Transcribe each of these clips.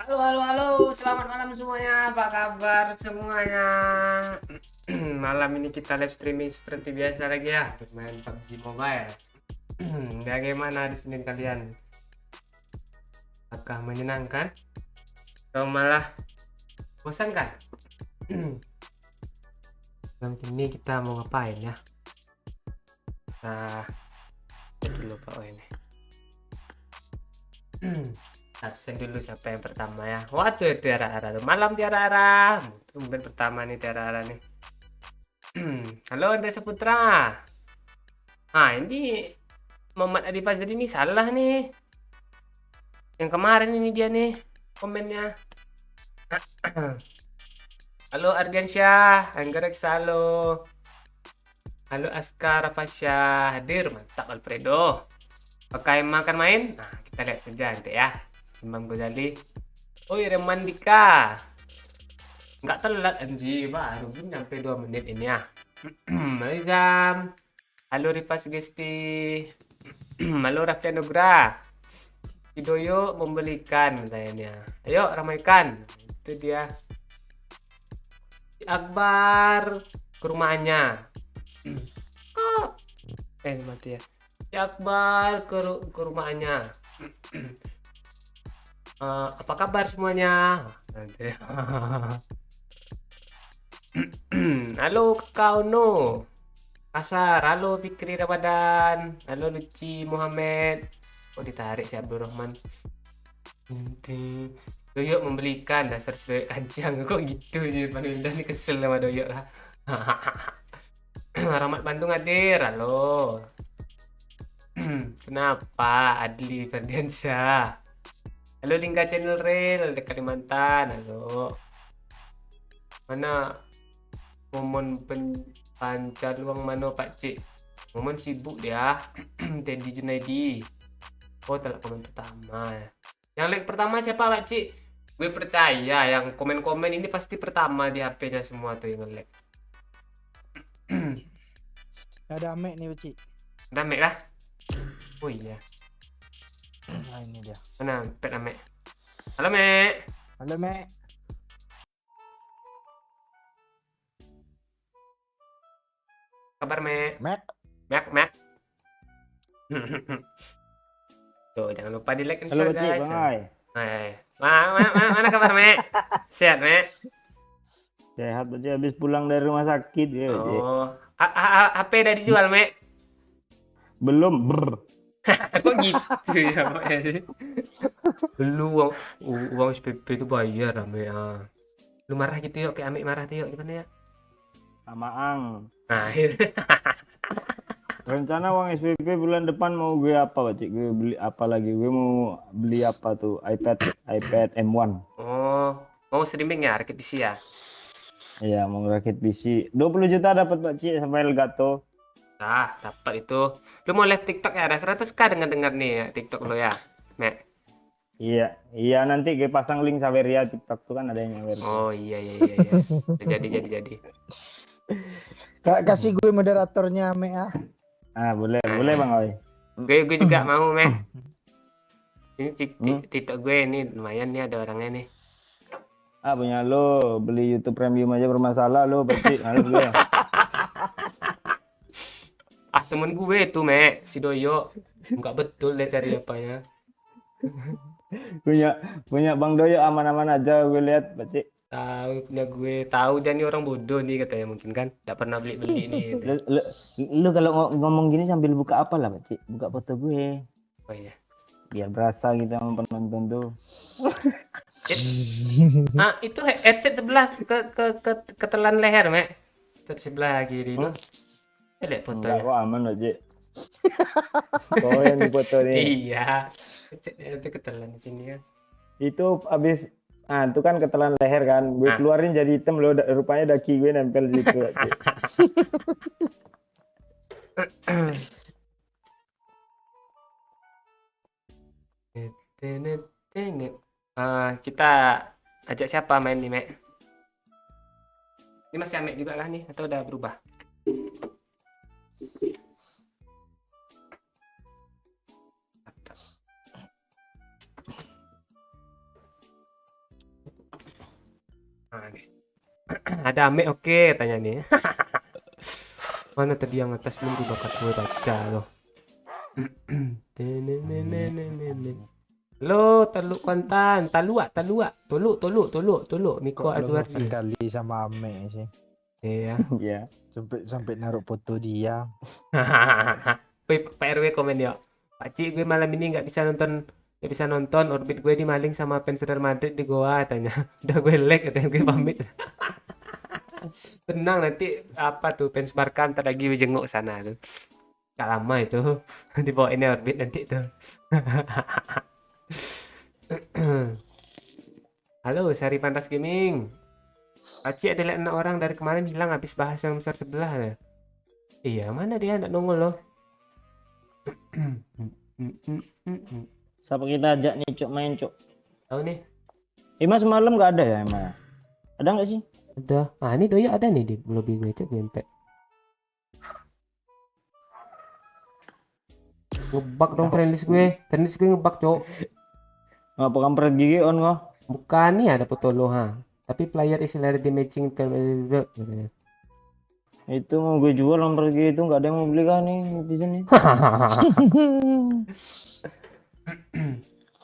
Halo, halo, halo. Selamat malam semuanya. Apa kabar semuanya? Malam ini kita live streaming seperti biasa lagi ya. Bermain PUBG Mobile. Bagaimana di sini kalian? Apakah menyenangkan? Atau malah bosan kan? Malam ini kita mau ngapain ya? Nah, dulu Pak ini. Absen dulu siapa yang pertama ya. Waduh, Tiara Ara tuh. Malam Tiara Ara. Mungkin pertama nih Tiara Ara nih. Halo Andre Saputra. Ah, ini Muhammad Adi Fazri ini salah nih. Yang kemarin ini dia nih komennya. Halo Ardiansyah, Anggrek Salo. Halo Askar Fasya hadir, mantap Alfredo. Pakai makan main? Nah, kita lihat saja nanti ya. Imam Ghazali. Oh, Remandika. Nggak telat anjir, baru pun sampai 2 menit ini ya. Marizam. Halo Rifa Sugesti. Halo Raffi Anugrah. Hidoyo membelikan katanya. Ayo ramaikan. Itu dia. Si Akbar ke rumahnya. Kok mati ya. Si Akbar ke rumahnya. Apa kabar semuanya? Nanti. Halo Kak Ono. Kasar. Halo Fikri Ramadan. Halo Luci Muhammad. Oh ditarik si Abdurrahman. Doyok membelikan dasar sebagai kacang. Kok gitu sih Panwildan nih, kesel sama Doyok lah. Rahmat Bandung hadir. Halo. Kenapa Adli Ferdiansyah? Halo Lingga Channel Real di Kalimantan. Halo. Mana Momon Pancaluang Mano Pak Cik? Momon sibuk dia. Teddy Junaidi. Oh, telah komen pertama. Yang like pertama siapa Pak Cik? Gue percaya yang komen-komen ini pasti pertama di HP-nya semua tuh yang like. Ada Ame nih Uci. Udah Mek lah. Oh iya. Nah ini dia. Mana pet Mek? Halo Mek. Halo Me. Kabar Mek? Mek. Mek. Tuh, jangan lupa di like and Halo share Bang guys. Bang Ai. Mana kabar Mek? Sehat Mek? Sehat Bang habis pulang dari rumah sakit ya. Oh, HP udah dijual Mek? Belum Kok gitu ya Mek sih? Lu uang SPP itu bayar Mek. Lu marah gitu yuk, kayak Mek marah tuh yuk, gimana ya? sama Ang. Nah, Rencana uang SPP bulan depan mau gue apa Bang? Gue beli apa lagi? Gue mau beli apa tuh? iPad M1. oh, mau streaming ya, rakit PC ya? Iya, mau ngerakit PC. 20 juta dapat Pak Cik sampai Elgato. Ah, dapat itu. Lu mau live TikTok ya? Ada 100k dengar nih ya, TikTok lu ya, Mek. Iya nanti gue pasang link Saveria TikTok tuh kan ada yang nyawer. Oh iya. Jadi. Kasih gue moderatornya Ame ah. Boleh Bang Ai. Gue juga mau, Mek. Ini TikTok gue ini lumayan nih, ada orangnya nih. Punya lo beli YouTube Premium aja bermasalah lo Pak Cik. Harus gue. Temen gue tuh, Mek, si Doyo. Enggak betul dia cari apanya. punya Bang Doyo aman-aman aja gue lihat Pak Cik. Tahu punya gue, tahu dia nih orang bodoh nih katanya, mungkin kan enggak pernah beli nih gitu. Lu kalau ngomong gini sambil buka apa lah Pak Cik? Buka foto gue. Oh iya. Biar berasa gitu sama penonton tuh. Itu headset sebelah ketelan leher, Mek. Headset sebelah kiri itu. Lihat Enggak fotonya. kok aman Pak Cik. Oh yang di foto nih. Iya. Headsetnya itu ketelan di sini kan. Itu abis itu kan ketelan leher kan. Gue keluarin jadi hitam loh. Rupanya daki gue nempel di situ Pak Cik. Kita ajak siapa main nih, Mek? Ini masih Mek juga kah nih atau udah berubah? Nah, nih. Ada Ame oke tanya nih. Mana tadi yang atas belum bakat gue baca loh. Halo, Teluk Kuantan, Talua, Tuluk, Miko Kok lu Azwardi. kali sama Ame sih? Iya. Iya. Sampai naruh foto dia. Wih, Pak RW komen ya. Pak Cik, gue malam ini nggak bisa nonton Orbit gue dimaling sama fans Real Madrid di Goa tanya. Udah gue lag katanya gue pamit. Tenang nanti apa tuh fans Barca ntar lagi jenguk sana tuh. Gak lama itu dibawa ini Orbit nanti tuh. Halo, Sari Pantas Gaming. Pak Cik ada 6 orang dari kemarin hilang habis bahas yang besar sebelah ya. Iya, mana dia nggak nongol loh. Siapa kita ajak nih Cuk main Cuk? Tahu nih, Ima semalam nggak ada ya Ima? Ada nggak sih? ada. Ah, ini Doyo ada nih di lobby gue, cek gue empet. Ngebug dong friendlist gue ngebug, Cok. Ngapa kampret gigi on kok? Bukan nih ada foto lo ha. Tapi player is already matching Itu mau gue jual kampret gigi itu nggak ada yang mau beli kan nih di sini.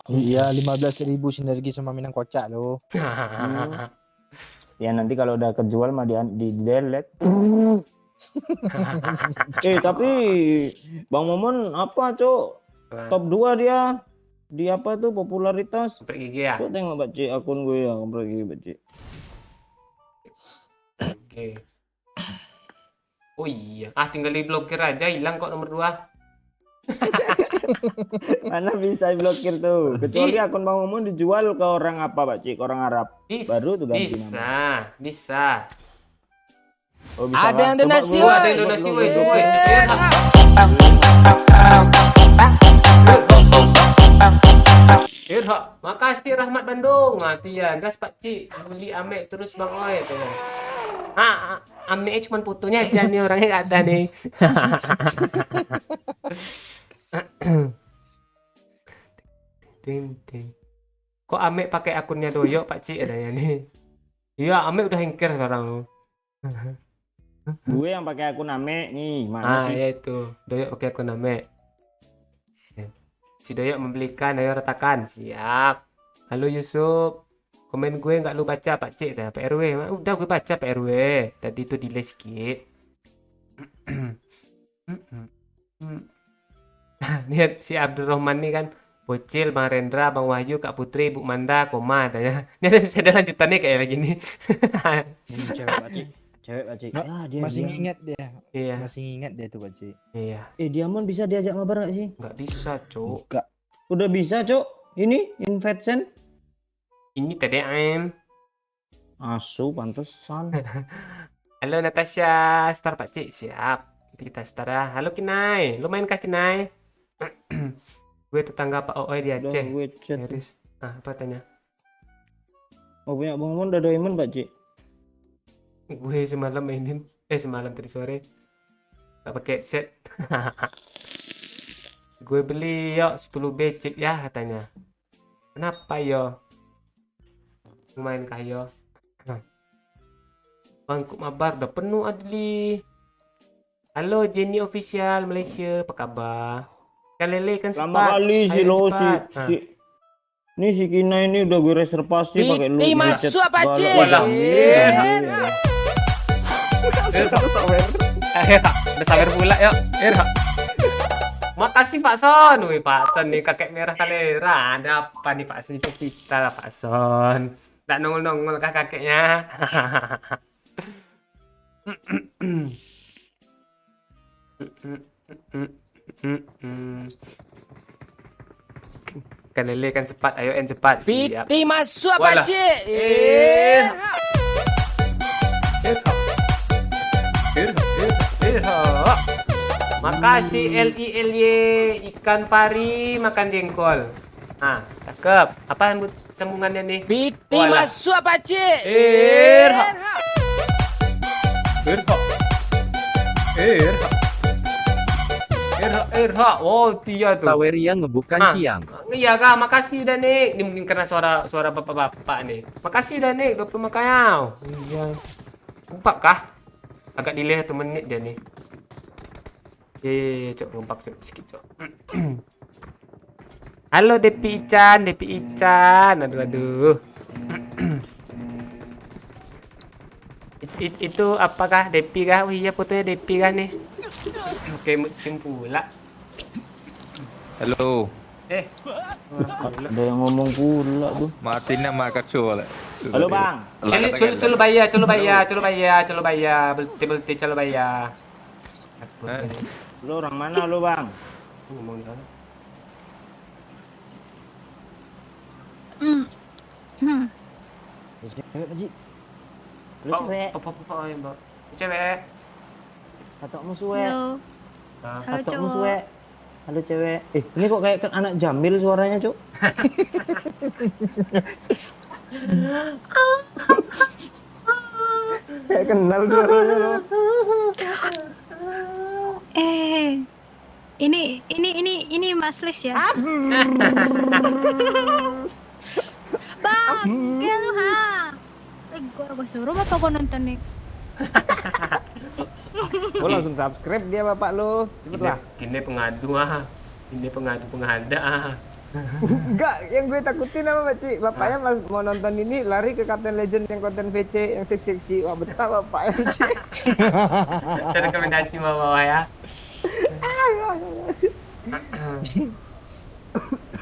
Iya, 15.000 sinergi sama Minang kocak lo. Ya nanti kalau udah kejual mah di delete. Tapi Bang Momon apa Cuk? Top 2 dia. Di apa tuh popularitas? Sampai gigi ya. Coba tengok baca akun gue yang kampret gigi baca. Oke. Oh iya, tinggal diblokir aja, hilang kok nomor 2. Mana bisa blokir tuh? Kecuali akun Bang Momon dijual ke orang apa Pak Cik? Orang Arab. Baru tuh ganti nama. Bisa. Oh, bisa Ada lah. yang Coba donasi, gue- Ada yang donasi, woi. Irha, makasih Rahmat Bandung. Mati ya, gas Pak Cik. Beli Ame terus Bang Oi tuh. Ame cuma fotonya aja nih, orangnya nggak ada nih. Ting ting. Kok Ame pakai akunnya Doyo Pak Cik adanya nih? Iya, Ame udah hengker sekarang lo. Gue yang pakai akun Ame nih. Mana sih? Ya itu. Doyo pakai akun Ame. Si Doyo membelikan, ayo ratakan. Siap. Halo Yusuf. Komen gue nggak lu baca Pak Cik dah. Pak RW. Udah gue baca Pak RW. Tadi itu delay sedikit. Lihat si Abdurrahman nih kan. Bocil, Bang Rendra, Bang Wahyu, Kak Putri, Bu Manda, koma tanya. Ini ada lanjutannya kayak lagi nih. Ini cewek Pak Cik. Cewek Pak Cik. Nggak, Ah, dia Masih diam. ingat dia. Iya, Masih ingat dia tuh Bacik. iya. Diamond bisa diajak ngobrol nggak sih? Nggak bisa, Cuk. Enggak. Udah bisa Cuk. Ini invite send. Ini TDM. Asu pantesan. Halo Natasha, Star Pak Cik. Siap. Kita start ya. Halo Kinai. Lu main kah Kinai? Gue tetangga Pak Ooi di Udah Aceh. gue chat. Iris. Apa tanya? Mau punya Bang Momon udah diamond Pak Cik. Gue semalam mainin. Semalam tadi sore. Gak pakai headset. Gue beli yuk 10B chip ya katanya. Kenapa yo? Main kah yo? Bangku mabar udah penuh Adli. Halo Jenny Official Malaysia, apa kabar? Kalele kan Lama sempat. kali si Ayo lo cepat. si ini si Kina ini udah gue reservasi pakai lu. Piti di masuk, chat Pak segala. Cik. Walah. Udah sabar pula yuk. Makasih Pak Son. Wih Pak Son nih kakek merah kalera. Ada apa nih Pak Son? Itu kita lah Pak Son. Nggak nongol-nongol kah kakeknya? Kalele kan cepat. Ayo en cepat. Siap. Piti masuk, Walah. Pak Cik. Makasih LILY ikan pari makan jengkol. Cakep. Apa sambungannya nih? Piti Walah. masuk, Pak Cik. Irha. Oh, dia tuh. Saweria ngebukan Ah. Ciang. Iya kak, makasih udah Nik. Ini mungkin karena suara bapak-bapak nih. Makasih udah Nik, 20 makayau. Iya. Ngempak kah? Agak delay 1 menit dia nih. Cok, ngempak cok sedikit cok. Halo Depi Ican. Aduh. Itu apakah Depi kah? Oh iya, fotonya Depi kan nih. Oke, musim pula. Halo, Ada yang ngomong pula tuh. Martina Makachole. Halo bang. Culu bayar. Belti culu bayar. Lu orang mana lu bang? Ngomong di mana? Cewek Pak Ji. Lu Oh, cewek. Apa ya, Mbak? Cewek. Katokmu suwe. Halo. Ah, Halo Katokmu cowok. suwe. Halo cewek. Ini kok kayak anak Jamil suaranya, Cuk. Kayak kenal suaranya lo. Ini Mas Lis ya. Bang, gak lu ha. Gua suruh bapak gua nonton nih. Gua langsung subscribe dia bapak lu. Cepet lah. Kini pengadu ah. Ini pengada ah. Enggak, yang gue takutin apa Pak Ci? Bapaknya mau nonton ini lari ke Captain Legend yang konten VC yang seksi-seksi. Wah, betah bapaknya Ci. Rekomendasi bawah ya.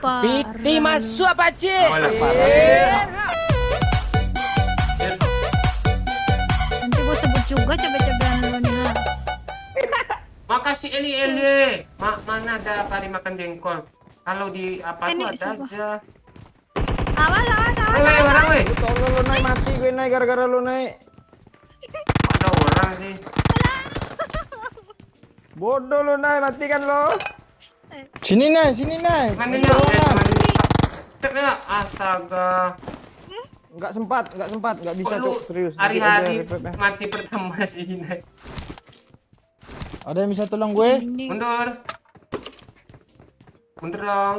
Piti masuk apa Oh, lah, Nanti gua sebut juga coba-cobaan lu nih ha. Makasih Eli. Mana ada pari makan jengkol? Kalau di apa Ini tuh ada siapa? aja. Awas. Weh, orang weh. Tolong lu naik mati gue naik gara-gara lu naik. Ada orang sih. Bodoh lu naik mati kan lo. Sini naik. Mana Masuk ya? ruangan. Mana? Astaga. Enggak sempat, enggak bisa Kok lu Cuk, serius. Dikit hari-hari aja revive-nya. mati pertama sih naik. Ada yang bisa tolong gue? Ini Mundur dong.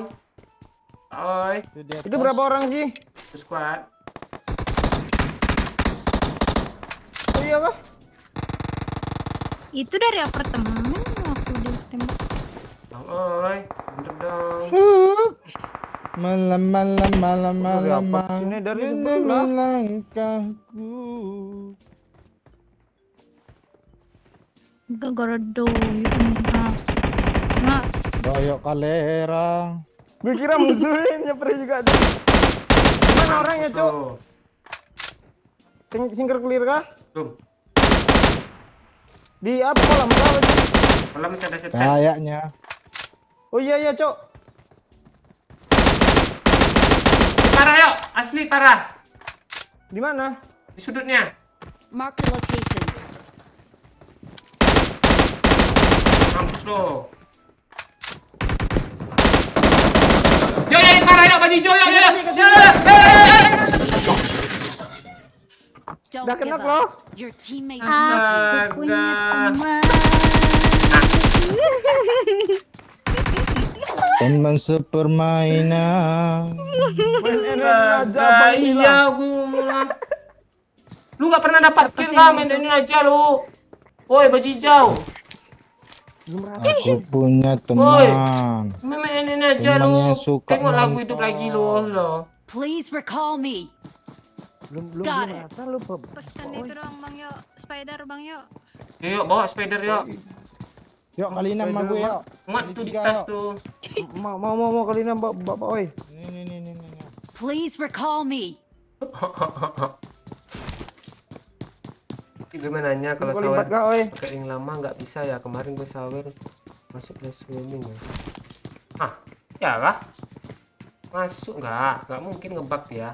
Oi, Di atas. Itu berapa orang sih? squad. Oh iya kah? itu dari apartemen aku ditembak. Oi, mundur dong. Malam. Dari apa? Ini dari sebelah. Langkahku. Gagorodo itu nah. Doyok kalera. Gue kira musuhnya nyamper juga tuh. Mana orangnya, Cuk? Singkir clear kah? Belum. Di apa kolam apa sih? Kalau masih ada setan. Kayaknya. Oh iya, Cuk. Parah yuk, asli parah. Di mana? Di sudutnya. Mark the location. Mampus lo. Yo, parah yuk, baju hijau, yo. Don't Udah give kena up. loh. Your teammates Aku need you. punya teman. Teman sepermainan. Astaga, iya gua. Lu gak pernah dapat kill nggak main ini aja lu. Woi, baju hijau. Aku punya teman. Main ini aja Teman lu. yang suka Tengok lagu nonton. hidup lagi lu lo. Please recall me. Belum Got it. rata lu, Bob. Pesan itu dong Bang Yo, spider Bang Yo. Yuk, bawa spider yuk. Yuk kali 6 sama gue yuk. Muat Kali tuh di 3 tas yuk. tuh. Mau kali ini bapak oi. Nih. Please recall me. Gue nanya kalau Kali sawer 4 kah oi? pakai yang lama nggak bisa ya. Kemarin gue sawer masuk les swimming ya. Ah, ya kah? Masuk nggak? Nggak mungkin ngebug ya.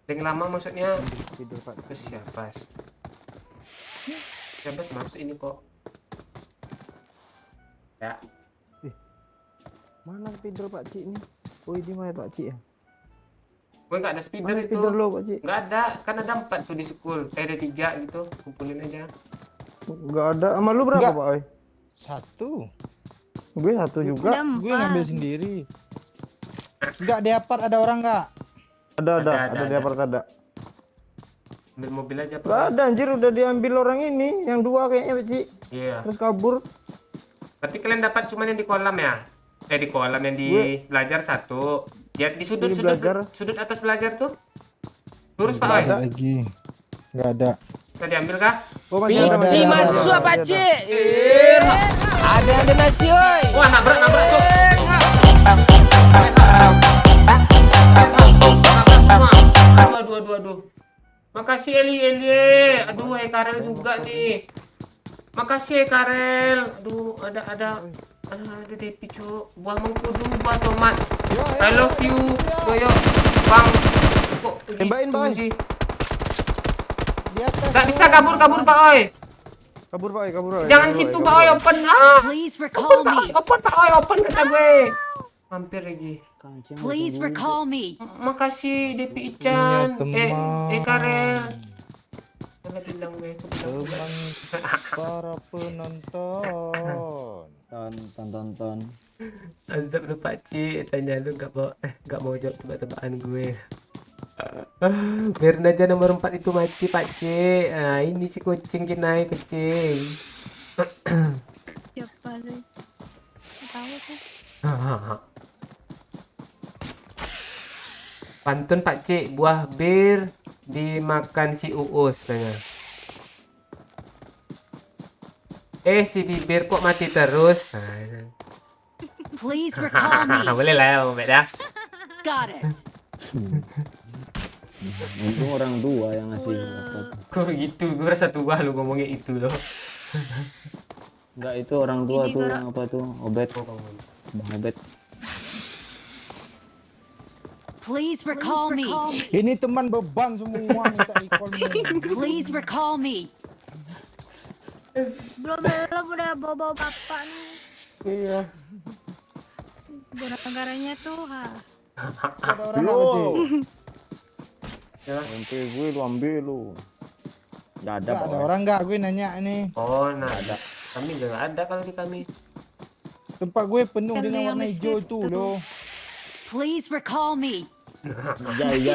Yang lama maksudnya Tidur Pak. terus ya pas. Ya pas masuk ini kok. Ya, Mana tidur Pak Ci ini? Oh, di mana Pak Ci ya? gue nggak ada speeder Mana itu. tidur lo Pak Ci? Nggak ada, kan ada 4 tuh di school. Ada 3 gitu, kumpulin aja. Enggak ada. Sama lu berapa, Nggak. Pak Oi? Satu. Gue satu juga. Udah Gue ngambil empat. sendiri. Enggak, di apart ada orang nggak? Ada di apart ada. Ambil mobil aja, Enggak Pak. ada anjir, udah diambil orang ini, yang dua kayaknya, Pak Ci. Iya. Terus kabur. Berarti kalian dapat cuma yang di kolam ya? Di kolam yang di belajar satu. Ya di sudut Di sudut belajar. sudut atas belajar tuh. Lurus Pak Nggak Oi. ada lagi. Nggak ada. Udah diambil kah? Oh, masih Ada, ada, masih ada, ada, ada, masih ada. ada. Ada nasi oi. Wah, nabrak tuh. Aduh. Makasih Eli. Aduh, Karel juga nih. Makasih Karel. Aduh, ada DP cu. Buah mengkudu, buah tomat. I love you. Yo, Bang. Kok Tembakin, begitu Bang. sih? Di atas. Nggak bisa kabur Pak Oi. Kabur, Pak Oi, kabur, Pak Oi. Jangan Kabur, situ Pak Pak Oi. Oi, open. Ah. Please Open recall Pak Oi, me. open kata gue. Hampir lagi. Please recall me. Makasih DP Punya Ican. teman. Karel. Salah bilang gue. Teman para penonton. Tonton. Azab lu pakcik. Tanya lu nggak mau jawab tebak-tebakan gue. Biarin aja nomor 4 itu mati pakcik. Nah, ini si kucing kinai kucing. Siapa sih? Nggak tahu sih. Pantun pakcik, buah bir dimakan si Uus tanya. Si bibir kok mati terus? Please recall me. Boleh lah ya, Mbak dah. Got it. Untung orang tua yang ngasih apa. Kok begitu? Gue rasa tua lu ngomongnya itu loh. Enggak, itu orang tua Ini tuh gara- yang apa tuh? Obet. Bang Obet. Please recall me. Ini teman beban semua minta recall nih. Please recall me. Belum udah bawa bapak nih. Iya. Gara-garanya tuh, Ada orang nggak Beci? Nanti gue lu ambil lu. Enggak ada, Nggak Pak ada Oi. orang nggak? Gue nanya nih. Oh, nah ada. Kami juga nggak ada kalau di kami. Tempat gue penuh Kan dengan dia warna mesti hijau itu tuh. loh. Please recall me.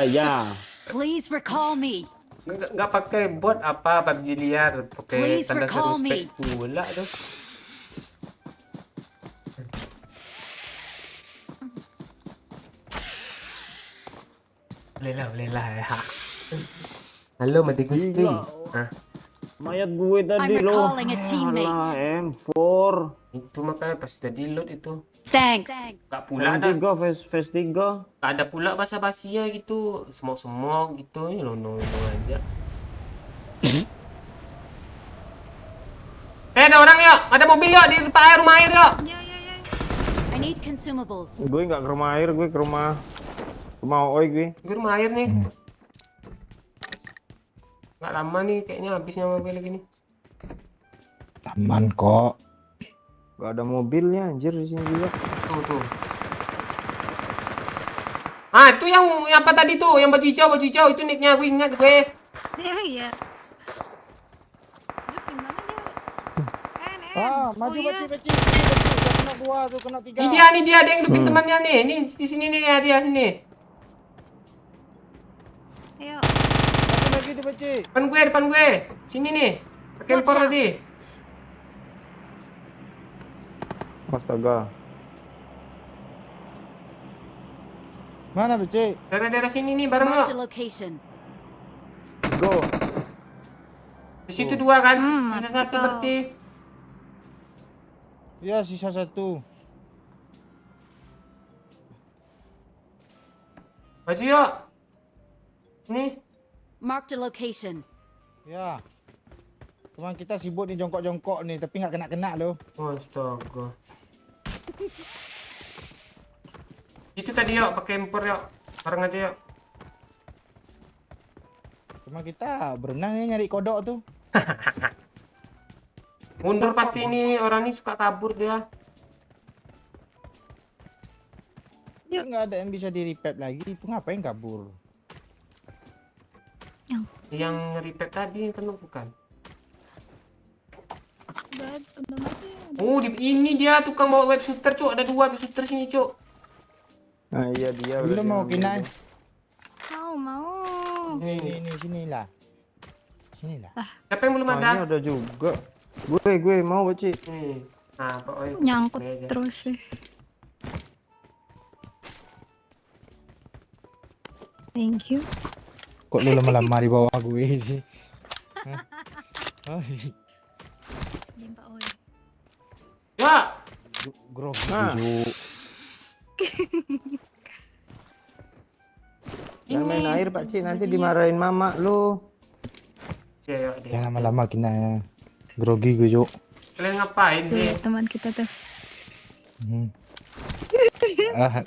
Ya. Please recall me. Nggak pakai bot apa PUBG liar, pakai Please tanda seru recall me. spek pula tuh. Boleh lah ya. Halo mati gusti. Gila. Hah, Mayat gue tadi I'm loh. recalling a teammate. Alah, M4. itu makanya pas udah di load itu. Thanks. Nggak pula ada. Phase 3. Nggak ada pula basa-basinya gitu, semok-semok gitu, ya no aja. Ada orang yuk, ada mobil yuk di depan rumah air yuk. Ya. I need consumables. Gue nggak ke rumah air, gue ke rumah Oi gue. Gue rumah air nih. Nggak lama nih, kayaknya habisnya mobil lagi nih. Aman kok. Gak ada mobilnya anjir di sini juga. Tuh. Ah, itu yang apa tadi tuh, yang baju hijau itu nicknya gue ingat gue. Iya. Dia gimana dia? Maju iya. Beci. Udah kena 2 tuh, kena 3. Ini dia ada yang dupin temannya nih. Ini di sini nih dia sini. Ayo. Satu lagi tuh Beci. Depan gue. Sini nih. Pakai Watch empor out. tadi. Astaga. Mana Beci? Daerah-daerah sini nih bareng Marked a yuk. location. Go. Di situ 2 kan, sisa 1 betul. berarti. Ya sisa 1. Maju yuk. Nih. Marked a location. Ya. Teman kita sibuk nih jongkok-jongkok nih, tapi nggak kena loh. Oh, astaga. Itu tadi yuk, pakai empor yuk. Bareng aja yuk. Teman kita berenang nih nyari kodok tuh. Mundur pasti ini orang ini suka kabur dia. Ya nggak ada yang bisa di revive lagi, itu ngapain kabur? Yang repair tadi kan bukan. Oh, ini dia tukang bawa web shooter, Cuk. Ada 2 web shooter sini, Cuk. Nah iya dia. Belum mau berarti Kinai. Mau. Ini sinilah. Sinilah. Siapa yang belum ada? Ini ada juga. Gue mau Cik. Nih. Nah, Pak Oi. Nyangkut Ini aja. terus sih. Thank you. Kok lu lama-lama di bawah gue sih? Hah? Oh, Ini Pak Oi. Ya. grogi Nah. Ju. Jangan main air Pak Cik, nanti dimarahin mama lu. Ya, deh. Jangan lama-lama kena grogi gue Ju. Kalian ngapain Tuh, sih? teman kita tuh.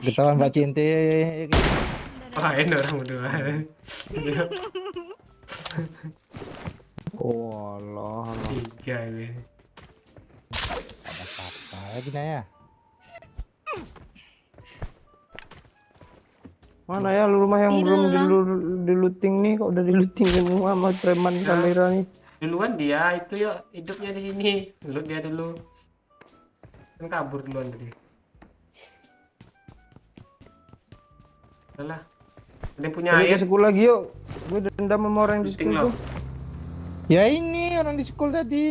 Ketahuan Pak Cinti. Ngapain orang berdua? Oh Allah. 3 gue. Ada apa lagi Naya? Mana ya rumah yang belum diluting nih, kok udah diluting semua sama preman kamera nih. Duluan dia itu yuk hidupnya di sini. Dulu dia dulu. Kan kabur duluan tadi. Alah. Ada yang punya Pergi air. ke sekolah lagi yuk. Gue dendam sama orang di Luting sekolah lo. tuh. Ya ini orang di sekolah tadi.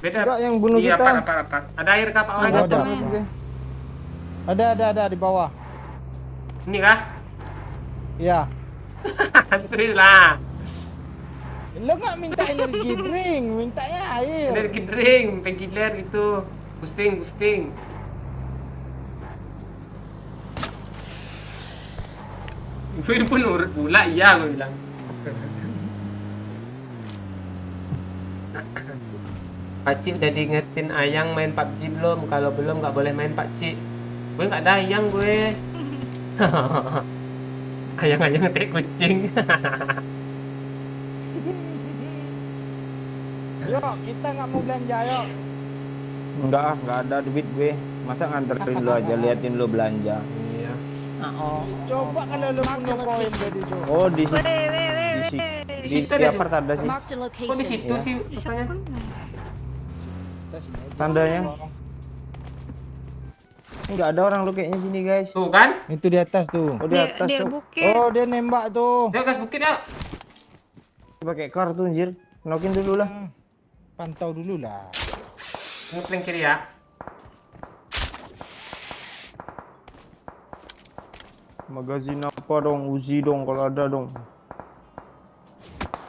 Beda. Enggak, yang bunuh Iya, kita. apa. Ada air kah Pak Wan? Ada. Oke. Ada di bawah. Ini kah? Ya. Serius lah. Lo nggak minta energi drink, mintanya air. Energi drink, painkiller gitu. Boosting. Gue pun urut pula, iya gue bilang. Pakcik udah diingetin Ayang main PUBG belum? Kalau belum nggak boleh main Pakcik. Gue nggak ada Ayang gue. Ayang ngetik kucing. Yuk, kita nggak mau belanja yuk. Enggak ada duit gue. Masa nganterin lu aja, liatin lu belanja. Iya. Coba kalau lo punya koin tadi Jo. Oh, di Weh. di situ ada apart ada sih. Marked a Kok di location. situ Iya. sih rupanya? Kita sini aja. Tandanya. Enggak ada orang lu kayaknya sini, guys. Tuh kan? Itu di atas tuh. Oh, di atas Dia tuh. bukit. Oh, dia nembak tuh. Yuk gas bukit ya. Pakai kar tuh anjir. Nokin dulu lah. Pantau dulu lah. Ngeplank kiri ya. Magazin apa dong? Uzi dong kalau ada dong.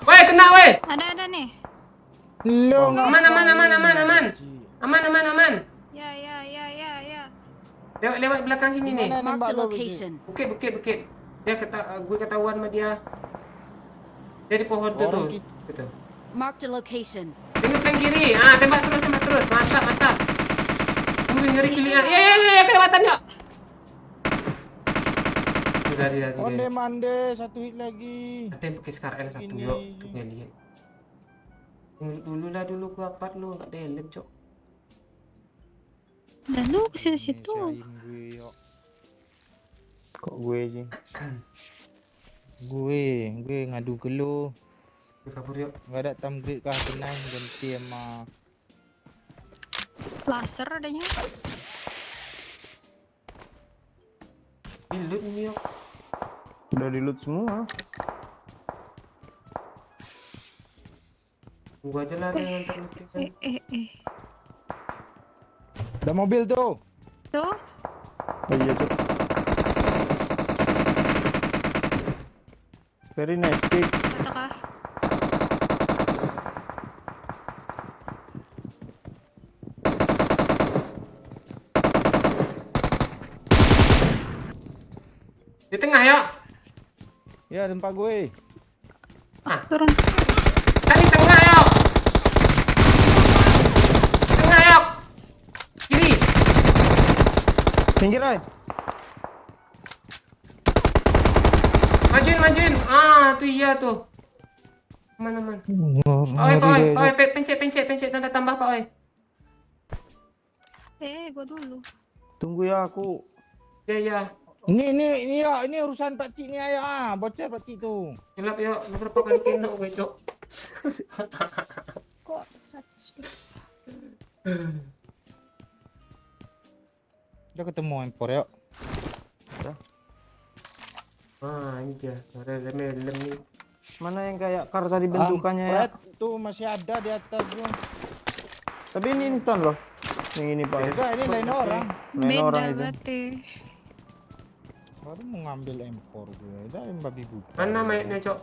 Woi, kena woi. Ada nih. Lo Aman. Aman. Ya. Lewat belakang sini nih. Mana nembak Marked a lo? location. Bukit. Dia gue ketahuan sama dia. Dia di pohon tuh tuh. Orang kita- Gitu. Marked a location. Dia ngeplank kiri. Ah, tembak terus. Mantap. Kamu ngeri kilian. Ya, kelewatan yuk. Sudah. Onde mande, satu hit lagi. Ada yang pakai Scar L1 Ini. yuk. Tuh gue lihat. Dulu gue upload lu enggak delete, Cok. Dan lu ke situ-situ. Siain gue yuk. Kok gue sih? Gue ngadu ke lu. Gue kabur yuk. Nggak ada tamgrade kah tenang ganti sama Laser adanya. Di loot ini yuk. Udah di loot semua. Gua aja lah yang ngantar loot kan. ada mobil tuh. Tuh. Oh iya tuh. Very nice pick. Apakah? Di tengah yuk. Ya tempat gue. Turun. Kan di tengah yuk. Tengah yuk. Kiri. Pinggir ay. Majuin. Ah, tuh iya tuh. Aman. Pak Oi, pencet tanda tambah Pak Oi. Gua dulu. Tunggu ya aku. Ya. Ini ya, ini urusan Pak Cik ni ayah. Bocor Pak Cik tuh. Gelap yuk. Lu berapa kali kena gue, Cok? Kok 100? Udah ketemu empor yuk. Ah, ini dia. Lem nih. Mana yang kayak kar tadi bentukannya ya? Kampret, tuh masih ada di atas tuh. Tapi ini instan loh. Yang ini Pak. Enggak, ini lain orang. Lain Beda orang itu. berarti. Baru mau ngambil empor gue. Udah babi buta. Mana mayatnya, Cok?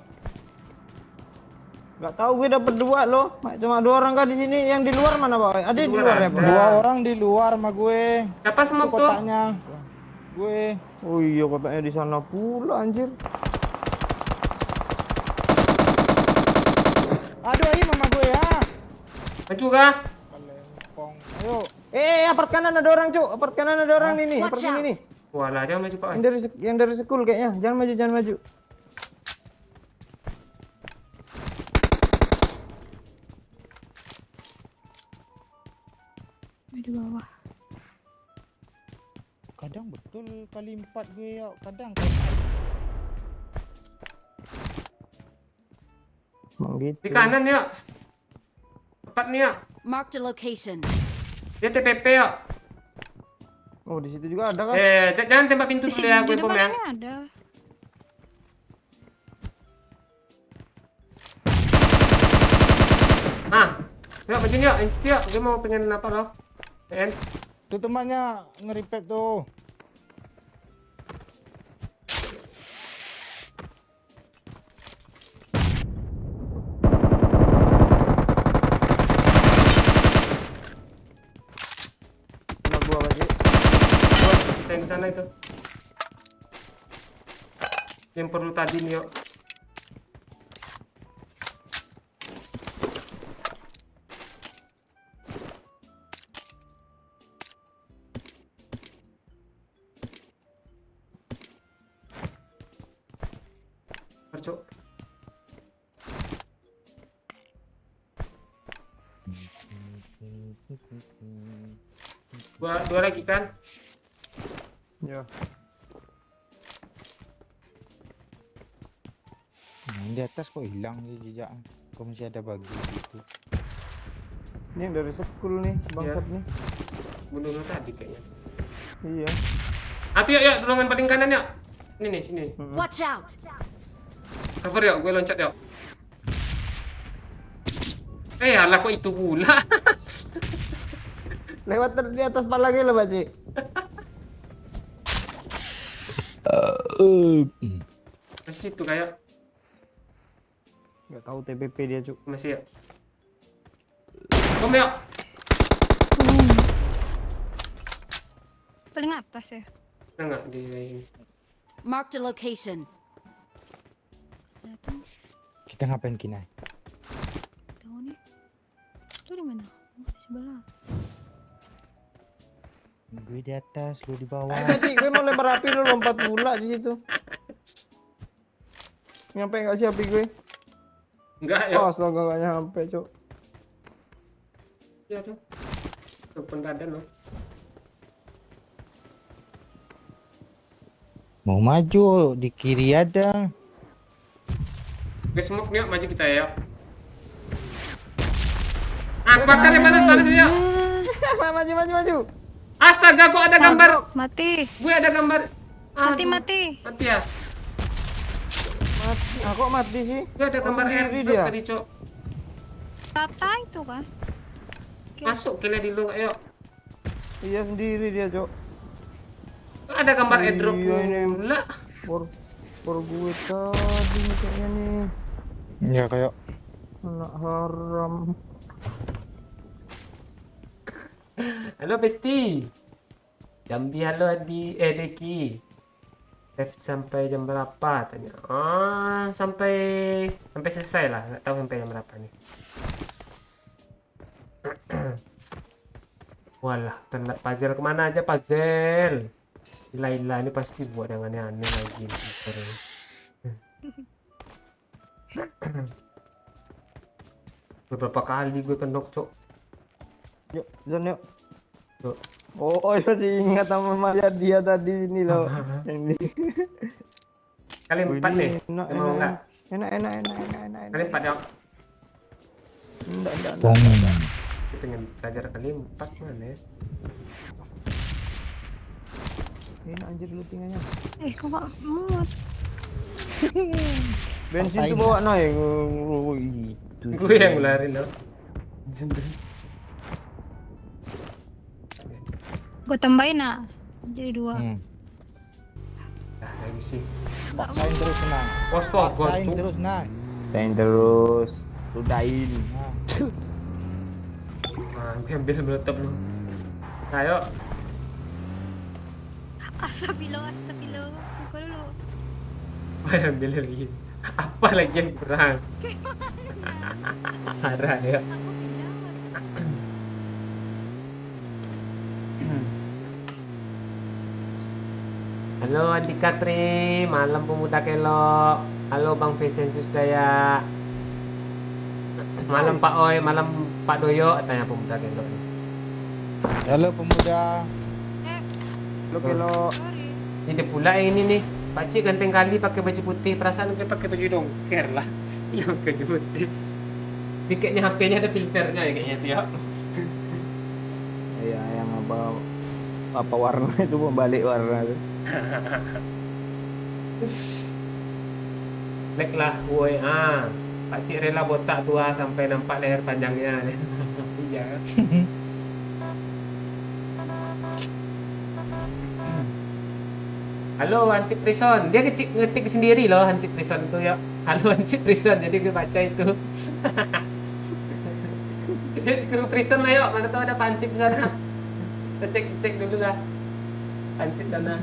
Gak tahu gue dapet 2 loh. Cuma 2 orang kah di sini? Yang di luar mana Pak? Ada di luar luar ya ada. Pak? 2 orang di luar sama gue. Siapa Itu semua tuh? kotaknya. Gue. Oh iya kotaknya di sana pula anjir. Aduh, ayo mama gue ya. Maju kah? Kalempong. Ayo. Apart kanan ada orang, Cuk. Apart kanan ada orang nih. Apart Watch sini out. nih. Walah, jangan maju, Pak. Yang dari school kayaknya. Jangan maju, jangan maju. Di bawah. Kadang betul kali 4 gue ya. Kadang. Emang gitu. Di kanan ya. Tepat nih ya. Marked a location. Dia TPP ya. Oh, di situ juga ada kan? Jangan tembak pintu Di dulu sini ya, di gue depan pom ya. ini ada. Nah, yuk maju yuk, inci yuk. Gue mau pengen apa loh? PN. Tuh temannya ngeripet tuh. Sama gua Pak Cik. Bisa yang di sana itu. Yang perlu tadi nih yuk. Cok. Dua lagi kan? Ya. Nah, di atas kok hilang ya jejak. Kok masih ada bagi gitu. Ini yang dari school nih, bangsat Iya. nih. Bunuh tadi kayaknya. Iya. Yuk, ruangan paling kanan yuk. Ini nih, sini. Watch out. Cover yuk, gue loncat yuk. Alah kok itu pula. Lewat di atas pala lagi lah Pak Cik. Masih situ kayak. Gak tahu TPP dia, Cuk. Masih yuk. Kom yuk. Paling atas ya. Enggak di Marked a location. Datang. Kita ngapain Kinai? Tahu nih. Itu di mana? Oh, di sebelah. Gue di atas, lu di bawah. Pak Cik, gue mau lempar api lu lompat pula di situ. Nyampe nggak sih api gue? enggak yuk. Oh, astaga nggak nyampe, Cuk. Iya tuh. Tuh pendadan loh. Mau maju, di kiri ada. Oke, smoke nih yuk, maju kita ya. Bakar yang panas ya. Maju. Astaga, kok ada gambar. Mati. Gue ada gambar. Mati, Aduh, mati. Mati ya. Mati. Ah, kok mati sih? Gue ada gambar Oh, sendiri airdrop dia. tadi, Cok. Rata itu kan. Masuk kira dulu, ayo. Iya sendiri dia, Cok. Ada gambar Iya, airdrop ini. pula. Por gue tadi nih kayaknya nih. Ya kayak Anak haram. Halo Besti. Jambi halo Deki. Live sampai jam berapa tanya? Sampai selesai lah. Nggak tahu sampai jam berapa nih. Walah, telat puzzle kemana aja puzzle? Laila ini pasti buat yang aneh-aneh lagi nih. Beberapa kali gue kenok, Cok. Yuk, Zon yuk. Yuk. Oh, iya sih ingat sama Maya dia tadi ini loh. Yang di. Kalian empat nih. Enak, Mau enggak? Enak. Kalian empat ya. Enggak. bom. Kita pengen belajar kali empat mana ya? Enak anjir lootingannya. Kok gak muat? Bensin Paksain tuh bawa naik. Oh, gitu. Gue yang ngularin loh. Gue tambahin jadi 2. Hmm. Nah, lagi sih. Paksain terus Nang. Astaga, Paksain Cuk. terus Nang. Sain terus. Ludahin. Nah. Nah, gue ambil meletup lu. Ayo. Astagfirullah. Buka dulu. Gue ambil lagi. Apa lagi yang kurang? Parah ya. Aku pindah. Halo Adik Katri, malam pemuda kelok. Halo Bang Visensius Daya. Malam Pak Oi, malam Pak Doyo, tanya pemuda kelok. Halo pemuda. Lo Sorry. Ini pula yang ini nih. Pakcik ganteng kali pakai baju putih. Perasaan dia pakai baju dongker lah. Iya baju putih. Ini kayaknya HP-nya ada filternya ya kayaknya tuh ya. Iya, yang apa warna itu membalik warna tuh. Black lah, woi. Pakcik rela botak tua sampai nampak leher panjangnya. Iya. Halo Hansip Prison, dia ngetik sendiri loh Hansip Prison itu ya. Halo Hansip Prison, jadi gue baca itu. Dia ke prison lah yuk, mana tahu ada Hansip di sana. Kita cek dulu lah. Hansip sana.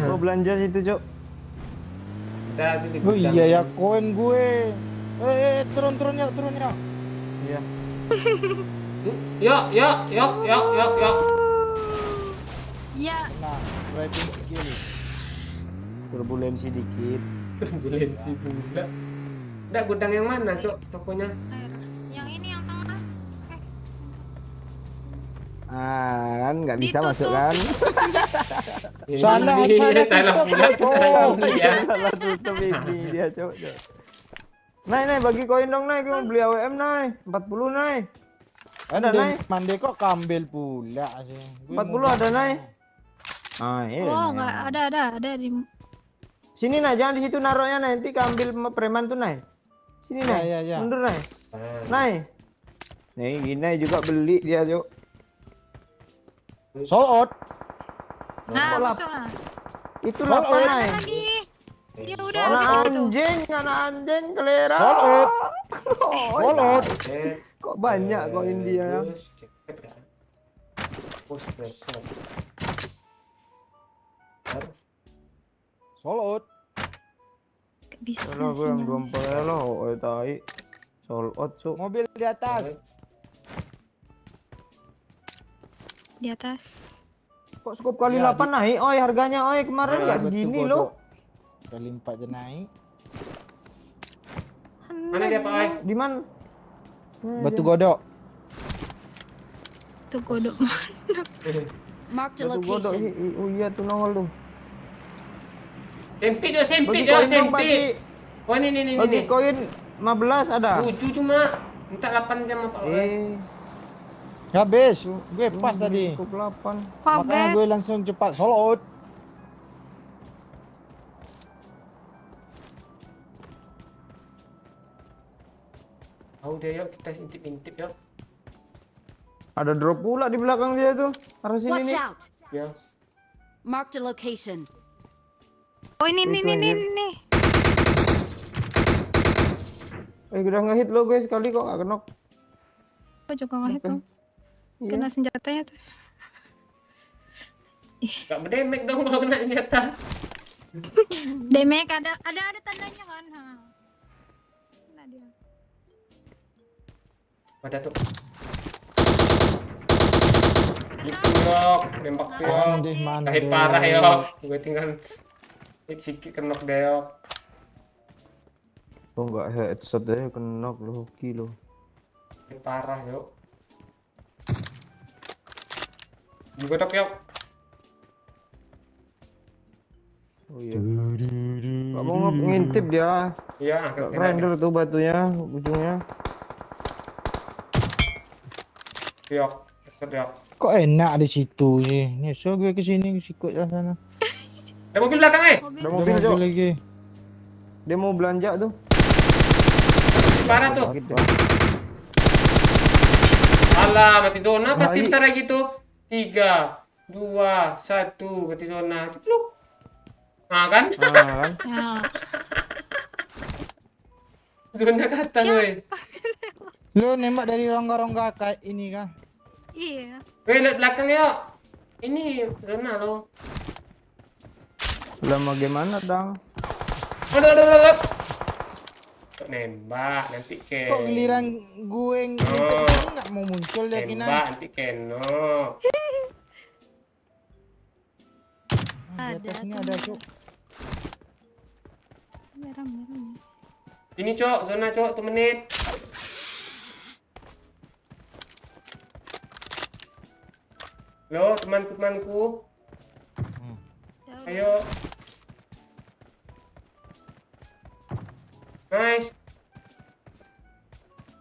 Mau belanja situ, Cok. Udah itu di Oh gudang. iya ya koin gue. Turun ya. Iya. Yuk. Ya, Nah, driving skill. Turbulensi dikit. Turbulensi pula. Udah gudang yang mana, Cok? Tokonya? air. Yang ini yang tengah. Kan nggak bisa Ditutup. masuk kan? Salah Salah tutup, pula. Cok. Salah ya. Salah tutup ini dia, Cok. Nay, bagi koin dong, Nay. Gue mau beli AWM, Nay. 40, Nay. Ada, Nay. Mande kok kambil pula sih. Gue 40 mau ada, Nay. beli. Iya. Oh, Nay. enggak ada di Sini, Nay. Jangan di situ naruhnya, Nay. Nanti keambil sama preman tuh, Nay. Sini, Nay. Ya. Mundur, Nay. Nay. Nih, gini juga beli dia, Cok. Sold out. Nah, Kok lap- masuk lah. Itu Sold 8, out. Nay. Lagi. Dia udah Anak habis itu. anjing, kelera. Sold out. Oh, Sold out. Kok banyak koin dia ya? Terus ceket kan. Post pressure. Sold out. Gak bisa Kalau gue yang sinyal. 24 lah, oh tai. Sold out, Cuk. Mobil di atas. Di atas. Kok skop kali Ya, 8 naik? Oi, harganya oi kemarin Nah, nggak Batu segini godok. loh. Kali 4 je naik. Mana dia Pak Ai? Di mana? Batu godok. Tuh godok. Marked a Batu godok. location. Oh iya tuh nongol tuh. Sempit Bagi ya, koin dong, Bagi. sempit. Oh ini. Bagi koin 15 ada. 7 cuma. Minta 8 jam Pak Ai. Habis. Gue pas tadi. Cukup 8. Makanya Pabek. gue langsung cepat sold out. Tahu dia yuk, kita intip yuk. Ada drop pula di belakang dia tuh. Arah sini Watch nih. out! Ya. Marked a location. Oh ini. Udah ngehit lo guys sekali kok gak kenok. Apa juga nggak itu? Iya. Kena senjatanya tuh. Gak berdemek dong kalau kena senjata. Demek ada tandanya kan? Kena dia. Ada tuh. Itu yok, nembak tuh yok. Mana deh, mana Kahit deh. parah yok. Gue tinggal hit sikit kenok deh yok. Oh enggak headshot aja kenok lo hoki lo. Kahit parah yok. Digodok yok. Oh iya. Gak mau ngintip dia. Iya, Gak render tuh batunya ujungnya. Yok, ikut yok. Kok enak di situ sih? Nyusul gue ke sini sikut ke sana. Ada mobil belakang Mobil. Ada Ada mobil, Cok. lagi. Dia mau belanja tuh. Parah tuh. Sakit dah. Alah, mati zona pasti Nah, bentar lagi tuh. 3, 2, 1, mati zona. Cepluk. Nah kan? Kan. Ya. Zona datang, woi. Lo nembak dari rongga-rongga kayak ini kah? Iya. Woi, lihat belakang yuk. Ini zona lo. Lama gimana, Dang? Aduh. Nembak nanti ke. Kok giliran gue yang Oh. nggak mau muncul dia kina. Nembak nanti Keno. Di Ada atas ini tuh. ada cuk. Merah. Ini cok, zona cok, 1 menit. Lo temanku. Jauh. Ayo. Nice.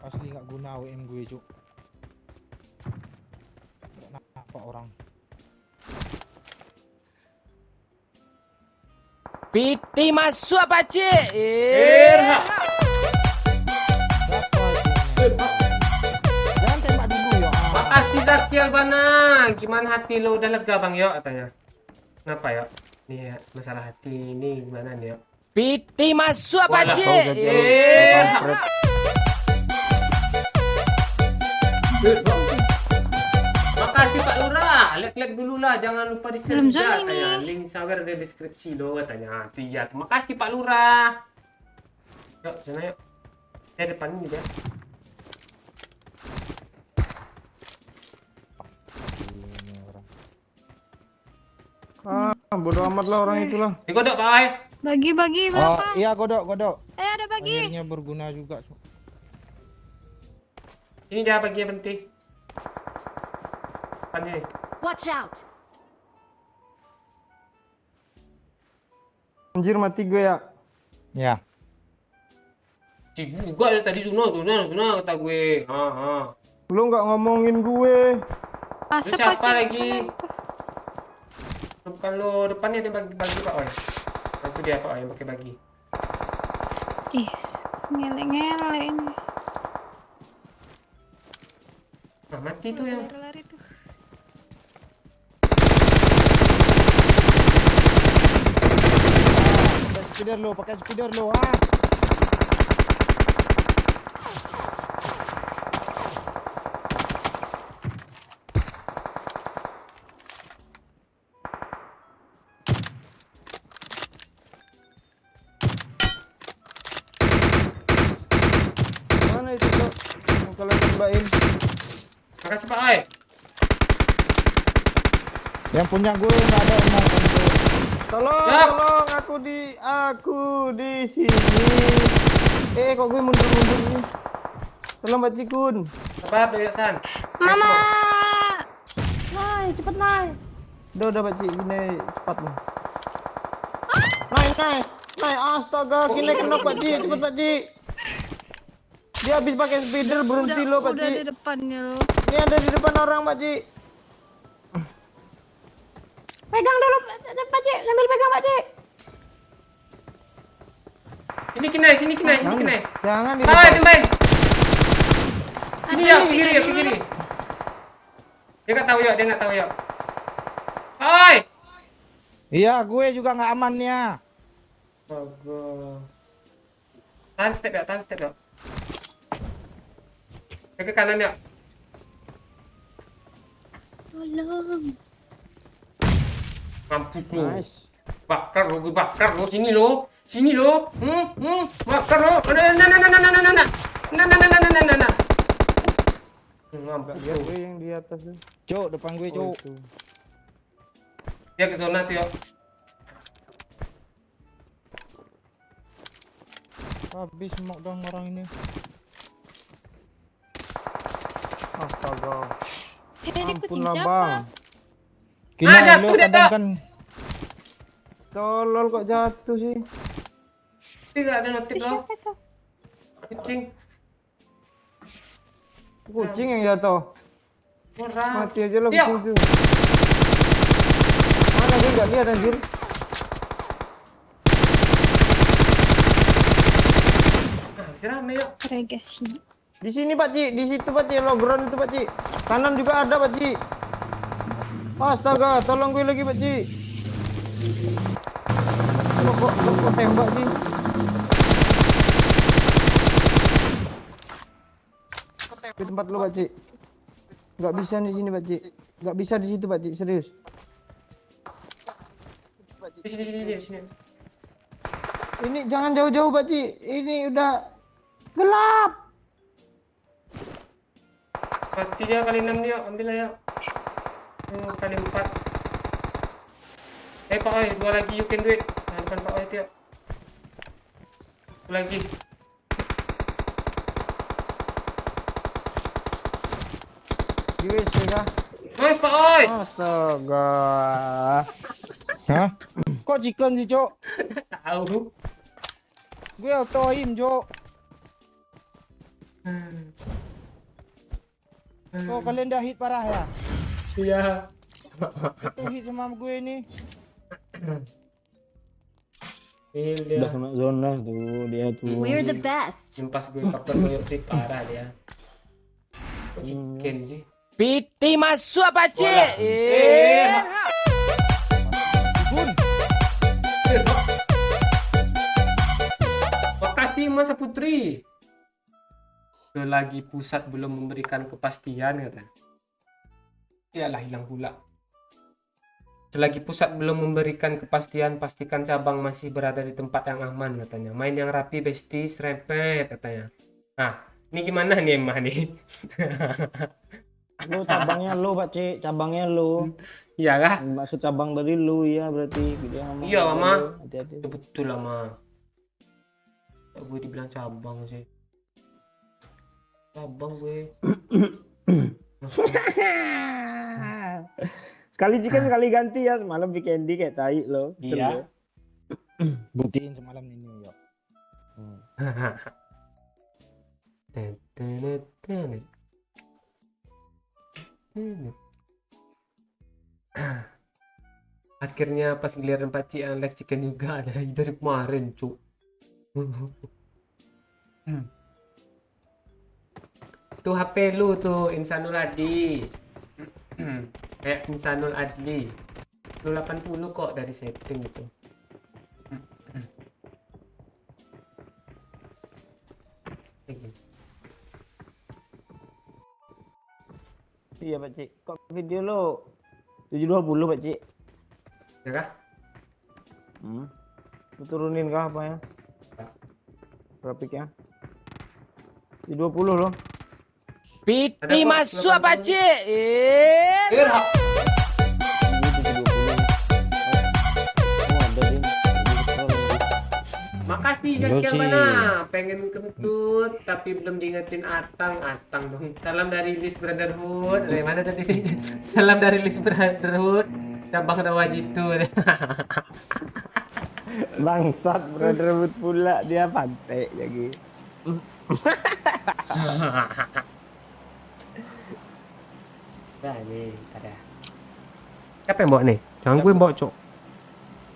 Asli nggak guna WM gue cuk. Nggak nampak orang. Piti masuk apa cik? Erha. Jangan tembak dulu ya. Makasih Zaki Albana. Gimana hati lo, udah lega bang yo katanya. Kenapa yo? Nih ya, masalah hati ini gimana nih yo? Piti masuk apa Walah, cik? Kau jadi kampret. Makasih Pak Lurah. Lihat dulu lah, jangan lupa di share Belum juga join katanya. ini. Link sawer di deskripsi lo katanya. Iya, terima kasih Pak Lurah. Yuk, sana yuk. Depan ini dia. Bodo amat lah orang itulah. Digodok Pak Ai. Bagi Oh berapa? iya godok. Ada bagi. Akhirnya berguna juga cuk. Ini dia bagian penting. Depan ini. Watch out! Anjir mati gue ya. Ya. Si juga dari tadi Zuna kata gue. Lu nggak ngomongin gue. Terus Asap siapa aja. lagi? Kalau depannya dia bagi Pak Oi. Itu dia Pak Oi yang pakai bagi. Ih, ngele-ngele ini. Nah, mati tuh yang. Lari tuh. Pakai speeder lo ah. Mana itu, Cok? Mau kalian tembakin. Makasih Pak Oi. Yang punya gue nggak ada omong untuk. Tolong, Ya. tolong aku di sini. Kok gue mundur nih. Tolong Pak Cikun. Apa Pak San? Mama. Naik, cepet naik. Udah Pak Cik, gini cepat nih. Naik. Astaga, gini kena Pak Cik, cepet Pak Cik. Dia habis pakai speeder berhenti lo Pak Udah di Cik. depannya lo. Ini ada di depan orang Pak Cik. Pegang dulu Pak Cik, sambil pegang Pak Cik. Sini kinai. Jangan di Pak Oi, depan. tembain. Ini ya, ke kiri. Dia nggak tahu ya. Pak Oi. Iya gue juga nggak amannya. Bagus. Tahan step ya. Ke kanan ya. Tolong. Mampus lu. Nice. Bakar lo, sini lo. Bakar lo. Nah. Mampus Biar lu. gue yang di atas tuh. Cuk depan gue Oh, cuk. itu. Dia ke zona tuh ya. Habis smoke dong orang ini. Astaga. Dikutin Ampun lah siapa? bang. Kina jatuh lo dia, kadang Kak. kan Tolol kok jatuh sih. Tapi nggak ada notif lo. Siapa tuh? Kucing. Kucing yang jatuh. Orang. Mati aja lo Iya. ke ujung. Mana gue nggak lihat anjir. Ah, masih rame yuk. Regesi. Di sini Pak Ci, di situ Pak Ci, lo ground itu Pak Ci. Kanan juga ada Pak Ci. Astaga, tolong gue lagi Pak Ci. Kok tembak sih? Di tempat lo Pak Ci. Nggak bisa di sini Pak Ci. Nggak bisa di situ Pak Ci, serius. Di sini. Ini jangan jauh-jauh Pak Ci. Ini udah gelap. Mati dia kali 6 dia, ambil lah yuk. Kali 4. Pak Oi, 2 lagi you can do it. Nah, depan Pak Oi dia. 2 lagi. Di WC kah? Nice Pak Oi. Astaga. Hah? Kok chicken sih, Cok? Tahu. Gue auto aim, Cok. So, kalian dah hit parah ya? Iya. Itu hit sama gue ini. Heal Udah dia. kena zona tuh dia tuh. We're the best. Impas gue kapten loyalty parah dia. Kok chicken sih? PT masuk Pakcik. Wala. Bun. Makasih Mas Putri. Selagi pusat belum memberikan kepastian kata. Iyalah hilang pula. Selagi pusat belum memberikan kepastian, pastikan cabang masih berada di tempat yang aman katanya. Main yang rapi besti, serempet katanya. Nah, ini gimana nih Emma nih? Lu cabangnya lu Pakcik, cabangnya lu. Iya kah? Maksud cabang dari lu ya berarti gitu ya. Iya, Mama. Hati-hati. Ya, betul lah Ma. Gue dibilang cabang sih. Cabang gue. Sekali chicken sekali ganti ya, semalam weekendi kayak tai lo. Iya. Buktiin semalam ini, yuk. Akhirnya pas giliran Pakcik yang live chicken juga ada dari kemarin cuk. Tuh HP lu tuh Insanul Adli. Kayak Insanul Adli. Lu 80 kok dari setting itu. Iya Pakcik. Kok video lo 720 Pakcik? Ya kah? Lu turunin kah apa ya? Grafiknya. 720 loh. PT Ada kok, masuk 80. Pakcik. Kira. Makasih Yo, Jaki Ci. mana? Pengen kentut tapi belum diingetin Atang dong. Salam dari List Brotherhood. Dari mana tadi? Salam dari List Brotherhood. Cabang Rawajitu. Bangsat berebut pula dia pantai lagi. Nah, nih, ada. Siapa yang bawa nih? Jangan gue yang bawa, Cok.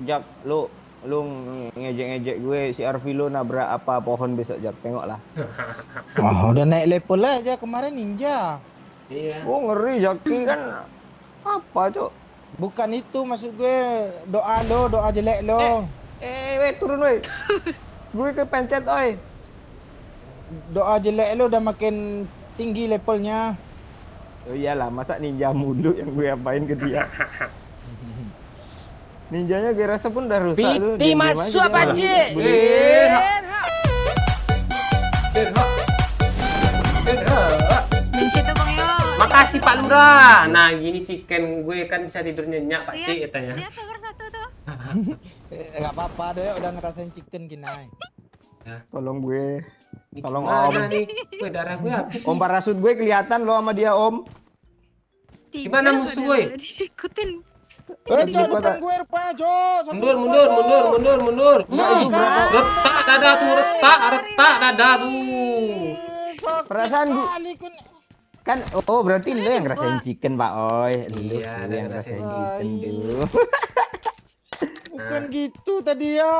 Jak, lu ngejek-ngejek gue si Arvi lu nabrak apa pohon besok Jak, tengoklah. Oh, udah naik level aja kemarin ninja. Iya. Oh ngeri Jaki kan. Apa Cok? Bukan itu maksud gue, doa lo, doa jelek lo. Weh turun weh. Gue kepencet oi. Doa jelek lo udah makin tinggi levelnya. Oh iyalah, masa ninja mulu yang gue apain ke dia. Ninjanya gue rasa pun udah rusak tuh. PT diam-diam aja masuk dia. Pakcik. Di situ Bang Yo. Makasih Pak Lurah. Nah, gini sih Ken gue kan bisa tidur nyenyak Pakcik katanya. Lihat nomor 1 tuh. Gak apa-apa deh, udah ngerasain chicken kinai. Tolong gue. Tolong Gimana Om. nih? Gue darah gue habis. Om parasut gue kelihatan lo sama dia Om. Gimana Tidak, musuh, padahal woi? Diikutin. Cok, Kota. depan gue rupanya, Cok. Satu Mundur, dua, mundur, Cok. mundur. Enggak, itu berapa? Retak dada tuh, retak dada tuh. Sakit Perasaan gue- sekali, kun. Kan oh berarti lu yang Gua. ngerasain chicken, Pak Oi. Lu Iya, yang ada ngerasain ngerasain chicken chicken. dulu. Bukan gitu tadi ya.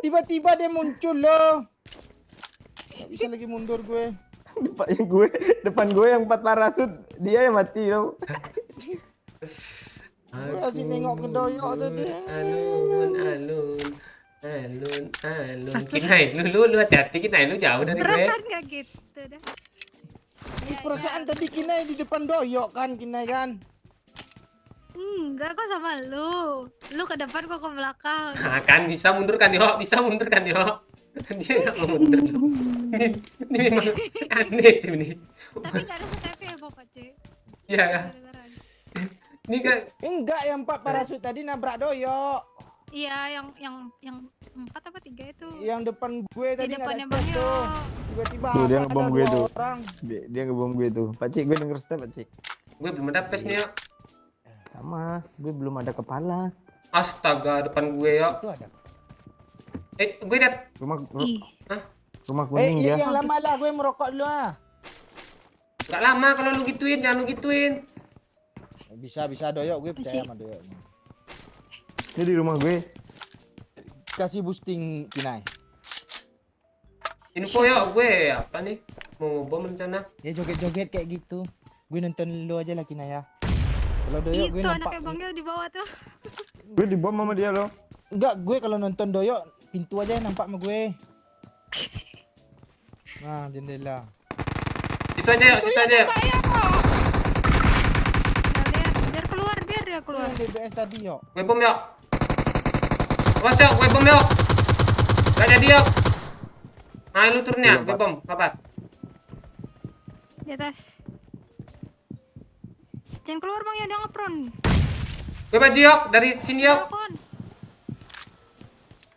Tiba-tiba dia muncul loh. Gak bisa lagi mundur gue. Depan gue yang 4 parasut, dia yang mati loh. Gue asik nengok ke doyok tadi. Alun. Kinai, lu hati-hati Kinai, lu jauh dari gue. Perasaan gak gitu dah. Ini perasaan tadi Kinai di depan doyok kan Kinai kan. Enggak kok sama lu. Lu ke depan kok ke belakang. Nah, kan bisa mundur kan yo, Dia nggak mau mundur. Ini memang aneh tuh ini. Tapi gak ada step ya Bapak Cik. Iya kan? Gara-gara. Ini kan Enggak, yang 4 parasut tadi nabrak doyok. Iya, yang 4 apa 3 itu. Yang depan gue Di tadi nggak ada depannya step Bang tuh. Yo. Tiba-tiba Tuh, dia ada ngebom gue 2 tuh. orang. Dia ngebom gue tuh. Pak Cik, gue denger step, Pak Cik. gue belum ada pes nih ya. Sama, gue belum ada kepala. Astaga, depan gue ya. Itu ada. Gue liat. Ih, Rumah kuning dia. Yang lama lah gue merokok dulu ah. Gak lama kalau lu gituin, jangan lu gituin. Bisa doyok, gue percaya Cik. sama doyok. Ini di rumah gue. Kasih boosting Kinai. Info ya gue apa nih? Mau bom rencana. Ya joget-joget kayak gitu. Gue nonton lu aja lah Kinai ya. Kalau doyok gue itu nampak. anaknya Bang Yo di bawah tuh. Gue dibom sama dia loh. Enggak, gue kalau nonton doyok pintu aja yang nampak sama gue. Nah, jendela. Situ aja yuk, situ aja yuk. Biar keluar, biar dia Itu keluar. yang DBS tadi yuk. Gue bom yuk. Awas yuk, gue bom yuk. Gak jadi yuk. Nah lu turun ya, gue bom. Kapan? Di atas. Jangan keluar Bang Yo, dia ngepron. Gue maju yuk, dari sini yuk. Balkon.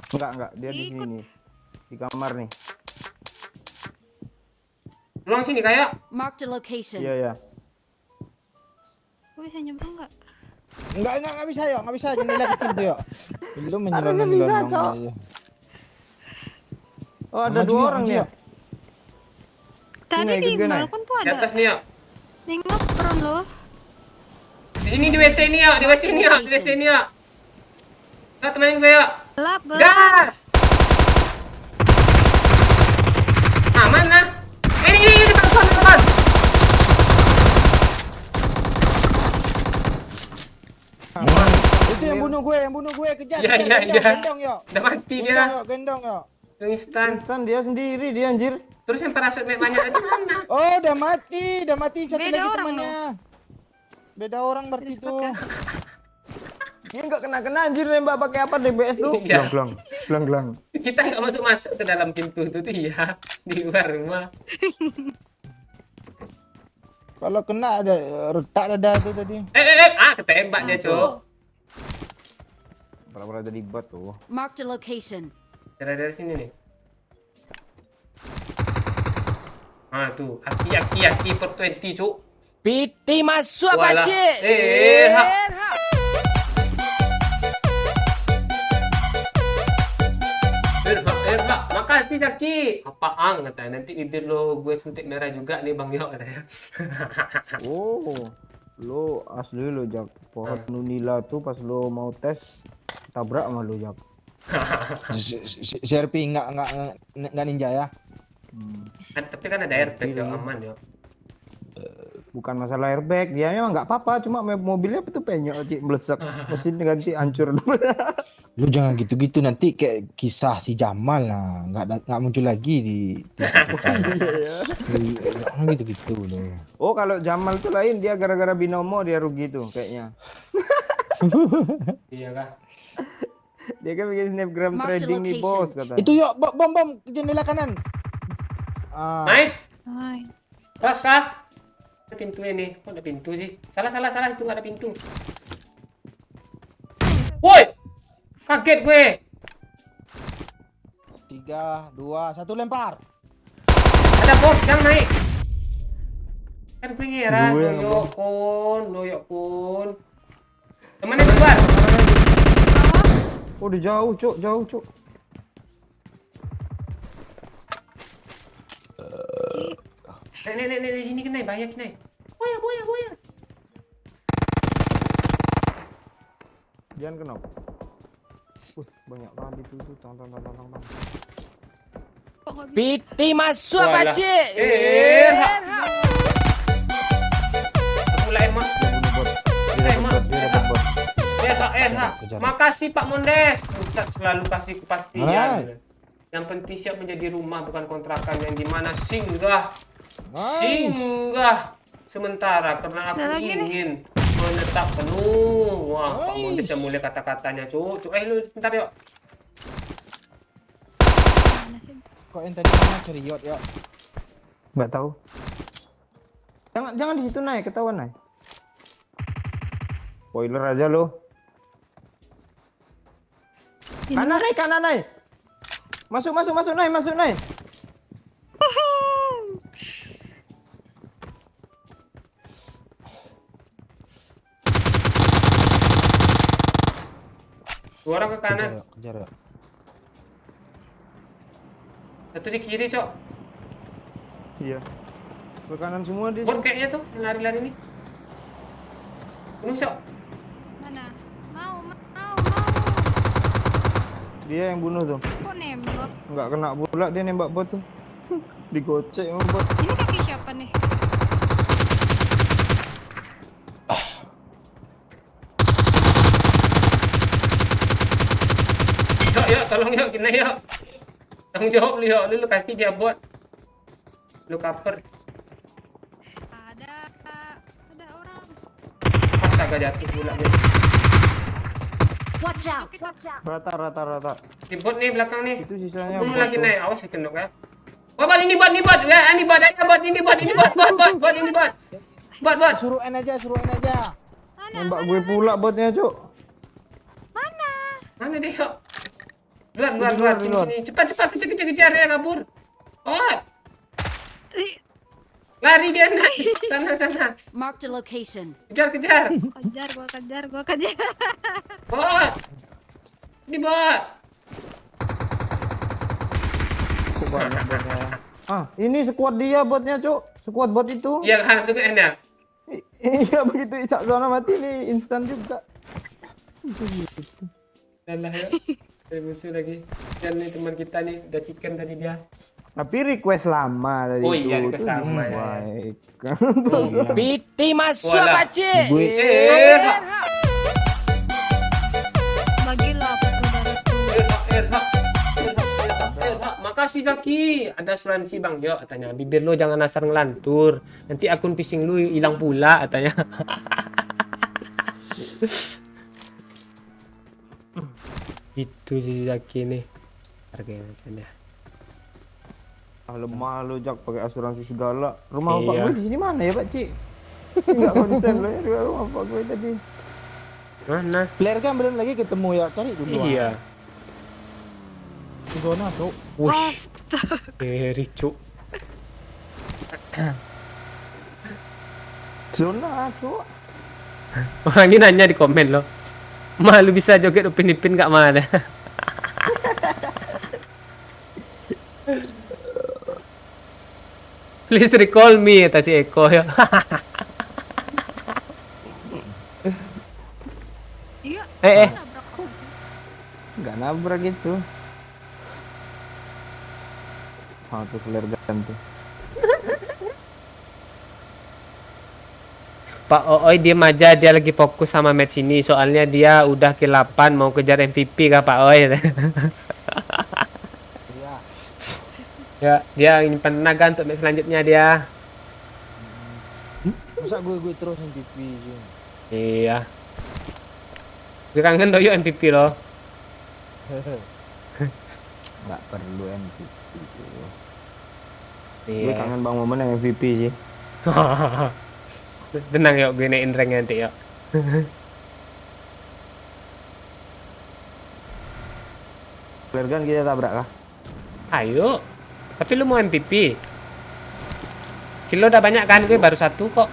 Enggak, dia di sini nih. Di kamar nih. Ruang sini kayak. Marked a location. Iya. Gue bisa nyebrang nggak? Enggak bisa yuk, enggak bisa jendela kecil tuh yuk. Belum menyelon-nyelon aja. Oh, ada Maju 2 yuk, orang maju nih. yuk. Tadi Ini, di ikut gue, Nay. balkon tuh Di ada. atas nih yuk. Dia ngepron loh. Di sini di WC nih yuk, di WC nih yuk, di WC nih yuk. Nah, temenin gue yuk. Gelap. Gas! Aman lah. Ini di balkon. Itu yang bunuh gue, kejar. Iya, kejar, iya. Gendong yuk. Udah mati Gendong dia. yuk, gendong yuk. Yang instan. Instan dia sendiri dia anjir. Terus yang parasut banyak aja mana? Oh, udah mati satu Beda lagi orang temannya. Beda orang berarti Respect tuh. ya. Ini enggak kena anjir nembak pakai apa DBS tuh? Iya. Glang. Kita nggak masuk ke dalam pintu itu tuh ya, di luar rumah. Kalau kena ada retak dada tuh tadi. Ketembak dia, Cok. Pernah jadi bot tuh. Marked a location. Dari sini nih. Ah tuh, aki 420, Cuk. Piti masuk Walah. Pakcik. Ha. Pak, makasih Zaki. Apaan katanya? Nanti bibir lo gue suntik merah juga nih Bang Yo katanya. Oh, lo asli lo Jak. Pohon Nunila tuh pas lo mau tes tabrak sama lo Jak. Serpi enggak ninja ya. Tapi kan ada airbag yo, aman yo. Bukan masalah airbag, dia memang nggak apa-apa, cuma mobilnya itu penyok, Cik, melesak, mesin ganti hancur. Lu jangan gitu-gitu nanti kayak kisah si Jamal lah, nggak muncul lagi di jangan gitu-gitu lo. Oh, kalau Jamal tuh lain, dia gara-gara binomo dia rugi tuh kayaknya. Iya kah? Dia kan bikin snapgram Mark the trading nih location. bos kata. Itu yuk, bom jendela kanan. Ah. Nice. Hai. Keras kah? Ada pintu ini. Kok ada pintu sih? Salah. Itu nggak ada pintu. Woi! Kaget gue. 3, 2, 1 lempar. Ada bom yang naik. Kan gue ngira Gue yang doyok kun. Temannya keluar. Oh, udah jauh, Cuk. Nek, di sini kena, bahaya kena. Boya. Jangan kenapa. Banyak banget itu tuh. Tang. Kok nggak bisa? Piti masuk Walah. pakcik. Mulai emang. Dia dapat bot. Kejar. Makasih Pak Mondes. Pusat selalu kasih kepastian. Alright. Yang penting siap menjadi rumah bukan kontrakan yang dimana singgah Nice. sementara karena aku Ada lagi nih. ingin menetap penuh. Wah, Pak Nice. Mondes yang mulai kata-katanya, Cuk. Lu bentar yuk. Mana sih? Kok yang tadi mana cari yacht ya? Nggak tahu. Jangan di situ naik, ketahuan naik. Spoiler aja lo. Kanan naik. Masuk naik. Dua orang ke kanan, Kejar ya. satu di kiri, Cok. Iya. Ke kanan semua dia. Bot kayaknya tuh yang lari-lari nih. Bunuh, Cok. Mana? Mau. Dia yang bunuh tuh. Kok nembak? Nggak kena pula dia nembak bot tuh. Digocek sama bot. Ini kaki siapa nih? Yuk, tolong yuk, kena yuk. Tanggung jawab lu yuk, lu kasih dia bot. Lu cover. Ada orang. Astaga, jatuh pula dia. Watch out! Rata. Di bot nih belakang nih. Itu sisanya Bunuh bot lagi tuh. naik, awas kendok ya. Wah, bal ini bot. Ya, ini bot, ini bot. Bot. Suruh N aja. Nembak gue pula botnya, Cuk. Mana dia yuk? Luar. Di luar. Sini. Cepat, kejar dia kabur. Bot. Lari dia naik. Sana. Marked a location. Kejar. Gua kejar. Bot. Ini bot. Kok banyak botnya. Ini squad dia botnya, Cuk. Squad bot itu. Iya, langsung ke Anda. Iya, begitu Isak zona mati nih instan juga. Alah ya. Ada musuh lagi. Dan nih teman kita nih udah chicken tadi dia. Tapi request lama tadi Oh itu. iya, request Tuh lama, ya. baik. Piti masuk Walah. pakcik. Gue- Bagilah apa tuh dari itu. Irhak. Makasih Zaki. Ada asuransi Bang. Yuk, katanya. Bibir lo jangan asal ngelantur. Nanti akun phishing lu hilang pula, katanya. Itu si Zaki nih. Harganya. Lemah lu Jak pakai asuransi segala. Rumah bapak Iya. gue di sini mana ya, Pak Cik? Enggak konsen lo ya rumah bapak gue tadi. Mana? Player kan belum lagi ketemu ya. Cari dulu. Iya. Di zona tuh. Wush. Very cuk. Zona, Cuk. Orang ini nanya di komen lo. Lu bisa joget Upin Ipin gak mana? Please recall me, kata si Eko ya. Iya. Eh. Nabrak apa sih? Enggak nabrak gitu. Tuh flare gun tuh. Pak Ooi diem aja, dia lagi fokus sama match ini. Soalnya dia udah kill 8 mau kejar MVP kah Pak Ooi? Iya. Ya, dia nyimpan tenaga untuk match selanjutnya dia. Masa gue terus MVP sih. Iya. Gue kangen doyo MVP loh. Enggak perlu MVP. Gue Iya. kangen Bang Momen yang MVP sih. Tenang yuk, gue naikin rank nanti yuk. Flare gun kita tabrak kah? Ayo. Tapi lu mau MVP. Kilo udah banyak kan, gue baru 1 kok.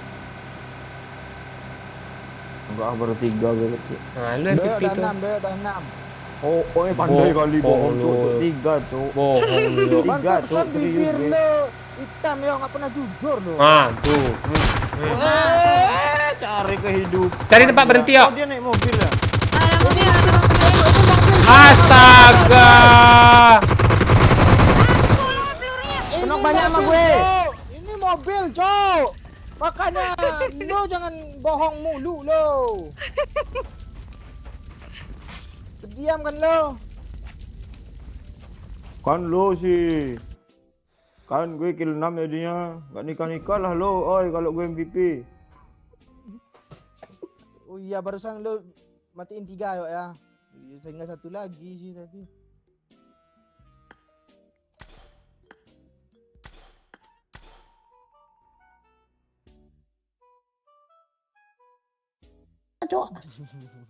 Enggak, baru 3 gue kecil. Nah, lu Doyok MVP udah tuh. 6, Doyok udah 6. Oh, pandai kali bohong lu. tuh. 3 tuh. Bohong lu. Tiga tuh, Pantesan serius, bibir Bre. lo hitam ya, nggak pernah jujur lo. Ah, tuh. Cari kehidupan. Cari tempat berhenti, yuk. Oh, dia naik mobil ya. Ada mobil. Astaga. Kenok banyak sama gue. Ini mobil, Cok. Makanya lo jangan bohong mulu lo. Diam kan lo. Kan lo sih. Kan gue kill 6 jadinya. Gak nikah-nikah lah lo. Oi, kalau gue MVP. Oh iya, barusan lo matiin 3 yuk ya. Iya, sehingga 1 lagi sih tadi.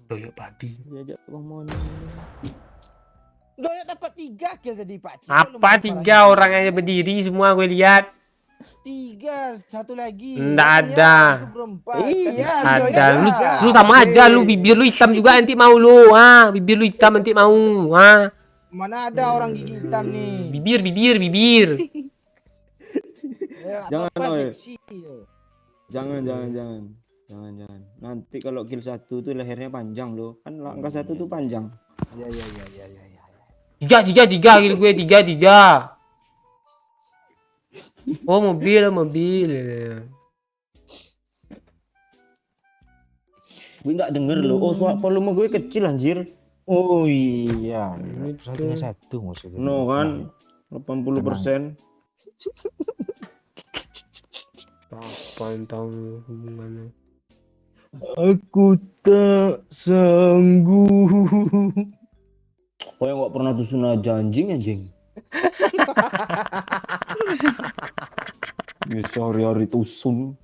Doyok babi. Diajak ngomong. Lo ya dapat 3 kill tadi, Pak Cik. Apa 3 orang aja berdiri semua gue lihat. 3, 1 lagi. Nggak Makanya ada. itu berempat. Iya, Tadi Ada lu, ada. lu sama aja lu, bibir lu hitam juga nanti mau lu. Ah, bibir lu hitam nanti mau. Ah, Mana ada orang gigi hitam nih? bibir. Ya, Jangan, apa-apa oi. seksi yo. Jangan. Nanti kalau kill 1 tuh lehernya panjang lo. Kan langkah 1 tuh panjang. Ya. 3 gitu gue 3. Oh, mobil. Gue nggak denger lo. Oh, volume gue kecil anjir. Oh iya, satunya 1 maksudnya. No kan. 80%. Apa yang tahu hubungannya? Aku tak sanggup. Oh, yang nggak pernah tusun aja anjing. Ya sehari-hari tusun.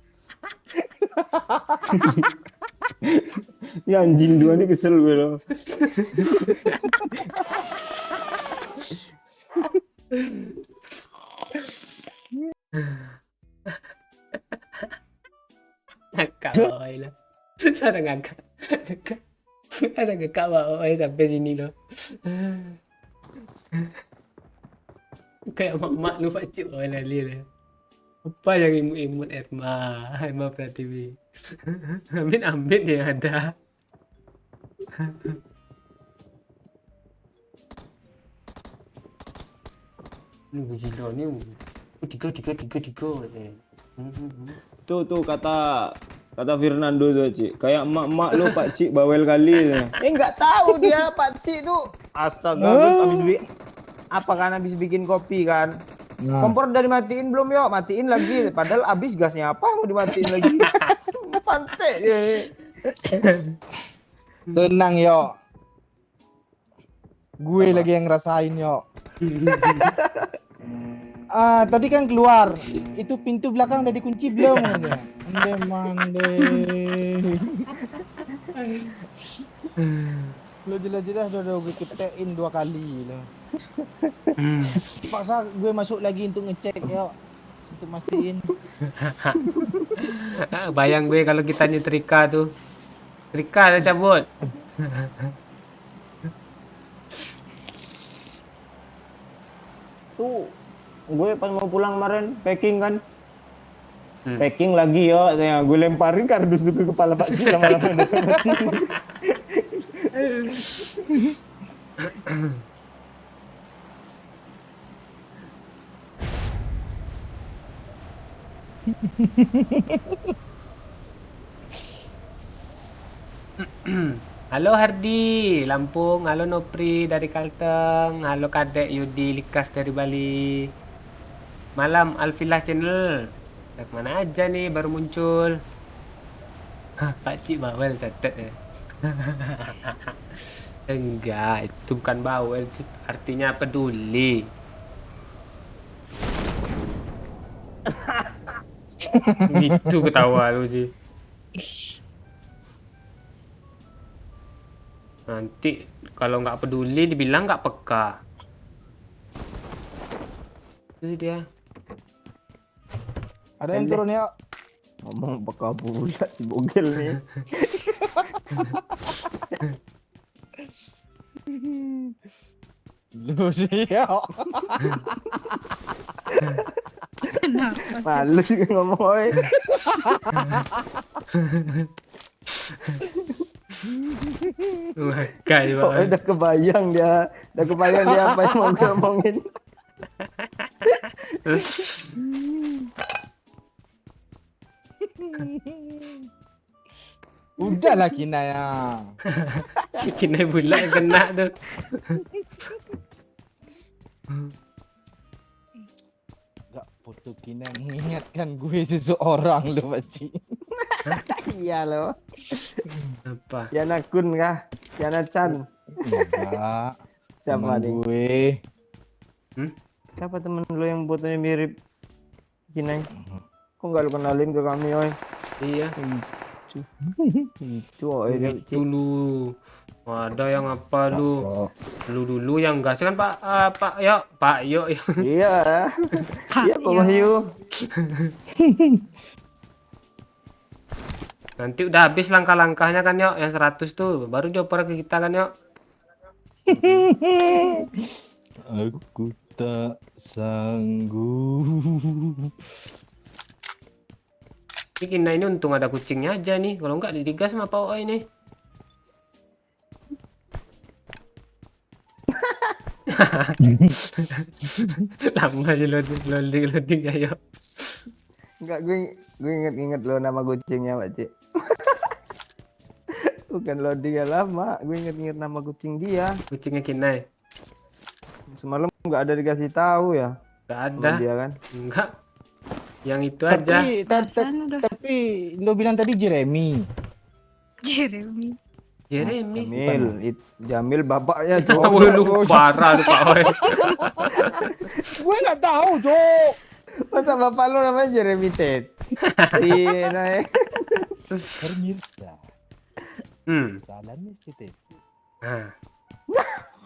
Ya anjing 2 nih kesel gue loh. Ngakak oi lah. Ada ngakak. Ada ngakak oi sampai sini loh. Kayak mak lu pakcik oi lah dia. Apa yang imut-imut Erma Pratiwi. Amin yang ada. Lu gila ni. Tiga. Tuh kata Fernando tuh, Cik. Kayak emak-emak lo Pak Cik bawel kali. Enggak tahu dia Pak Cik tuh. Astaga, apa kan habis bikin kopi kan? Nah, Kompor udah dimatiin belum yo? Matiin lagi. Padahal habis gasnya apa mau dimatiin lagi? Pantai ya. tenang yo. Gue lagi yang ngerasain yo. Tadi kan keluar. Itu pintu belakang udah dikunci belum? Memang deh. Lo jelas-jelas udah gue ketein 2 kali lo. Paksa gue masuk lagi untuk ngecek yo. Untuk mastiin. Bayang gue kalau kita nyetrika tuh. Setrika dah cabut. Tuh gue pas mau pulang kemarin packing kan. Packing lagi yo, gue lemparin kardus ke kepala Pak Cik lama-lama. Halo Hardi, Lampung. Halo Nopri dari Kalteng. Halo Kadek Yudi Likas dari Bali. Malam Alfilah Channel. Dari mana aja nih baru muncul. Pak Cik bawel catat ya. Enggak, itu bukan bawel, itu artinya peduli. Gitu ketawa lu sih. Nanti kalau nggak peduli dibilang nggak peka. Itu dia. Ada yang turun ya. Ngomong peka bulat si bogel nih. Lu siap. Kenapa? Malu sih ngomong oi. Makai Oh, banget. udah kebayang dia. Udah kebayang dia apa yang mau gue omongin. Udahlah Kina ya. Kena bulat yang kena tu. Gak foto Kina mengingatkan gue seseorang lu Pakcik. Iya loh. Apa? Yana Kun kah? Yana Chan. Enggak. Siapa Teman nih? gue. Siapa temen lu yang fotonya mirip Kinai? Kok nggak lu kenalin ke kami, oi? Iya. Itu, oi. dia, Itu lu. Ada yang apa lu? Lu dulu yang gas kan Pak Pak Yo. Iya. Iya, Pak Wahyu. Nanti udah habis langkah-langkahnya kan Yo, yang 100 tuh. Baru dioper ke kita kan Yo. Aku tak sanggup. Ini Kina ini untung ada kucingnya aja nih. Kalau enggak digas sama Pak Oi ini. Lama aja loading ayo. Enggak, gue inget lo nama kucingnya, Pak Cik. Bukan loading ya lama, gue inget nama kucing dia. Kucingnya Kinai. Semalam nggak ada dikasih tahu ya. Enggak Sama ada. dia kan. Enggak. Yang itu aja. Tapi, tapi lo bilang tadi Jeremy. Jeremy. Jeremy. Jamil bapaknya Oh, cowok. lu parah lu Pak Oi. Gue nggak tahu, Cok. Masa bapak lu namanya Jeremy Tate? Iya, naik. Pemirsa, salamnya si Tete. Nah.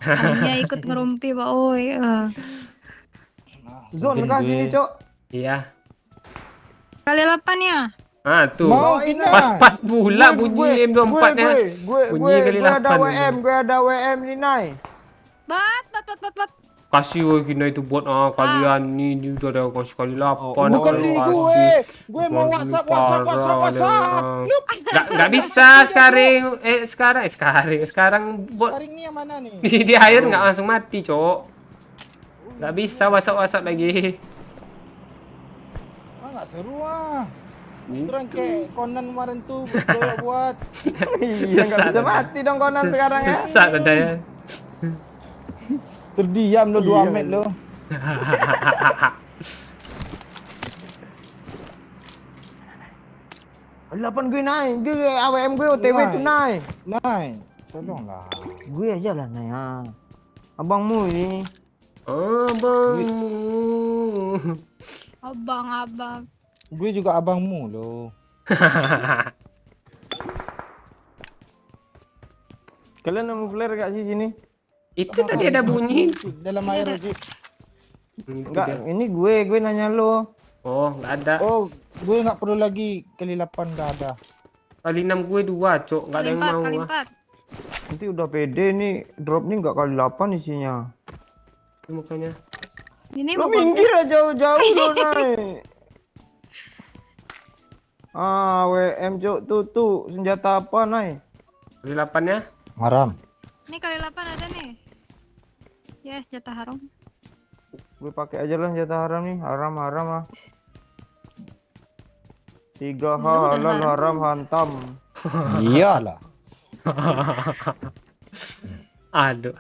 Hanya ikut ngerumpi Pak Oi. Zon kah sini, Cok? Iya. Kali 8 ya? Ah tuh. Mau Pas pula bunyi M24-nya. Bunyi kali gue ada 8. gue ada WM nih, Nay. Bat. Kasih woi Kina itu buat kalian nih udah ada kasih kali 8. Bukan di gue mau WhatsApp. Nggak bisa sekarang buat Sekarang ini yang mana nih? di air nggak langsung mati Cok. Nggak bisa WhatsApp lagi. Nggak seru Terus kayak Conan kemarin tuh doyok buat. Iya, nggak bisa mati dong Conan sekarang ya. Sesat ada ya. Terdiam lo 2 menit lo. Delapan gue naik, gue AWM gue OTW tuh naik. Naik, tolonglah. Gue aja lah naik. Abangmu ini. Abang. Gue juga abangmu lo. Kalian mau flare gak sih sini? Itu tadi ada bunyi. Dalam air Cik. Enggak, ini gue nanya lo. Oh, nggak ada. Oh, gue nggak perlu lagi kali 8 nggak ada. Kali 6 gue 2, Cok. Nggak ada yang mau. Kali 4. Nanti udah pede nih, drop nih nggak kali 8 isinya. Mukanya. Ini Lo mau minggir aja jauh-jauh lo naik. WM Cok, tuh senjata apa naik? Kali 8-nya? Haram. Ini kali 8 ada nih. Ya, senjata harum. Gue pakai aja lah senjata haram nih, haram lah. 3 halal haram hantam. Iyalah. Aduh.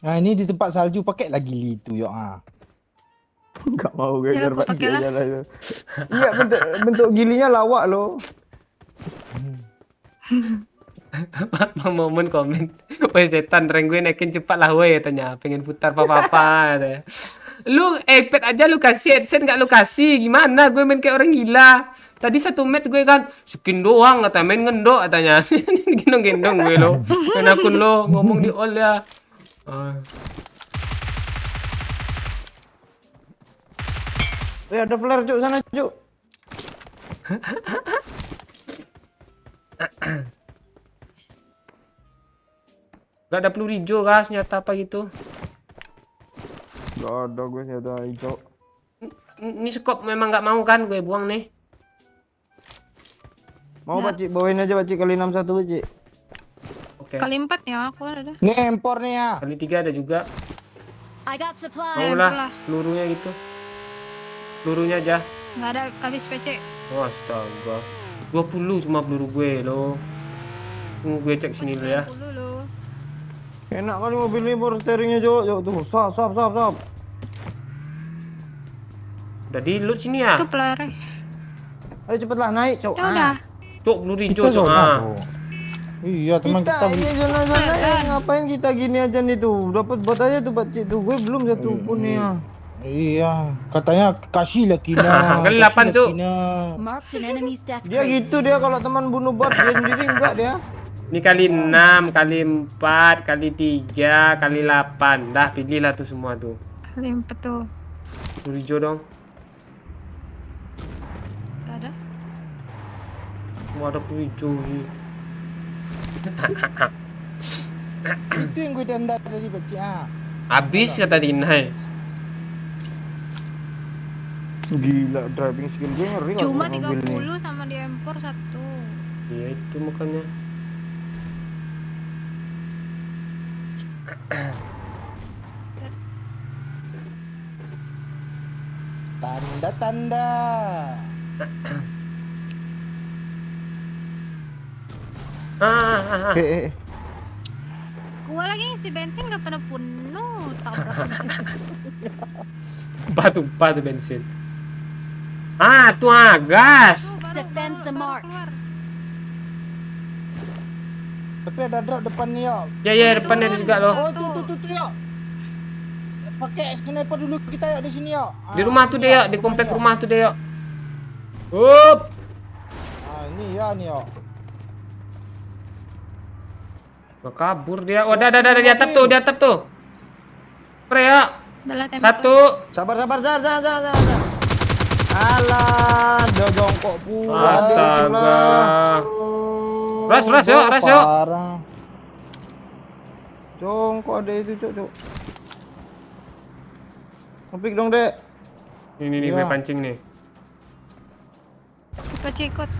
Nah ini di tempat salju pakai lagi itu yo Enggak mau gue Ya, biar aku pakai pakai lah. aja lah itu. Iya, bentuk gilinya lawak lo. Momen komen. Woi setan, rank gue naikin cepat lah woi tanya. Pengen putar apa-apa. Lu iPad aja lu kasih AdSense nggak lu kasih. Gimana? Gue main kayak orang gila. Tadi 1 match gue kan skin doang kata main ngendok katanya. Gendong-gendong gue lo. Main akun lo ngomong di all ya. Ada flare Cuk sana Cuk. Gak ada peluru hijau kah? Senjata apa gitu? Gak ada gue senjata hijau. Ini skop memang nggak mau kan gue buang nih. Mau Nggak. Pak Cik, bawain aja Pak Cik kali 61 Pak Cik. Oke. Kali 4 ya aku ada. Ngempor nih ya. Kali 3 ada juga. I got Mau supplies. lah lah. pelurunya gitu. Pelurunya aja. Nggak ada habis PC. Oh, astaga. 20 cuma peluru gue loh. Tunggu gue cek sini dulu ya. 90 loh. Enak kali mobil ini power steeringnya Cok. Tuh, sap. Udah di loot sini ya. Itu pelari. Ayo cepetlah naik Cok. Ya udah. Cok peluru hijau Kita cok. zona, Ah. Cok. Iya, teman kita beli. Iya zona-zona ya. Ngapain kita gini aja nih tuh. Dapat buat aja tuh Pak Cik tuh. Gue belum satu pun nih ya. Iya, katanya kasih lah Kina. Kali kasih 8, lah Cuk. Kina. Marked an enemy's death Dia crate. gitu dia kalau teman bunuh bot dia sendiri enggak dia. Ini kali 6, kali 4, kali 3, kali 8. Dah pilihlah tuh semua tuh. Kali 4 tuh. Peluru hijau dong. Nggak ada. Semua ada peluru hijau sih. Itu yang gue tanda tadi Pak Cik. Ah. Habis kata Dinai. Gila driving skill gue ngeri kalau Cuma mobil nih. 30 sama di empor 1. Iya itu makanya. Tanda-tanda. Eh. Gua lagi ngisi bensin nggak pernah penuh. Tabrak. Batu bensin. Ah, tuh gas. Tuh, Defend the mark. keluar. Tapi ada drop depan nih yo. Ya ya depan ada juga loh. Oh, tuh yo. Pakai sniper dulu kita yuk di sini yo. Di rumah tuh deh ya, di komplek rumah tuh deh ya. Up. Ah, ini ya nih yo. Nggak kabur dia. Oh, ada di atap tuh, di atap tuh. Spray ya. Adalah tembak. Satu. Sabar. Jangan. Alah, dia jongkok pula. Astaga. Ras yuk. Parah. Jongkok ada itu, Cok. Ngepik dong, Dek. Ini nih Iya. gue pancing nih. Pak Cik ikut.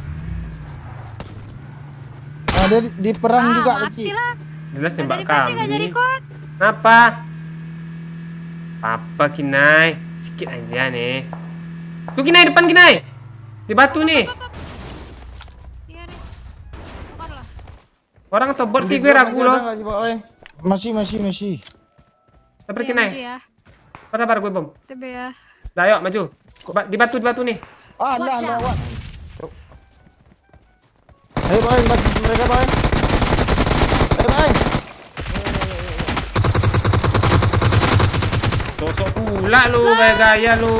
Nah, dia di perang juga Pak mati Cik. lah. Jelas Nggak tembak jadi Pak Cik, nggak jadi kami. ikut. Kenapa? Apa Kinai? Sikit aja nih. Tuh Kinai depan Kinai. Di batu nih. Iya nih. Keluar lah. Orang atau bot sih gue ragu loh. Enggak sih, Pak, oi? Masih. Sabar Iya, Kinai. maju ya. Sabar gue bom. TB ya. Dah yuk maju. Di batu nih. Ah, Watch out. lewat. Ayo, Pak, bantu mereka, Pak. Ayo, Pak. Sosok pula lu gaya lu.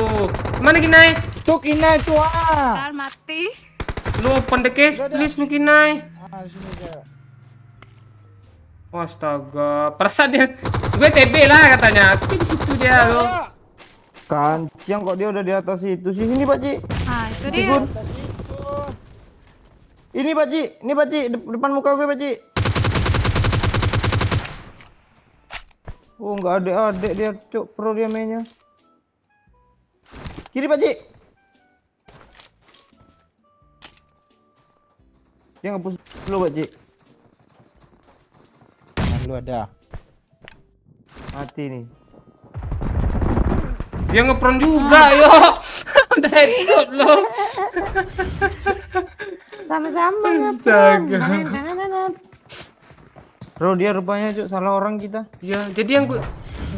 Mana Kinai? Tuh Kina itu Kan mati. Lu open the case please lu Kinai. Ah, di sini dia. Astaga, perasaan dia gue TB lah katanya. Tapi di situ dia lo. Kancing kok dia udah di atas itu sih. Sini, Pak Cik. Ah, itu dia. Gun. Atas itu. Ini, Pak Cik. Ini, Pak Cik. Depan muka gue, Pak Cik. Oh, nggak adek-adek dia, Cok. Pro dia mainnya. Kiri, Pak Cik. Dia nge-push dulu, Pak Cik. Lu ada. Mati nih. Dia ngepron juga yo. Udah headshot lo. Sama-sama Astaga. Bro, dia rupanya, Cok. Salah orang kita. Ya, jadi yang gue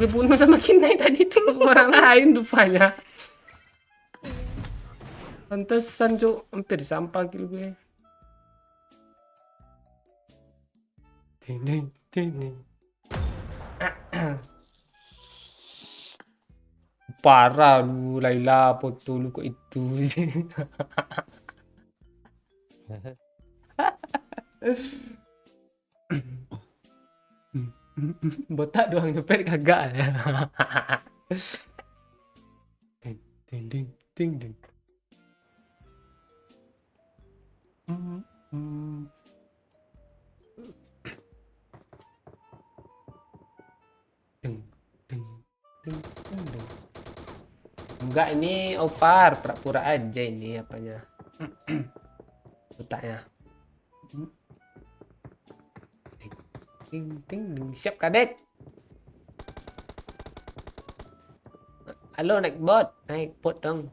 bunuh sama Kinai tadi tuh orang lain rupanya. Pantesan cuk, hampir sampah kill gue. Ding. Parah lu Laila foto lu kok itu. Botak doang nyepet kagak ya. Ding. Deng, deng, deng, deng, deng. Enggak, ini Opar, pura-pura aja ini apanya. Letaknya. Ding, ding, ding. Siap, Kadek. Halo, naik bot dong.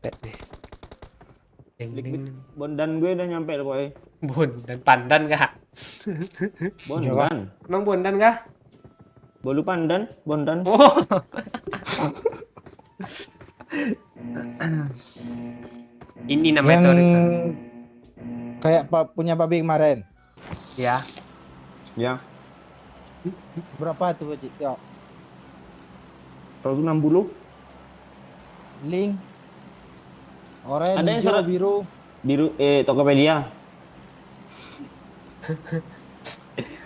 Bet nih. Ding, Liquid ding. bondan gue udah nyampe loh, boy. Bondan pandan kah? Bondan. Emang bondan kah? Bolu pandan, bondan. Oh. Ini Yang namanya teori. kayak punya babi kemarin. Ya. Ya, Berapa tuh, Cik? Yuk, 160. link. Oranye, Ada yang hijau, surat- biru. Biru Tokopedia.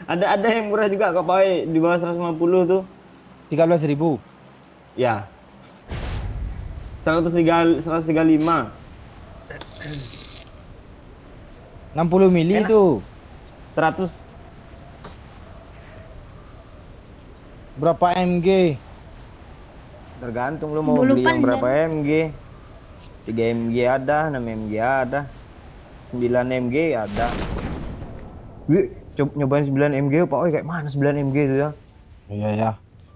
ada yang murah juga kok, boy, di bawah 150 tuh. 13.000. Ya. 135. 60 mili Enak. tuh. 100. Berapa MG? Tergantung lu mau Bulu beli yang pandan. berapa MG. 3 MG ada, 6 MG ada. 9 MG ada. Wih, coba nyobain 9 MG Pak. Oi, kayak mana 9 MG itu ya? Iya ya.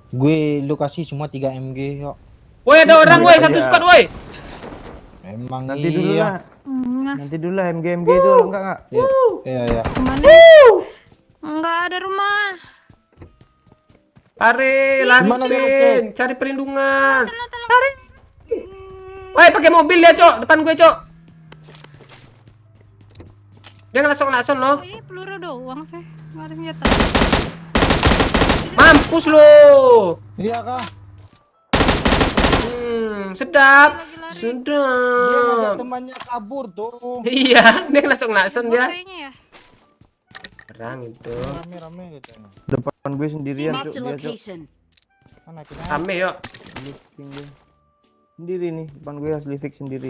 Gue lu kasih semua 3 MG, yuk. Woi, ada orang woi, Iya. satu squad woi. Memang Nanti dulu iya. lah. Enggak. Nanti dulu lah MG itu enggak. Iya, iya, iya. Kemana? Enggak ada rumah. Lari, Gimana dia, lari, cari perlindungan. Lari. Woi, pakai mobil dia, Cok. Depan gue, Cok. Dia ngelakson loh. Oh, ini peluru doang sih. Kemarin senjata. Mampus lo. Iya kah? Sedap. Lagi-lari. Dia ngajak Sedap. temannya kabur tuh. Iya, dia ngelakson Bot dia. kayaknya ya. Perang itu. Rame-rame katanya. Depan gue sendirian, Marked a Cuk. Dia, Cuk. location. Mana kita? Rame yuk. Lifting dia. Sendiri nih, depan gue asli fix sendiri.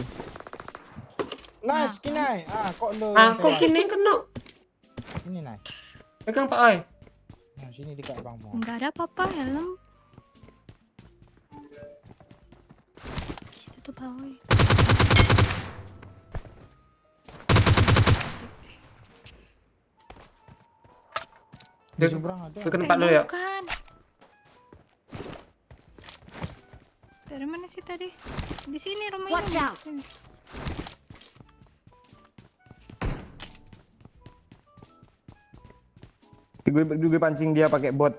Nice, Kinai. Kok lu Ah, yang kok tewas? gini kena? Ini, Nai. Pegang Pak Oi. Nah, sini dekat Bang Mo. Enggak ada apa-apa helm. Situ tuh Paoi. Di seberang ada. Ke tempat lu ya. Bukan. Dari mana sih tadi? Di sini rumahnya. Watch out. Sini. Gue pancing dia pakai bot.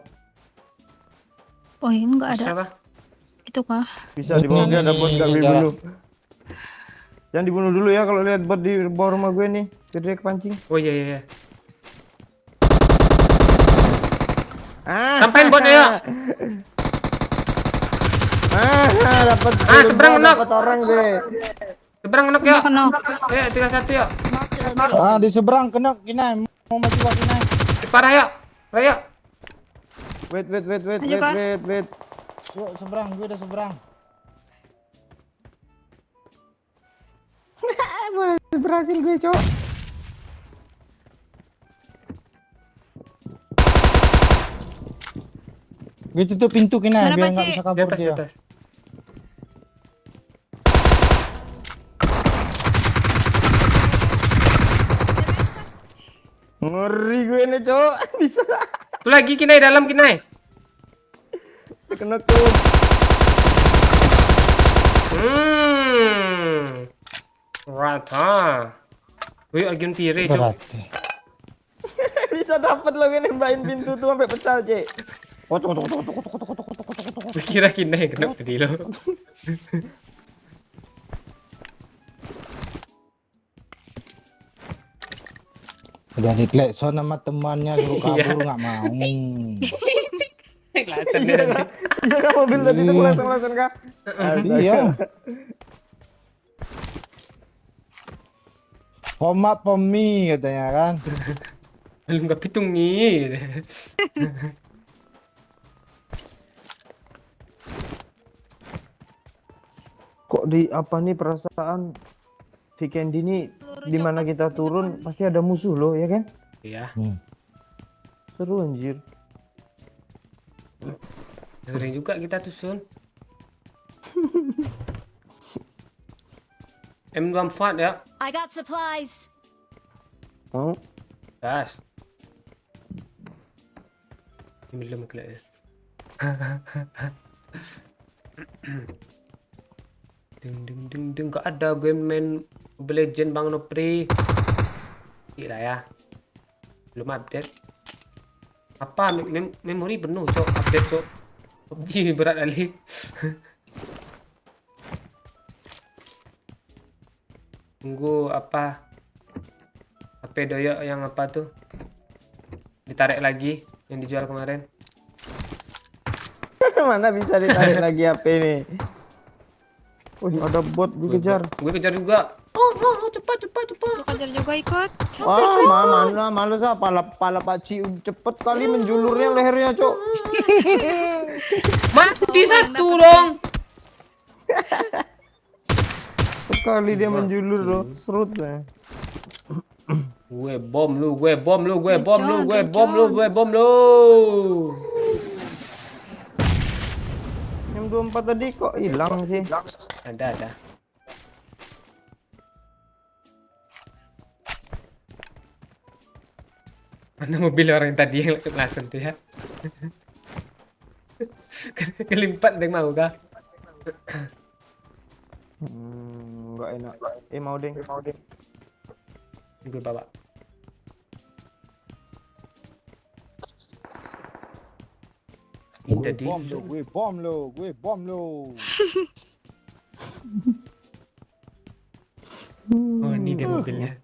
Oh, ini enggak ada. Siapa? Itu kah? Bisa di bawah Ini, dia ada bot enggak ini, dibunuh. Jangan dibunuh dulu ya kalau lihat bot di bawah rumah gue nih. Biar dia kepancing. Oh iya iya. Sampai Sampein botnya yuk. Dapat seberang knock. dapat orang gue. Seberang knock yuk. Kena. Ayo 31 yuk. Marked a location. Di seberang kena Kinai. Mau maju lagi, Kinai. Parah yuk. Ayo. Wait. Ayo, Kak. Yuk, seberang. Gue udah seberang. Berhasil gue, Cok. Gue tutup pintu, Kinai. Mana, Biar Pak, nggak Cik? bisa Di kabur atas di dia. atas. Ngeri gue nih, Cok. Bisa Tuh lagi Kinai dalam Kinai. kena tuh. Rata. Wih, Arjun Pire, Cok. Berarti. Bisa dapat lo gue nembakin pintu tuh sampai pecah, Cek. Gue kira Kinai yang kena tadi lo. Udah diklekson sama temannya suruh Iya. kabur nggak mau. Kelihatan dia tadi. Jaga mobil tadi tuh langsung kah? Iya. Poma pomi katanya kan. Belum kepitung nih. Kok di apa nih perasaan Weekend ini Peluru di mana copot kita di turun depan. pasti ada musuh loh, ya kan? Iya. Seru anjir. Sering juga kita tuh Sun. M24 ya. I got supplies. Mau? Gas. Ini belum kelihatan. Ding gak ada gue main Mobile Legend Bang Nopri. Gila ya. Belum update. Apa memori penuh cok, update cok. PUBG berat kali. Tunggu apa? HP doyok yang apa tuh? Ditarik lagi yang dijual kemarin. Mana bisa ditarik lagi HP ini? Wih, ada bot dikejar. Gue kejar juga. Oh, cepat. Lu kejar juga ikut. Wah, mana malu sah pala Pak Ci cepet kali menjulurnya lehernya, Cok. Mati satu dong. Sekali dia menjulur loh, serut ya. Gue bom lu. Yang 24 tadi kok hilang sih? Ada. Mana mobil orang tadi yang langsung tuh ya? Kelimpat deng mau kah? Enggak enak. Mau deng. Gue bawa. Tadi. Gue bom lo. Oh ini dia mobilnya.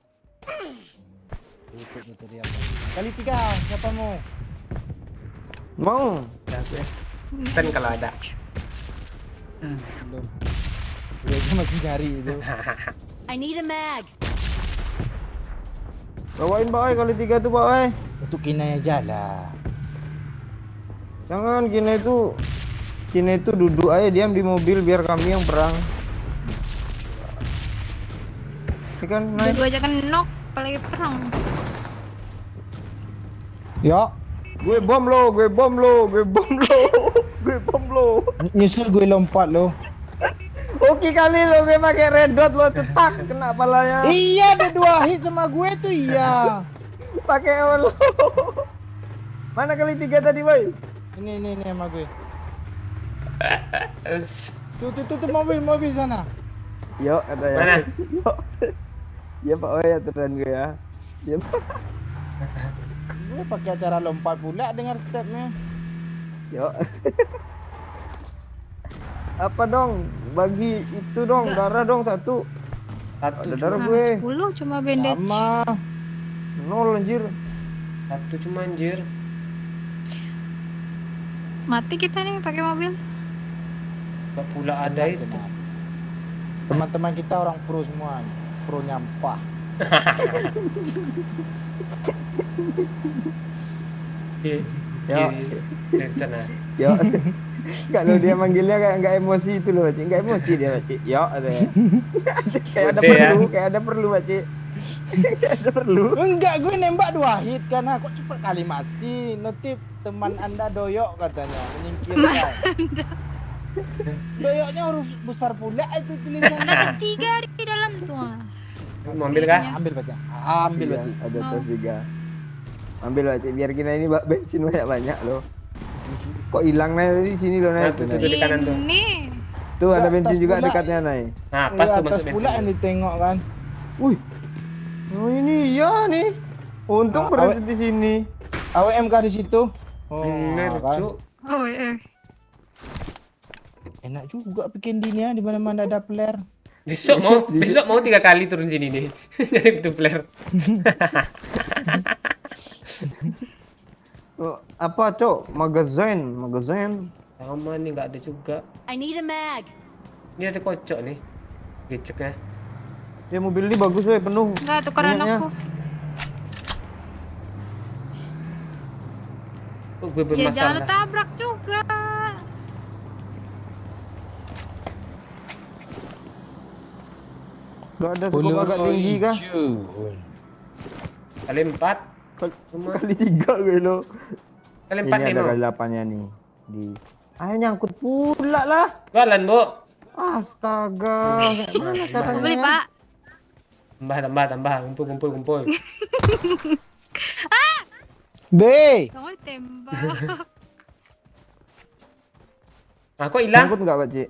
Kali 3, siapa mau? Mau? Udah gue. Stand kalau ada. Belum. Gue aja masih nyari itu. I need a mag. Bawain Pak kali 3 tuh Pak. Untuk Kina aja lah. Jangan Kina itu duduk aja diam di mobil biar kami yang perang. Ini kan naik. Dua aja kan knock, apalagi perang. Yo, Gue bom lo. nyusul gue lompat lo. Oke kali lo gue pakai red dot lo cetak kena palanya. Iya, ada 2 hit sama gue tuh iya. Pakai lo. Mana kali 3 tadi, boy? Ini sama gue. Tuh mobil sana. Yo, kata ya. Mana? Ya Pak Oi aturan gue ya. Ya, Pak. Gue pakai cara lompat pula dengar stepnya. Yo. Apa dong? Bagi itu dong, darah dong satu. Satu Ada cuma, darah Nah, gue. 10 cuma bandage. Sama. 0 anjir. satu cuma anjir. Mati kita nih pakai mobil. Gak pula ada itu. Teman-teman kita orang pro semua. Pro nyampah. Ya. Lihat sana. Yo. Kalau dia manggilnya kayak enggak emosi itu loh, Cik. Enggak emosi dia, Cik. Yo, ada. Kayak ada perlu, Cik. Kayak ada perlu. Enggak, gue nembak 2 hit karena kok cepet kali mati. Notif teman Anda doyok katanya, menyingkirkan. Doyoknya huruf besar pula itu tulisannya. Ada 3 di dalam tuh. Mau ambil kah? Ambil baca. Ambil Iya, baca. ada tas juga. Ambil, Cik. Biar kita ini bensin banyak loh. Kok hilang di sini loh, Nay? Nah, tuh di kanan tuh. Ini. Tuh ada Enggak, bensin tas juga pula. dekatnya, Nay. Nah, pas tuh atas masuk pula yang bensin. ditengok kan. Wih. Oh ini iya nih. Untung Ah, berhenti di sini. AWMK di situ. Oh, Bener, kan. Cuk. Oh, Enak juga bikin dinya di mana-mana ada flare. Besok mau 3 kali turun sini nih. Jadi itu flare. Oh, apa, Cok? Magazine. Sama nih nggak ada juga. I need a mag. Ini ada kocok nih. Beceknya. Ya mobil ini bagus, weh, penuh. enggak tukeran Minyaknya. aku. Oh, gue Ya jangan bermasalah. tabrak juga. Gak ada skop agak tinggi kah? Kali 4. Kali 3 gue lo. Kali 4 Ini nih ada no. kali 8-nya nih. Ayo nyangkut pula lah. Jualan bu. Astaga, gimana caranya? Mau beli, Pak? Tambah. Kumpul. B. Kamu tembak. Nah, kok hilang? Nyangkut nggak, Pak Cik?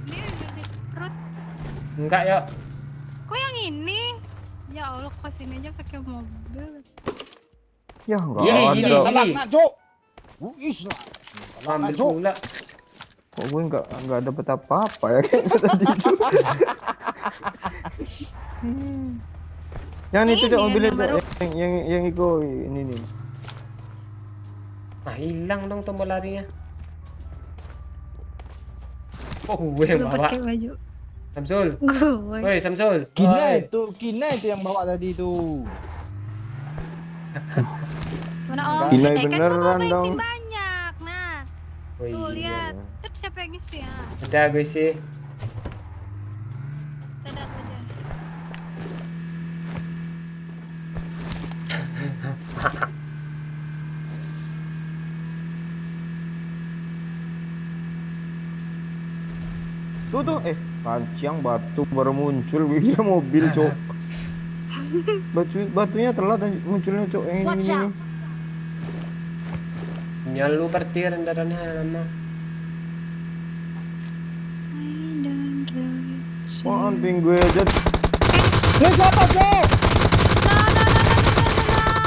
Ini udah di perut. Enggak, yuk. Kok yang ini? Ya Allah, kesini aja pakai mobil. Ya nggak Ini, ada. ini. Talak nak, Cok. Wis lah. Ambil Cok. pula. Kok gue nggak dapet apa-apa ya kayak tadi itu. Yang itu Ini Cok, yang mobilnya baru. Cok. Yang Iko ini nih. Ah, hilang dong tombol larinya. Oh, gue yang Udah bawa. pakai baju. Samsul. Gue. Woi, Samsul. Kina itu yang bawa tadi tu. Mana Om? Gila, Kan beneran kamu bensin dong. banyak. Nah, Oh, tuh iya. lihat. Terus siapa yang ngisi ya? Udah gue sih. Dadah aja. Tuh, kancing batu baru muncul, gue kira mobil Cok. Batunya telat munculnya Cok yang Watch ini. out! Nyalu berarti rendarannya lama. Wah, anting gue aja. Ini siapa, Cok?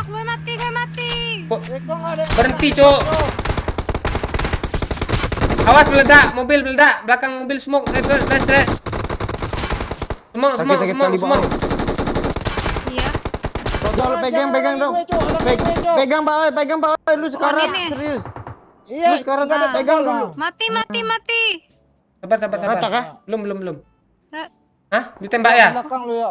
Gue mati. Kok Kok nggak ada? berhenti, Cok? Awas meledak, mobil meledak, belakang mobil smoke, red. Semua. Iya. Cok, lu pegang dong. Pegang Pak Oi, lu sekarang Ini. serius. Iya, Lu sekarang nggak ada pegang tombol dulu. lah. Mati. Sabar. Rata kah? Belum. Ra- Hah? Ditembak ya? Belakang lu ya.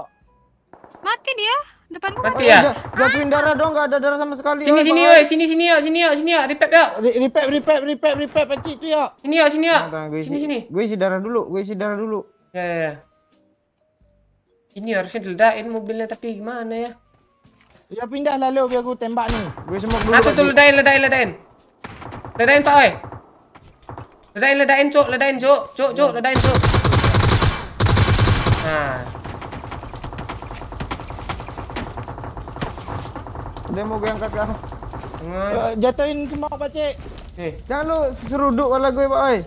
Mati dia. Depanku. Mati ya? Jatuhin darah dong, nggak ada darah sama sekali. Sini, Pak Oi. woi, sini yuk, repair yuk. Repair pacik tu ya. Sini yuk. Tenang, gue Sini. Gue isi darah dulu. Ya. Ini harusnya diledakin mobilnya tapi gimana ya? Ya pindah lalu biar aku tembak ni. Gue semok dulu. Nah, Pak tuh Cik. ledain. Ledain Pak Oi. Ledain, Cok. Ledain, Cok. Nah, Dia mau gue angkat ke atas. Jatuhin semua pacik. Jangan lu seruduk kepala gue Pak Oi.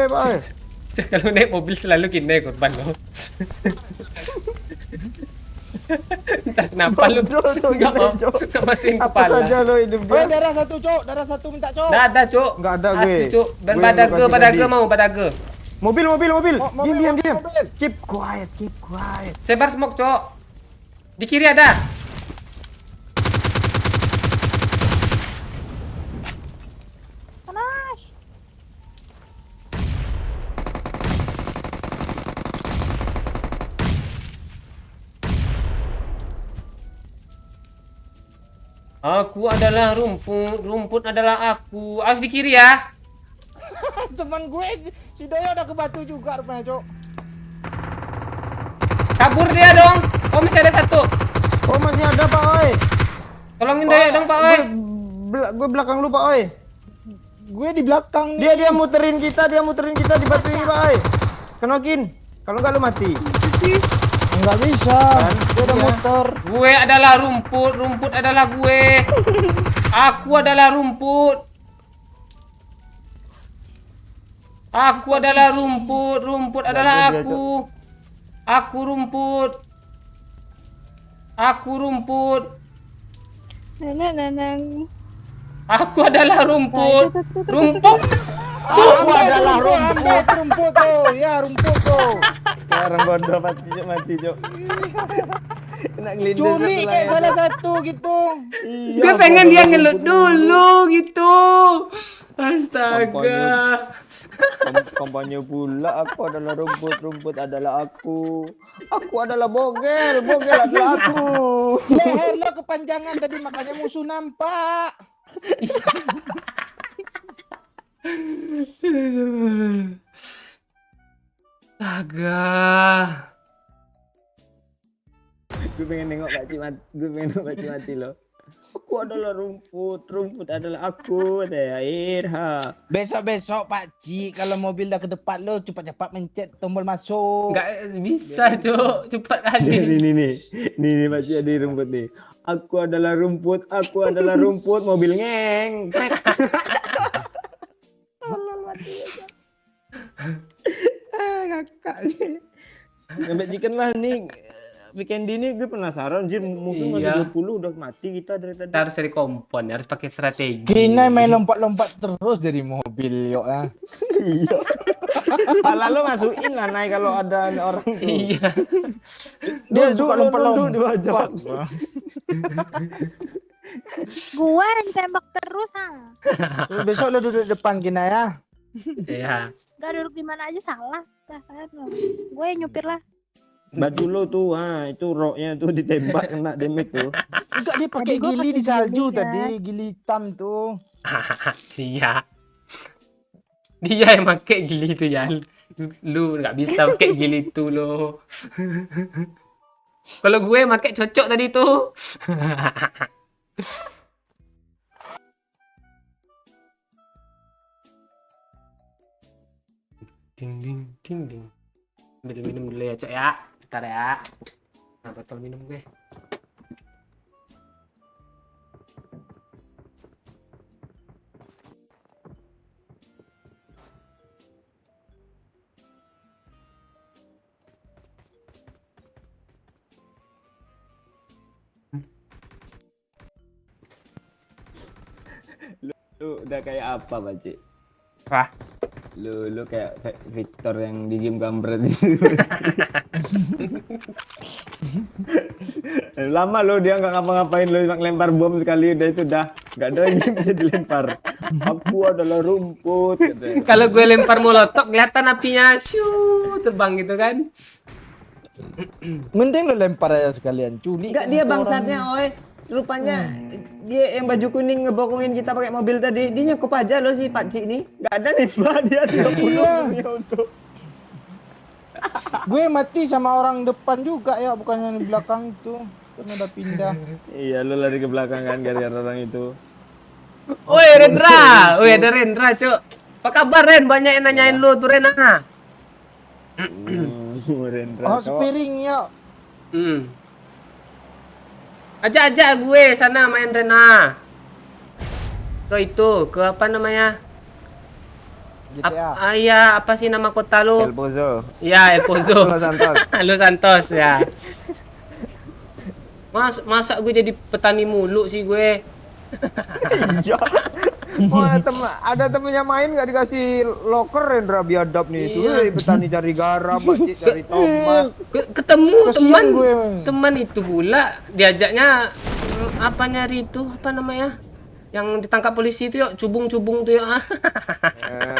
Pak Oi. kalau naik mobil selalu kena korban lo. Entah kenapa lu Bodoh tuh, nggak mau Cok. nggak masukin Apa kepala. saja lo hidup Oh, dia. darah satu, Cok. Darah satu minta, Cok. Nggak ada, Cok. Nggak ada gue. Asli, Cok. Dan Gue badaga yang kasih tadi. mau badaga. Mobil. Mobil. Diam. Keep quiet. Sebar smoke, Cok. Di kiri ada. Panas. Aku adalah rumput adalah aku. Awas di kiri ya. Teman gue si Doyo udah ke batu juga rupanya, Cok. Kabur dia dong. Oh, masih ada satu. Oh, masih ada Pak Oi. Tolongin Doyo dong, Pak Oi. Gue belakang lu Pak Oi. Gue di belakang nih. Dia muterin kita di batu ini Pak Oi. Kenokin. Kalau nggak lu mati. Enggak bisa. Dia udah Iya. muter. Gue adalah rumput adalah gue. Aku adalah rumput. Aku adalah rumput adalah aku. Aku rumput. Nanang. Aku adalah rumput. Rumput. Aku adalah rumput. Rumput tuh. Ya, rumput tuh. Sekarang bodoh mati Cok. Kena ngelindes Culi satu kayak layar. salah satu gitu. Iya, Gue pengen bodoh dia rumput ngelut dulu gitu. Astaga. Kampanye pula, aku adalah rumput adalah aku. Aku adalah bogel adalah aku. Leher lo kepanjangan tadi makanya musuh nampak. Astaga. Gue pengen nengok Pak Cik mati, gue pengen nengok Pak Cik mati loh. Aku adalah rumput, rumput adalah aku, katanya Irha. Besok-besok Pak Cik kalau mobil dah ke depan lo cepat-cepat mencet tombol masuk. Nggak bisa, Cok. Cepat kali. Nih Pak Cik ada rumput nih. Aku adalah rumput, mobil ngeng. Kakak nih. Sampai chicken lah nih. Weekend ini gue penasaran, Jir, musuh Iya. masih 20 udah mati kita dari tadi. Kita harus cari kompon, harus pakai strategi. Kina main lompat-lompat terus dari mobil yuk ah. Iya. Pala lu masukin lah naik kalau ada orang tuh. Iya. Dia Duduk, suka lu lompat-lompat. duduk di pojok. Gue yang tembak terus ah. Besok lo duduk depan Kina ya. Iya. Gak duduk di mana aja salah. Perasaan lo. Gue yang nyupir lah. Baju lo tuh, itu roknya tuh ditembak kena damage tuh. Enggak dia pakai Tadi gua gili pakai di salju gili, tadi, gili hitam tuh. Iya. Dia yang pakai gili itu ya. Lu nggak bisa pakai gili itu lo. Kalau gue pakai cocok tadi tuh. Ding ding ding ding. Ambil minum dulu ya, Cok ya. Bentar ya. Nah, botol minum gue. Lu udah kayak apa, Pak Cik? Wah, Lu kayak Victor yang di game Gambret itu. Lama lo dia nggak ngapa-ngapain, lo cuma lempar bom sekali udah itu dah nggak ada lagi yang bisa dilempar. Aku adalah rumput katanya. kalau gue lempar molotov kelihatan apinya shoo terbang gitu kan. Mending lo lempar aja sekalian culik. Enggak, dia bangsatnya, oi. Rupanya dia yang baju kuning ngebokongin kita pakai mobil tadi, dia nyekop aja lo si Pak Cik nih. Nggak ada nembak dia 30 Iya. punya untuk. Gue mati sama orang depan juga ya, bukan yang di belakang itu. Kan udah pindah. Iya, lo lari ke belakang kan gara-gara orang itu. Woi Rendra, woi ada Rendra Cuk. Apa kabar Ren? Banyak yang nanyain lu tuh Ren ah. Rendra. Oh, spiring ya. Ajak-ajak gue sana main Ren ah. Ke itu, ke apa namanya? GTA. Iya, apa sih nama kota lu? El Pozo. Iya, El Pozo. Los Santos. Los Santos ya. Masa gue jadi petani mulu sih gue. Iya. Oh, ada temennya main nggak dikasih locker Rendra biadab nih. Itu dari petani cari garam, Pak Cik cari tomat. Ketemu Kasian teman gue. teman itu pula diajaknya apa nyari itu apa namanya? Yang ditangkap polisi itu yuk, cubung-cubung tuh yuk.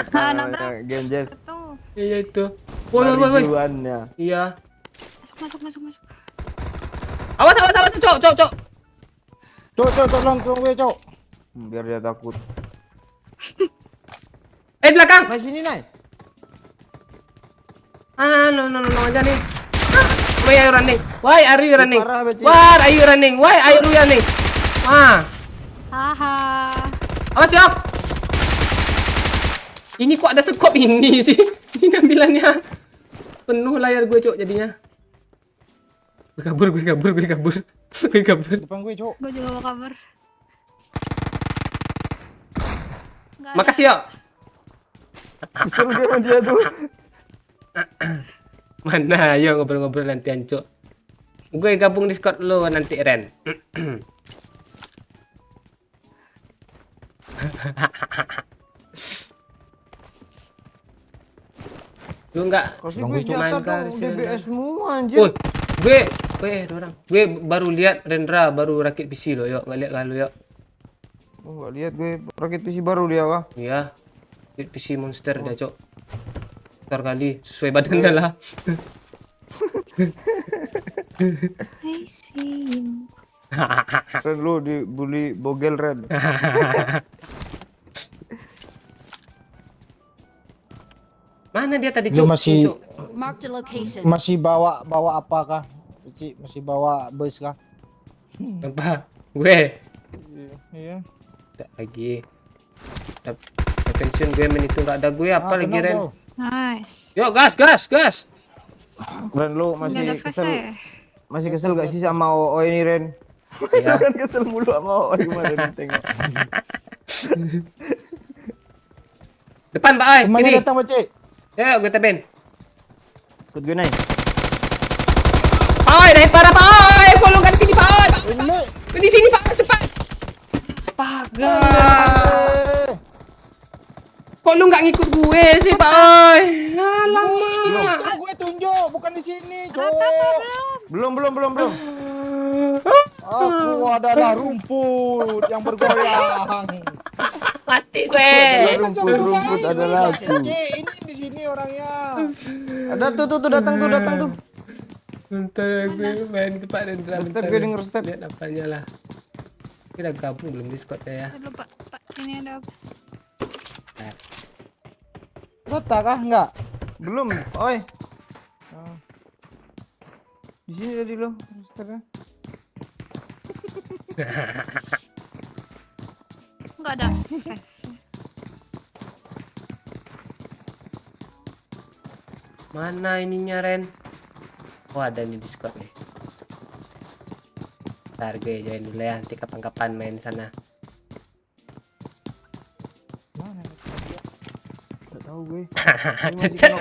nabrak. Genjes. Tuh. Iya itu. Woi. Tujuannya. Iya. Masuk. Awas, cok. Cok, tolong gue, Cok. Biar dia takut. Belakang. Nah, sini, Nay. No, aja nih. Why are you running? Why are you running? Parah, Beci. Why are you running? Why are you running? Haha. Awas yuk. Ini kok ada sekop ini sih? Ini ambilannya penuh layar gue cok jadinya. Gue kabur. Depan gue, Cok. Gue juga mau kabur. Nggak ada. Makasih yuk. Kesel dia sama dia tuh. Mana? Ayo ngobrol-ngobrol nantian cok. Gue gabung Discord lo nanti Ren. Lu enggak Kasih Tunggu, gue Cok. main jatah kah, dong, sih, DBS semua anjir. Woi, ada orang. Gue baru lihat Rendra baru rakit PC lo, yuk. Nggak lihat lalu yuk. Oh, nggak lihat gue rakit PC baru dia kah? Iya. Rakit PC monster dah, Cok. Besar kali, sesuai badannya lah. I see you. Ren lu dibully bogel Ren. Mana dia tadi, Lu Cok? masih Cok. Marked a location. Masih bawa apakah? Cik, masih bawa bus kah? Apa? Gue. Iya. Tak lagi. Attention gue main itu nggak ada gue apa lagi kenal Ren? kau. Nice. Yuk gas. Ren lu Nggak ada fast ya? masih kesel gak sih sama OO ini Ren? Iya. Kan kesel mulu sama OO kemarin tengok. Depan Pak Oi, Temannya kiri. datang, Cik. Yuk gue tabin. Ikut gue naik. Pak Oi, naik parah Pak Oi. Follow kan sini Pak Oi. Ini. Di sini Pak, cepat. Astaga. Kok lu nggak ngikut gue sih Pak Oi? Alamak. Itu gue tunjuk, bukan di sini, cowok. Belum. Aku adalah rumput yang bergoyang. Mati gue. Rumput adalah aku. Cik, ini di sini orangnya. Ada tuh datang tuh. Bentar gue main ke Pak Rendra. Step, bentar. gue denger step. Lihat apanya lah. Kita gabung belum Discord-nya ya. Aduh, Pak, ini ada apa? Rota kah? Enggak. Belum. Oi. Di sini tadi lo. Stepnya. Enggak ada fast. Mana ininya Ren? Oh ada nih Discord nih. Ntar gue join dulu ya. Nanti kapan-kapan main sana. Enggak tahu gue. Cecek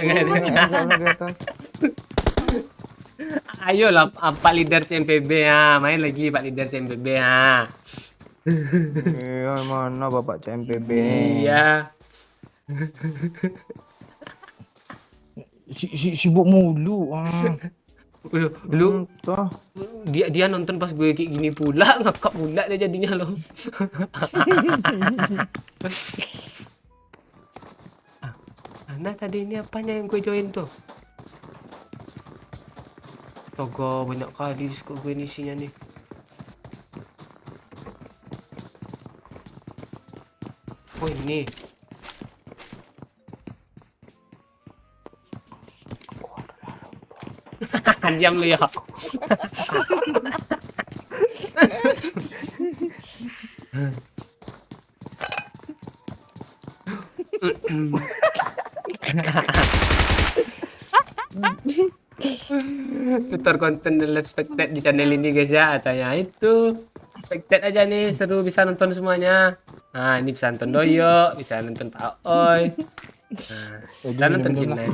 Ayo lah Pak Leader CMPB ya. Main lagi Pak Leader CMPB ya. Mana Bapak CMPB? Iya. Sibuk mulu. Lu Tuh. dia nonton pas gue kayak gini pula, ngakak pula dia jadinya loh. Nah tadi ini apanya yang gue join tuh? Togo banyak kali Discord gue ini isinya nih. Oh ini. Diam lu ya. Tutor konten dan live spectate di channel ini guys ya. Katanya itu spectate aja nih, seru, bisa nonton semuanya. Nah ini bisa nonton Doyo, bisa nonton Pak Oi. Nah, dan nonton Jinai.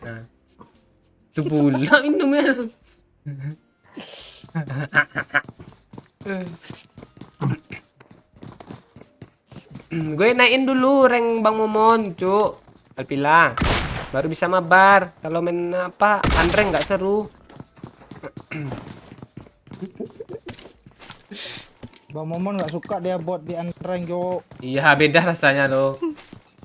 Nah, itu pula minumnya. Gue naikin dulu rank Bang Momon, cuk. Alpila. Baru bisa mabar. Kalau main apa, unrank nggak seru. Bang Momon nggak suka dia buat di unrank, Jo. Iya, beda rasanya loh.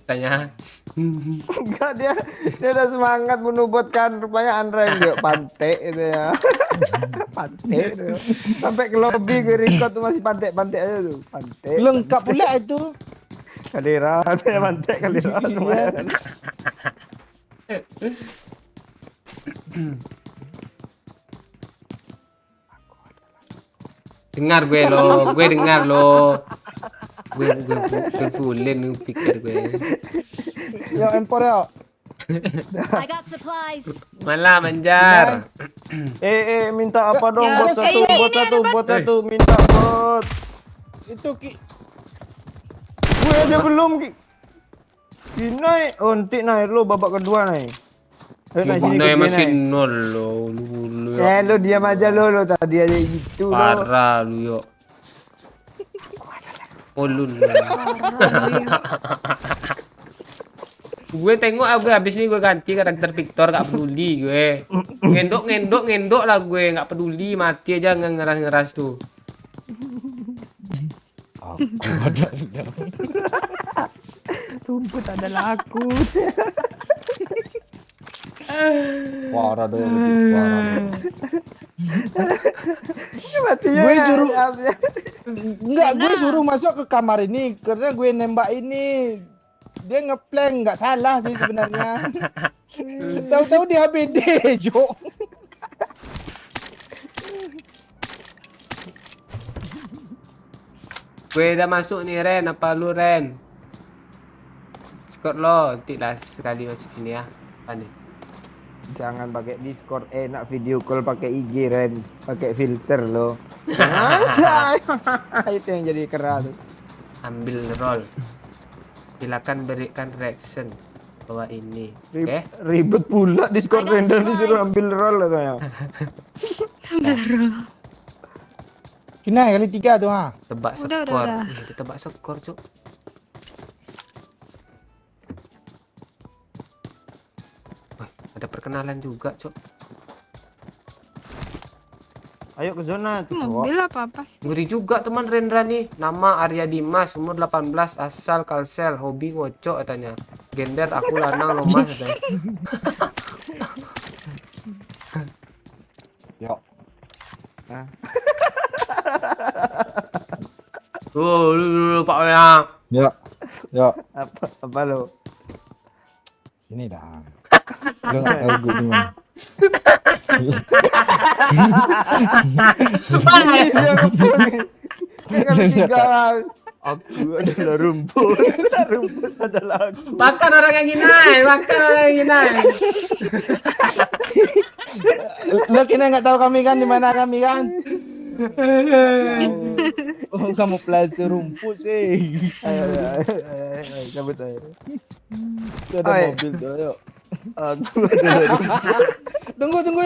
Rasanya. Enggak, dia udah semangat menubutkan, rupanya unrank dia pantek itu ya. Pantek itu. Sampai ke lobby gue record tuh masih pantek-pantek aja tuh. Pantek. Lengkap pula itu. Kalira, dia pantek kalira lumayan. Dengar gue lo, gue dengar lo. Gue fullin pikir gue. Yo empor ya. I got supplies. Malah manjar. Minta apa dong? Ya, Bot satu, minta bot. Itu Gue aja belum naik. Oh, nanti naik lo babak kedua naik. Naik sini Nah, gue masih naik. nol lo, lu ya. Lo diam aja lo tadi aja gitu lo. Parah lu yo. Oh lu. Gue tengok gue habis ini gue ganti karakter Victor, gak peduli gue. Ngendok lah gue, gak peduli, mati aja ngeras tuh. Rumput adalah aku. parah deh, parah. Matinya Gue ya, suruh- ya. Enggak, gue suruh masuk ke kamar ini karena gue nembak ini. Dia ngeplank nggak salah sih sebenarnya. Tahu-tahu dia HBD, Jo. Gue udah masuk nih Ren, apa lu Ren? Discord lo, nanti lah sekali masuk sini ya. Apa nih? Jangan pakai Discord, enak video call pakai IG Ren, pakai filter lo. Anjay. Itu yang jadi keras. Ambil roll. Silakan berikan reaction bahwa ini. Oke. Ribet pula Discord I got random disuruh supplies. ambil roll katanya. Kena kali 3 tuh ha. Tebak Udah, skor. udah. Ih, dia tebak skor, Cuk. Wah, ada perkenalan juga, Cuk. Ayo ke zona tuh. Mobil apa? Ngeri juga teman Rendra nih. Nama Arya Dimas, umur 18, asal Kalsel, hobi ngocok katanya. Gender aku lanang lomas katanya. Yo. Dulu Pak Oyang. Yo. Yo. Apa lo? Sini dah. Lu nggak tahu gue di mana. Aku adalah rumput. Rumput adalah aku. Makan orang yang ginai, makan orang yang ginai. Lu kira nggak tahu kami kan di mana kami kan? Oh, kamu plaza rumput sih. Ayo, cabut ayo. Itu ada Oi. mobil tuh, ayo. Aku adalah rumput. Tunggu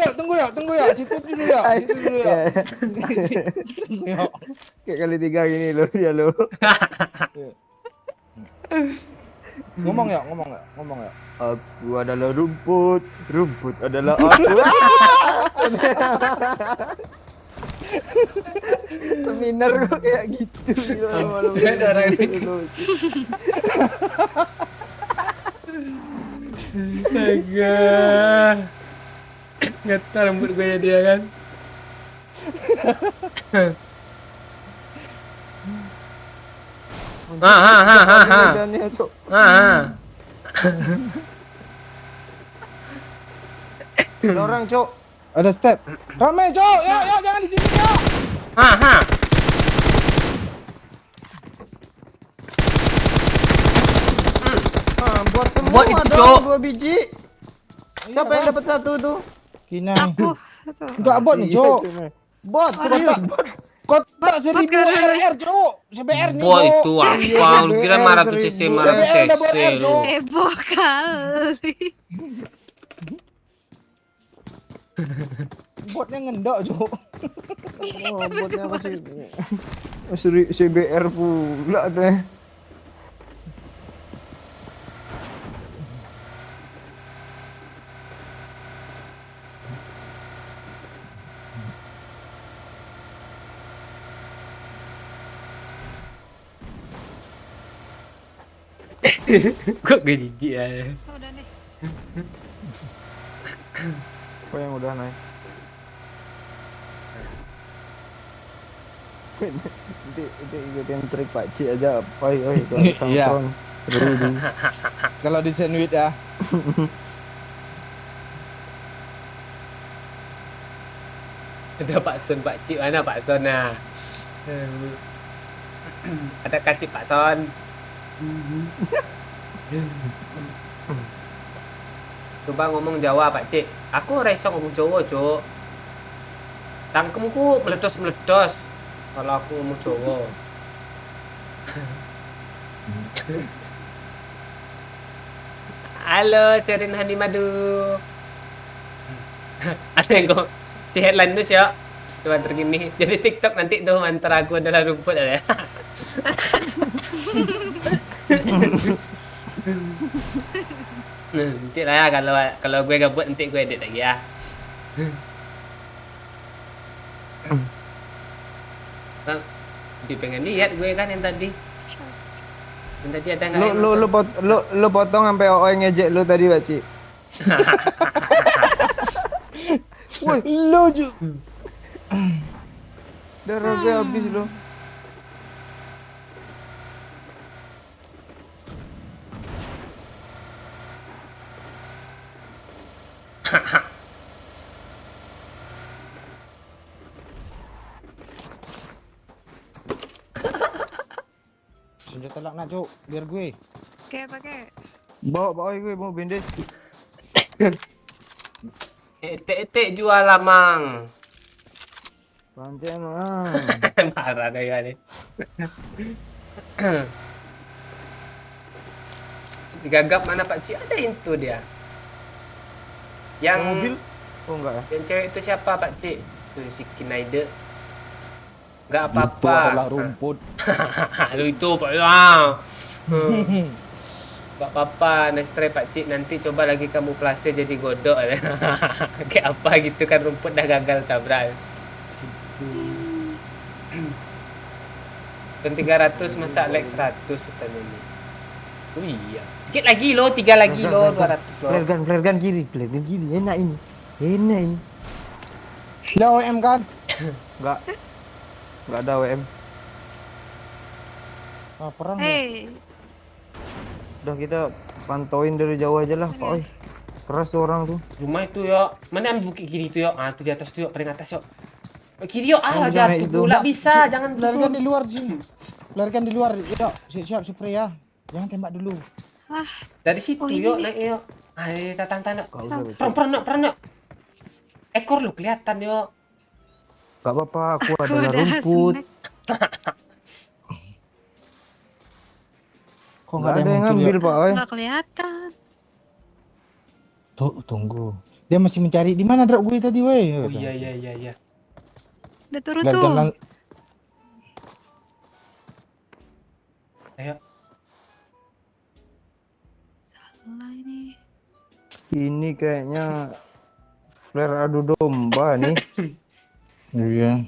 ya. Situ dulu ya. Situ dulu ya. Tunggu ya. Kayak kali 3 gini lo dia lo. Ngomong ya. Aku adalah rumput. Rumput adalah aku. Seminar kok kayak gitu. Ada orang ini. Astaga. Getar rambut gue dia kan. Medannya, Cok. Ada orang, Cok. Ada step. Ramai, Jo. Yo, jangan di sini, Jo. Buat semua Buat itu, dong, Cok. 2 biji. Siapa yang dapat 1 tuh? Kina. Aku. Enggak bot nih, Jo. Bot, serius, bot. Kotak 1000 RR, Jo. CBR nih, Wah Jo. itu apa? Lu kira 500 cc, 500 cc lu. Heboh kali. Botnya ngendok, Jo. Oh, botnya apa sih? CBR pula teh. Kok gak jijik ya? Udah deh. Apa yang udah naik? Nanti ikutin trik Pak Cik aja. Oi, Iya. Seru nih. Kalau di sandwich ya. Ada Pak Son, Pak Cik mana Pak Son nah? Ada kacip Pak Son. Coba ngomong Jawa Pak Cik. Aku reso ngomong Jawa, Cuk. Tangkemku meledos-meledos kalau aku ngomong Jawa. Halo, Serin Hani Madu. Ada yang ngomong si headline news ya. Setelah tergini. Jadi TikTok nanti tuh antara aku adalah rumput ada. Nanti lah ya kalau gue gabut nanti gue edit lagi ya. Lebih pengen lihat gue kan yang tadi. Yang tadi ada nggak? Lu potong sampai OO ngejek lu tadi, Pak Cik. Woi, Lu, Jo. darah gue habis lu. Senjata nak cuk, biar gue. Oke, pakai. Bawa gue mau bendes. Etek jual lamang. Pancen mah. Marah kayak ni. Gagap mana Pak Cik? Ada itu dia. Yang Mobil? Oh enggak ya. Yang cewek itu siapa Pak Cik? Itu si Kinaide. Enggak Itu apa-apa. adalah rumput. Lu itu Pak Wang. Enggak apa-apa, next try Pak Cik, nanti coba lagi kamu plase jadi godok. Kayak apa gitu kan, rumput dah gagal tabrak. Dan 300 masa like 100 katanya ni. Oh iya. Dikit lagi lo, 3 lagi lo, 200 lo. Flare gun kiri. Enak ini. Lah OM kan? Enggak ada WM. Ah, perang. Ya. Hei, Udah kita pantauin dari jauh aja lah, Pak oi. Keras tuh orang tuh. Rumah itu yo. Mana ambil bukit kiri itu yo? Ah, tu di atas tu yo, paling atas yo. Kiri yo, Oh, jatuh jangan itu. pula bisa, jangan Pelarikan gitu. di luar sini. Pelarikan di luar. Yuk, siap spray ya. Jangan tembak dulu. Dari situ Oh, ini yo nih. naik yo. Ah, tantang. Enggak usah. Beb. Peran nak. Ekor lu kelihatan yo. Enggak apa-apa, aku aku adalah udah rumput. snack. Kok Enggak ada yang muncul, ngambil, Yuk? Pak oi. Nggak kelihatan. Tuh, tunggu. Dia masih mencari di mana drop gue tadi, weh. Oh iya. Udah turun Pelarikan tuh. lang- Ayo. Salah ini. Ini kayaknya flare adu domba nih. Iya.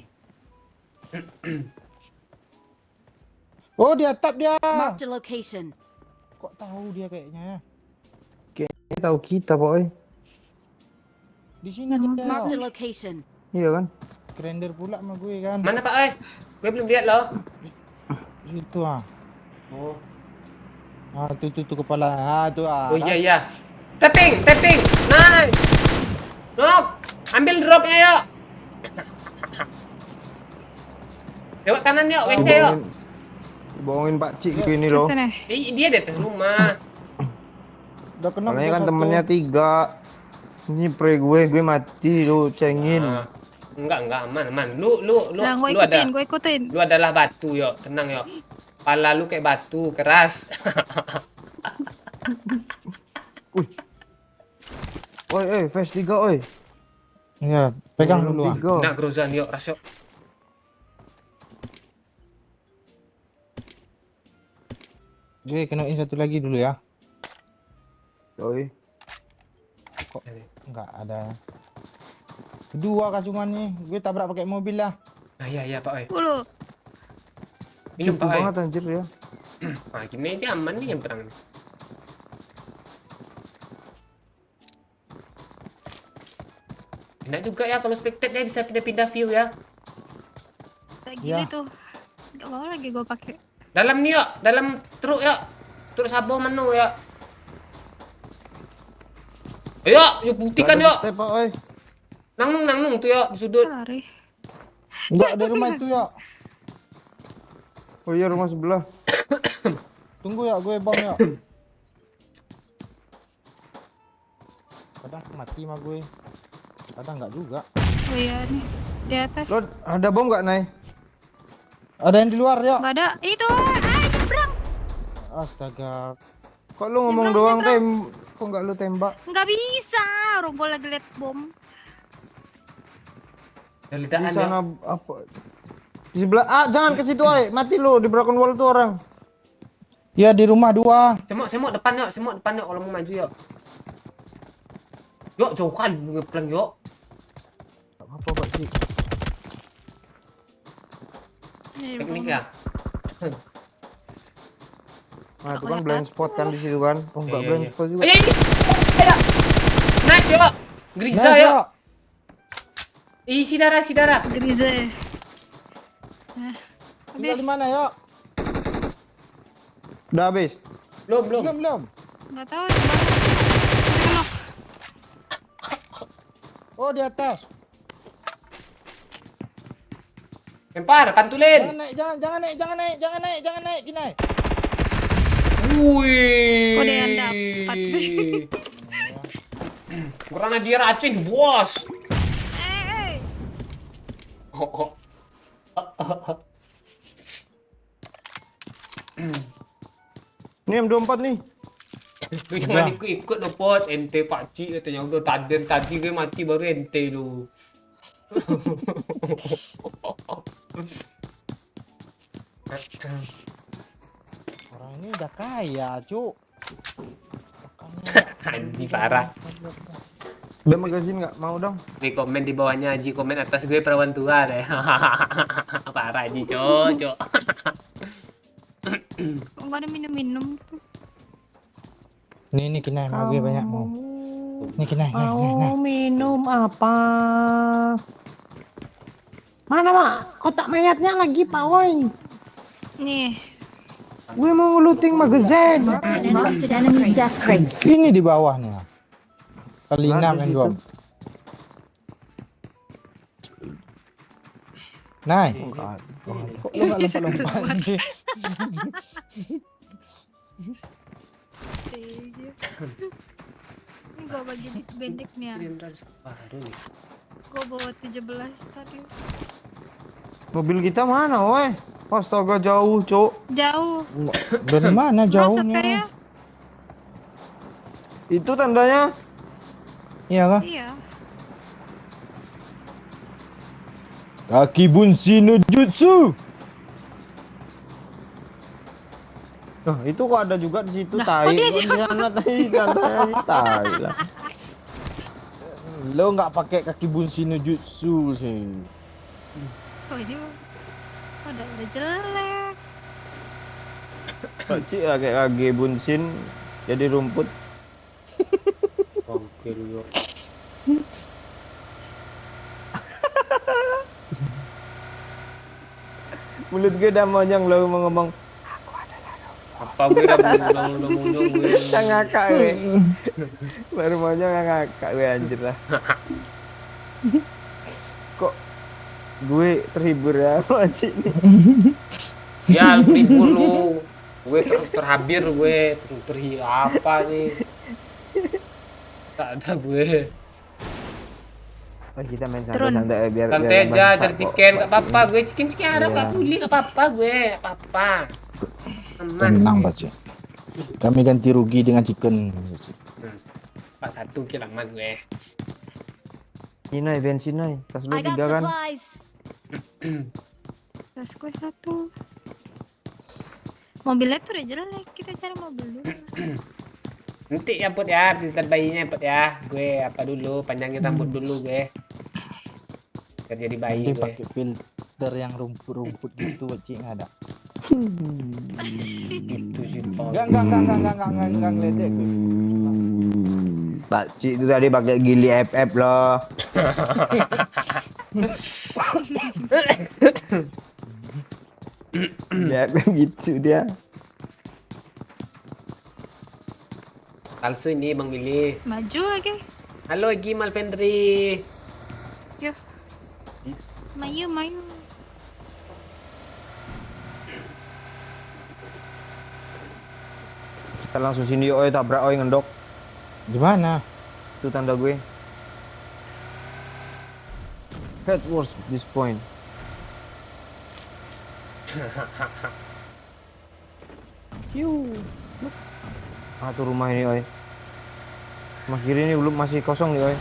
Oh, dia tap dia. Marked a location. Kok tahu dia kayaknya ya? Ini tahu kita, Pak oi. Di sini dia. Marked a location. Iya kan? Render pula sama gue kan. Mana Pak Oi? Gue belum lihat loh. Situ ah. Oh. Ah, tuh kepala. Ah, tuh ah. Oh iya. Tapping. Nice. Nok, ambil dropnya yuk. Lewat kanan yuk, WC yuk. Bohongin Pak Cik ke ini loh. Sana. Dia di atas rumah. Udah kena. Soalnya kan satu. temennya 3. Ini pre gue mati lu cengin. Ah, enggak aman. Lu Lah, gue ada. ikutin. Lu adalah batu yuk, tenang yuk. Pala lu kayak batu keras. Oi, phase 3 oi. Iya, pegang dulu ah. 3. Nah, Grozan yuk, ras yuk. Gue kenain satu lagi dulu ya. Oi. Enggak ada. Kedua kan cuman nih. Gue tabrak pakai mobil lah. Ah iya Pak Oi. Dulu. Minum Cukup Pak Oi. banget anjir ya. Nah, gini aja aman nih yang perang. Enak juga ya kalau spectate dia bisa pindah-pindah view ya. Kayak gini Ya. tuh. Gak mau lagi gue pakai. Dalam nih yuk, dalam truk yuk. Truk sabo menu ya. Ayo, yuk buktikan yuk. Step Pak oi. Nang tuh yuk di sudut. Lari. Enggak ada rumah itu ya. Oh iya rumah sebelah. Tunggu ya, gue bom ya. Kadang mati mah gue. Kadang enggak juga. Oh iya nih. Di atas. Lo ada bom enggak, Nay? Ada yang di luar ya. Gak ada. Itu. Nyebrang. Astaga. Kok lu ngomong doang kok enggak lu tembak? Nggak bisa. Orang gue lagi liat bom. Dari Di ledakan sana yuk. apa? Di sebelah. Ah, jangan ke situ, oi. Mati lu di broken wall tuh orang. Ya di rumah 2. Semok depan yuk, kalau mau maju yuk. Yuk jauhkan ngeplang yuk. Enggak apa-apa, Pak Cik. Ini Teknik bom. ya. Nah, itu kan blind spot kan di situ kan. Oh, enggak Iya, blind iya. spot juga. Ayo. Nice yuk. Griza Nah, yuk. Isi darah. Grize. Nah. Tinggal Habis. di mana ya? Udah habis. Belum. Belum. Nggak tahu. Tengok. Oh, di atas. Lempar, pantulin. Jangan naik. Gini naik. Wih. Kode yang dapat. Karena dia racun, bos. Eh. Oh, oh. Ini M24 nih. Lu jangan ikut lo pot. Ente pakcik katanya udah tadi gue mati baru ente lu. Orang ini udah kaya, Cuk. Anjing parah. Ada magazin nggak? Mau dong. Di komen di bawahnya Haji, komen atas gue perawan tua deh. Parah Haji, cocok. Kok nggak ada minum-minum? Nih kena gue banyak mau. Nih kena. Mau minum apa? Mana mak? Kotak mayatnya lagi Pak Woi. Nih. Gue mau looting magazine. Ini di bawahnya. Kali 6 yang dua. Nah, kok lu nggak lompat-lompat sih? Ini gua bagi bendek nih ya. Gua bawa 17 tadi. Mobil kita mana, woi? Astaga jauh, Cuk. Jauh. Dari mana Merosot jauhnya? kayak. Itu tandanya. Iya kah? Iya. Kaki bunshi no jutsu. Oh, itu kok ada juga di situ Lah, tai. kok dia Kok di sana tai, santai tai lah. Lo nggak pakai kaki bunshi no jutsu sih. Oh ini. Oh, udah jelek. Pak Cik ya kayak kaki bunshin jadi rumput. Oke lu. Mulut gue udah monyong lo mau ngomong. Apa gue udah munyong gue. Yang ngakak gue. Baru monyong yang ngakak gue anjir lah. Kok gue terhibur ya Pak Cik ini. Ya lu ribut lu. Gue terhabir gue apa nih. Tak ada gue. Oh, kita main Turun. santai-santai biar Santai biar aja masak cari kok. chicken gak apa-apa gue chicken ada Iya. gak peduli gak apa-apa gue gak apa-apa. Tenang Pak Cik. Kami ganti rugi dengan chicken. Pak satu kira aman gue. Sinai bensin nai. Tas lu I got 3 kan. supplies. Tas gue 1. Mobilnya tuh udah jelek. Kita cari mobil dulu. Nanti ya Put ya, filter bayinya Put ya. Gue apa dulu, panjangin rambut dulu gue. Biar jadi bayi Nanti gue. pakai filter yang rumput-rumput gitu Pak Cik nggak ada. Gitu sih Enggak ngeledek. Pak Cik itu tadi pakai gili FF loh. Ya gitu dia. Palsu ini Bang Billy. Maju lagi. Halo Gimal Pendri. Yuk. Mayu. Kita langsung sini oi tabrak oi ngendok. Di mana? Itu tanda gue. Head towards this point. Tuh rumah ini oi. Mas kiri ini belum masih kosong nih oi.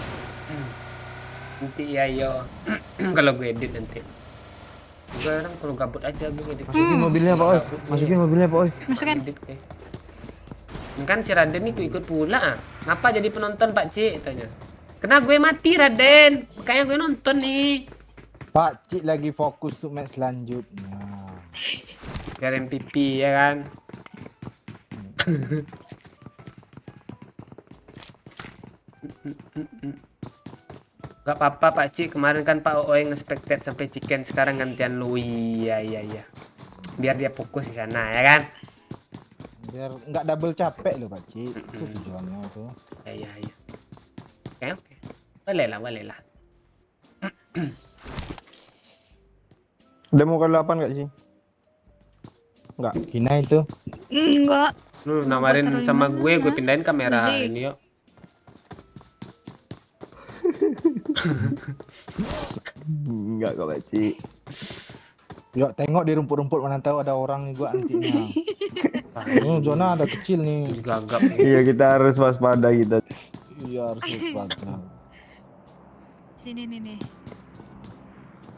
Nanti ya yo. Kalau gue edit nanti. Sekarang kalau gabut aja gue edit. Masukin mobilnya Pak oi. Masukin mobilnya Pak oi. Masukin. Edit gue. Kan si Raden nih ikut pula. Ngapa jadi penonton Pak Cik tanya. Kena gue mati Raden. Makanya gue nonton nih. Pak Cik lagi fokus untuk match selanjutnya. Biar MVP ya kan. Gak apa-apa Pak Cik, kemarin kan Pak Ooi nge-spectate sampai chicken, sekarang gantian lu. Iya. Biar dia fokus di sana ya kan. Biar nggak double capek loh Pak Cik. Itu tujuannya tuh. Iya. Oke. Boleh lah. Udah mau ke 8 gak sih? Enggak. Gina itu. Enggak. Lu Mau nawarin gua taruh di sama mana? gue pindahin kamera Musik. ini yuk. Enggak kok, Pak Cik. Yuk tengok di rumput-rumput, mana tahu ada orang gua antinya. Zona ada kecil nih. Gagap. Iya, kita harus waspada kita. Iya harus waspada. Sini nih.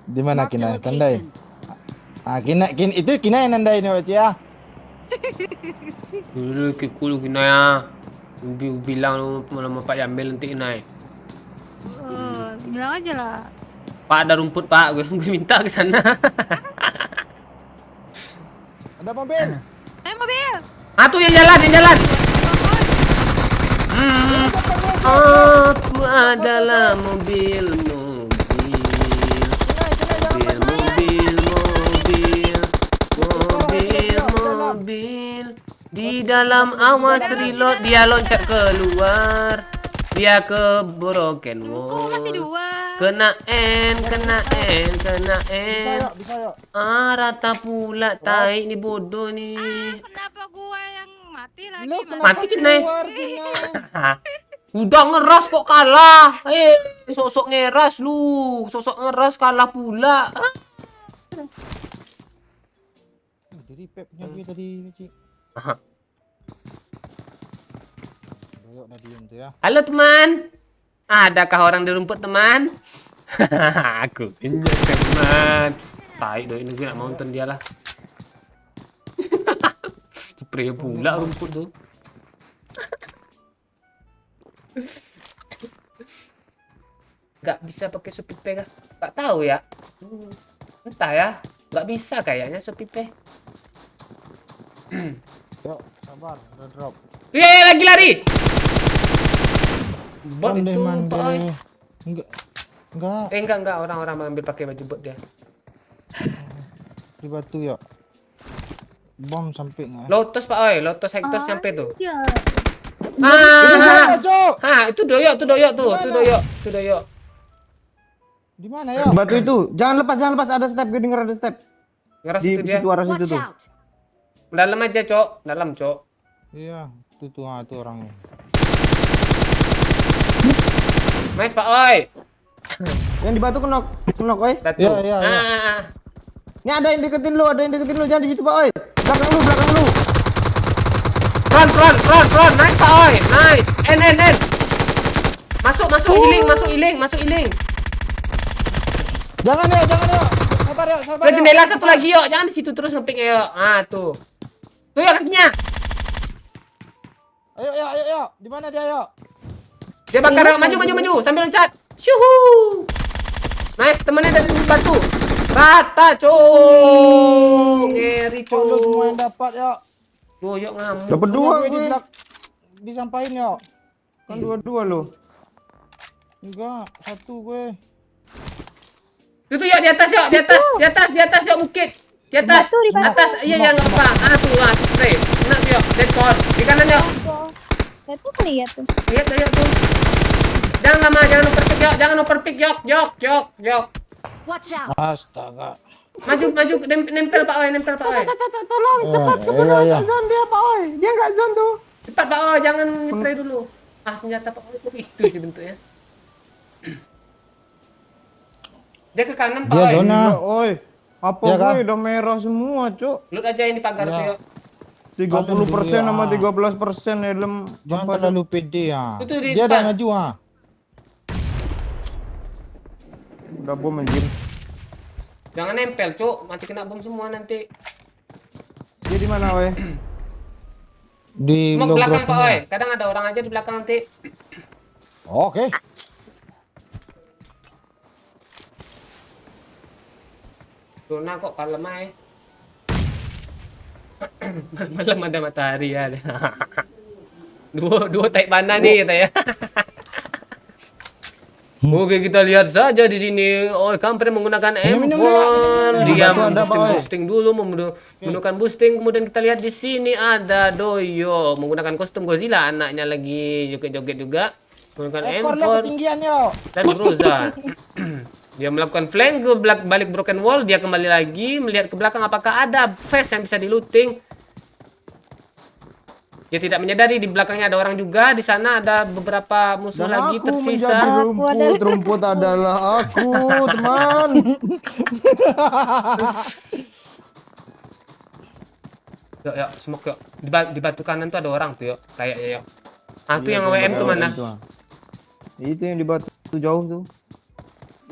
Di mana Marked a Kina tandai? location. Ah, Kina itu Kina yang nandai nih, Pak Cik ya. Dulu kikul kina ya. Bilang lu nama Pak Jamil nanti naik. Bilang aja lah. Pak ada rumput Pak, gue minta ke sana. Ada mobil. Mobil. Ah tuh yang jalan. Aku adalah mobil. Di dalam awas reload dia loncat keluar. Dia ke broken Oh, masih wall. 2. Kena N. Bisa yuk. Rata pula tai ni bodoh ni. Kenapa gua yang mati lagi? Lu Mas? kenapa Mati Kina. keluar, Kina? Udah ngeras kok kalah. Sosok ngeras lu. Sosok ngeras kalah pula. Jadi pepnya gue tadi, Cik. Aha. Yuk dah diem tuh ya. Halo teman. Adakah orang di rumput teman? Aku ini teman. Tai doi ini gue nak mau nonton dia lah. Spray pula rumput tuh. Gak bisa pakai Sopipe kah? Gak tahu ya. Entah ya. Gak bisa kayaknya Sopipe. Yuk, sabar, udah drop. Lagi lari. Bot Mande, itu mande. Pak Oi. Enggak, Enggak orang mengambil pakai baju bot dia. di batu yuk. Bom sampai nggak? Lotus Pak Oi, Lotus Hector sampai tuh. Ya. Itu sana, Cok. Itu doyok tuh, itu doyok. Di mana yuk? Batu itu, jangan lepas, ada step, gue denger ada step. Ngeras Di itu dia. situ arah situ Watch tuh. out. Dalam aja, Cok. Dalam, Cok. Iya, itu tuh, itu orangnya. Nice Pak Oi. Yang di batu kenok, oi. Datu. Iya, iya, iya. Ini ada yang deketin lu, jangan di situ, Pak, oi. Belakang lu. Front. Nice Pak Oi. Nice. N. Masuk iling. Jangan yuk. Sabar yuk. Ke jendela satu lagi yuk. Jangan di situ terus ngepick yuk. Tuh. Tuh yuk kakinya. Ayo. Di mana dia yuk? Dia bakar yuk. Maju sambil loncat. Syuhu. Nice, temennya dari batu. Rata, Cok. Ngeri, Kok lu semua yang Cok. dapat yuk? Doyok ngamuk. Dapat dua Gue di gue. belak disampain yuk. Kan dua lo. Enggak, satu gue. Itu yuk di atas yuk bukit. Di atas. Batu di batu. Atas. Iya enggak apa. Tuh spray. Kena tuh yuk. Dead core. Di kanan yuk. Itu lihat tuh. Lihat tuh. Jangan lama, jangan overpick yuk. Watch out. Astaga. Maju, nempel Pak Oi. Tolong, cepat iya. zone dia, Pak, oi. Dia enggak zone tuh. Cepat Pak Oi, jangan nyeplay dulu. Senjata Pak Oi itu sih bentuknya. Dia ke kanan Pak Dia Oi. zona. Oi. Apa Ya, gue Kak? udah merah semua, Cuk. Loot aja ini pagar Ya. tuh yuk. 30% sama Ah. 13% helm. Jangan Apa terlalu pede ya. Itu di Dia depan. dah maju ah. Udah bom anjir. Jangan nempel, Cuk. Mati kena bom semua nanti. Dia di mana, oi? Di Mau belakang Pak Oi. logroknya. Kadang ada orang aja di belakang nanti. Oke. Zona kok kalem aja. Malam ada matahari ya. Dua taik panah nih kita ya. Oke, kita lihat saja di sini. Oh, Kampret menggunakan M4. Dia boosting dulu, menggunakan boosting. Kemudian kita lihat di sini ada Doyo menggunakan kostum Godzilla. Anaknya lagi joget-joget juga. Menggunakan Ekor lo M4 ketinggian yuk. dan Groza. Dia melakukan flank ke balik broken wall. Dia kembali lagi melihat ke belakang apakah ada face yang bisa diluting. Dia tidak menyadari di belakangnya ada orang juga. Di sana ada beberapa musuh Dan lagi aku tersisa. menjadi rumput, rumput adalah aku, teman. Yuk, yuk, smoke yuk. Di batu kanan tuh ada orang tuh yuk. Kayaknya yuk. Ah, tuh Iya, yang tuh, WM pakai tuh mana? WM tuh, ah. Itu yang di batu jauh tuh.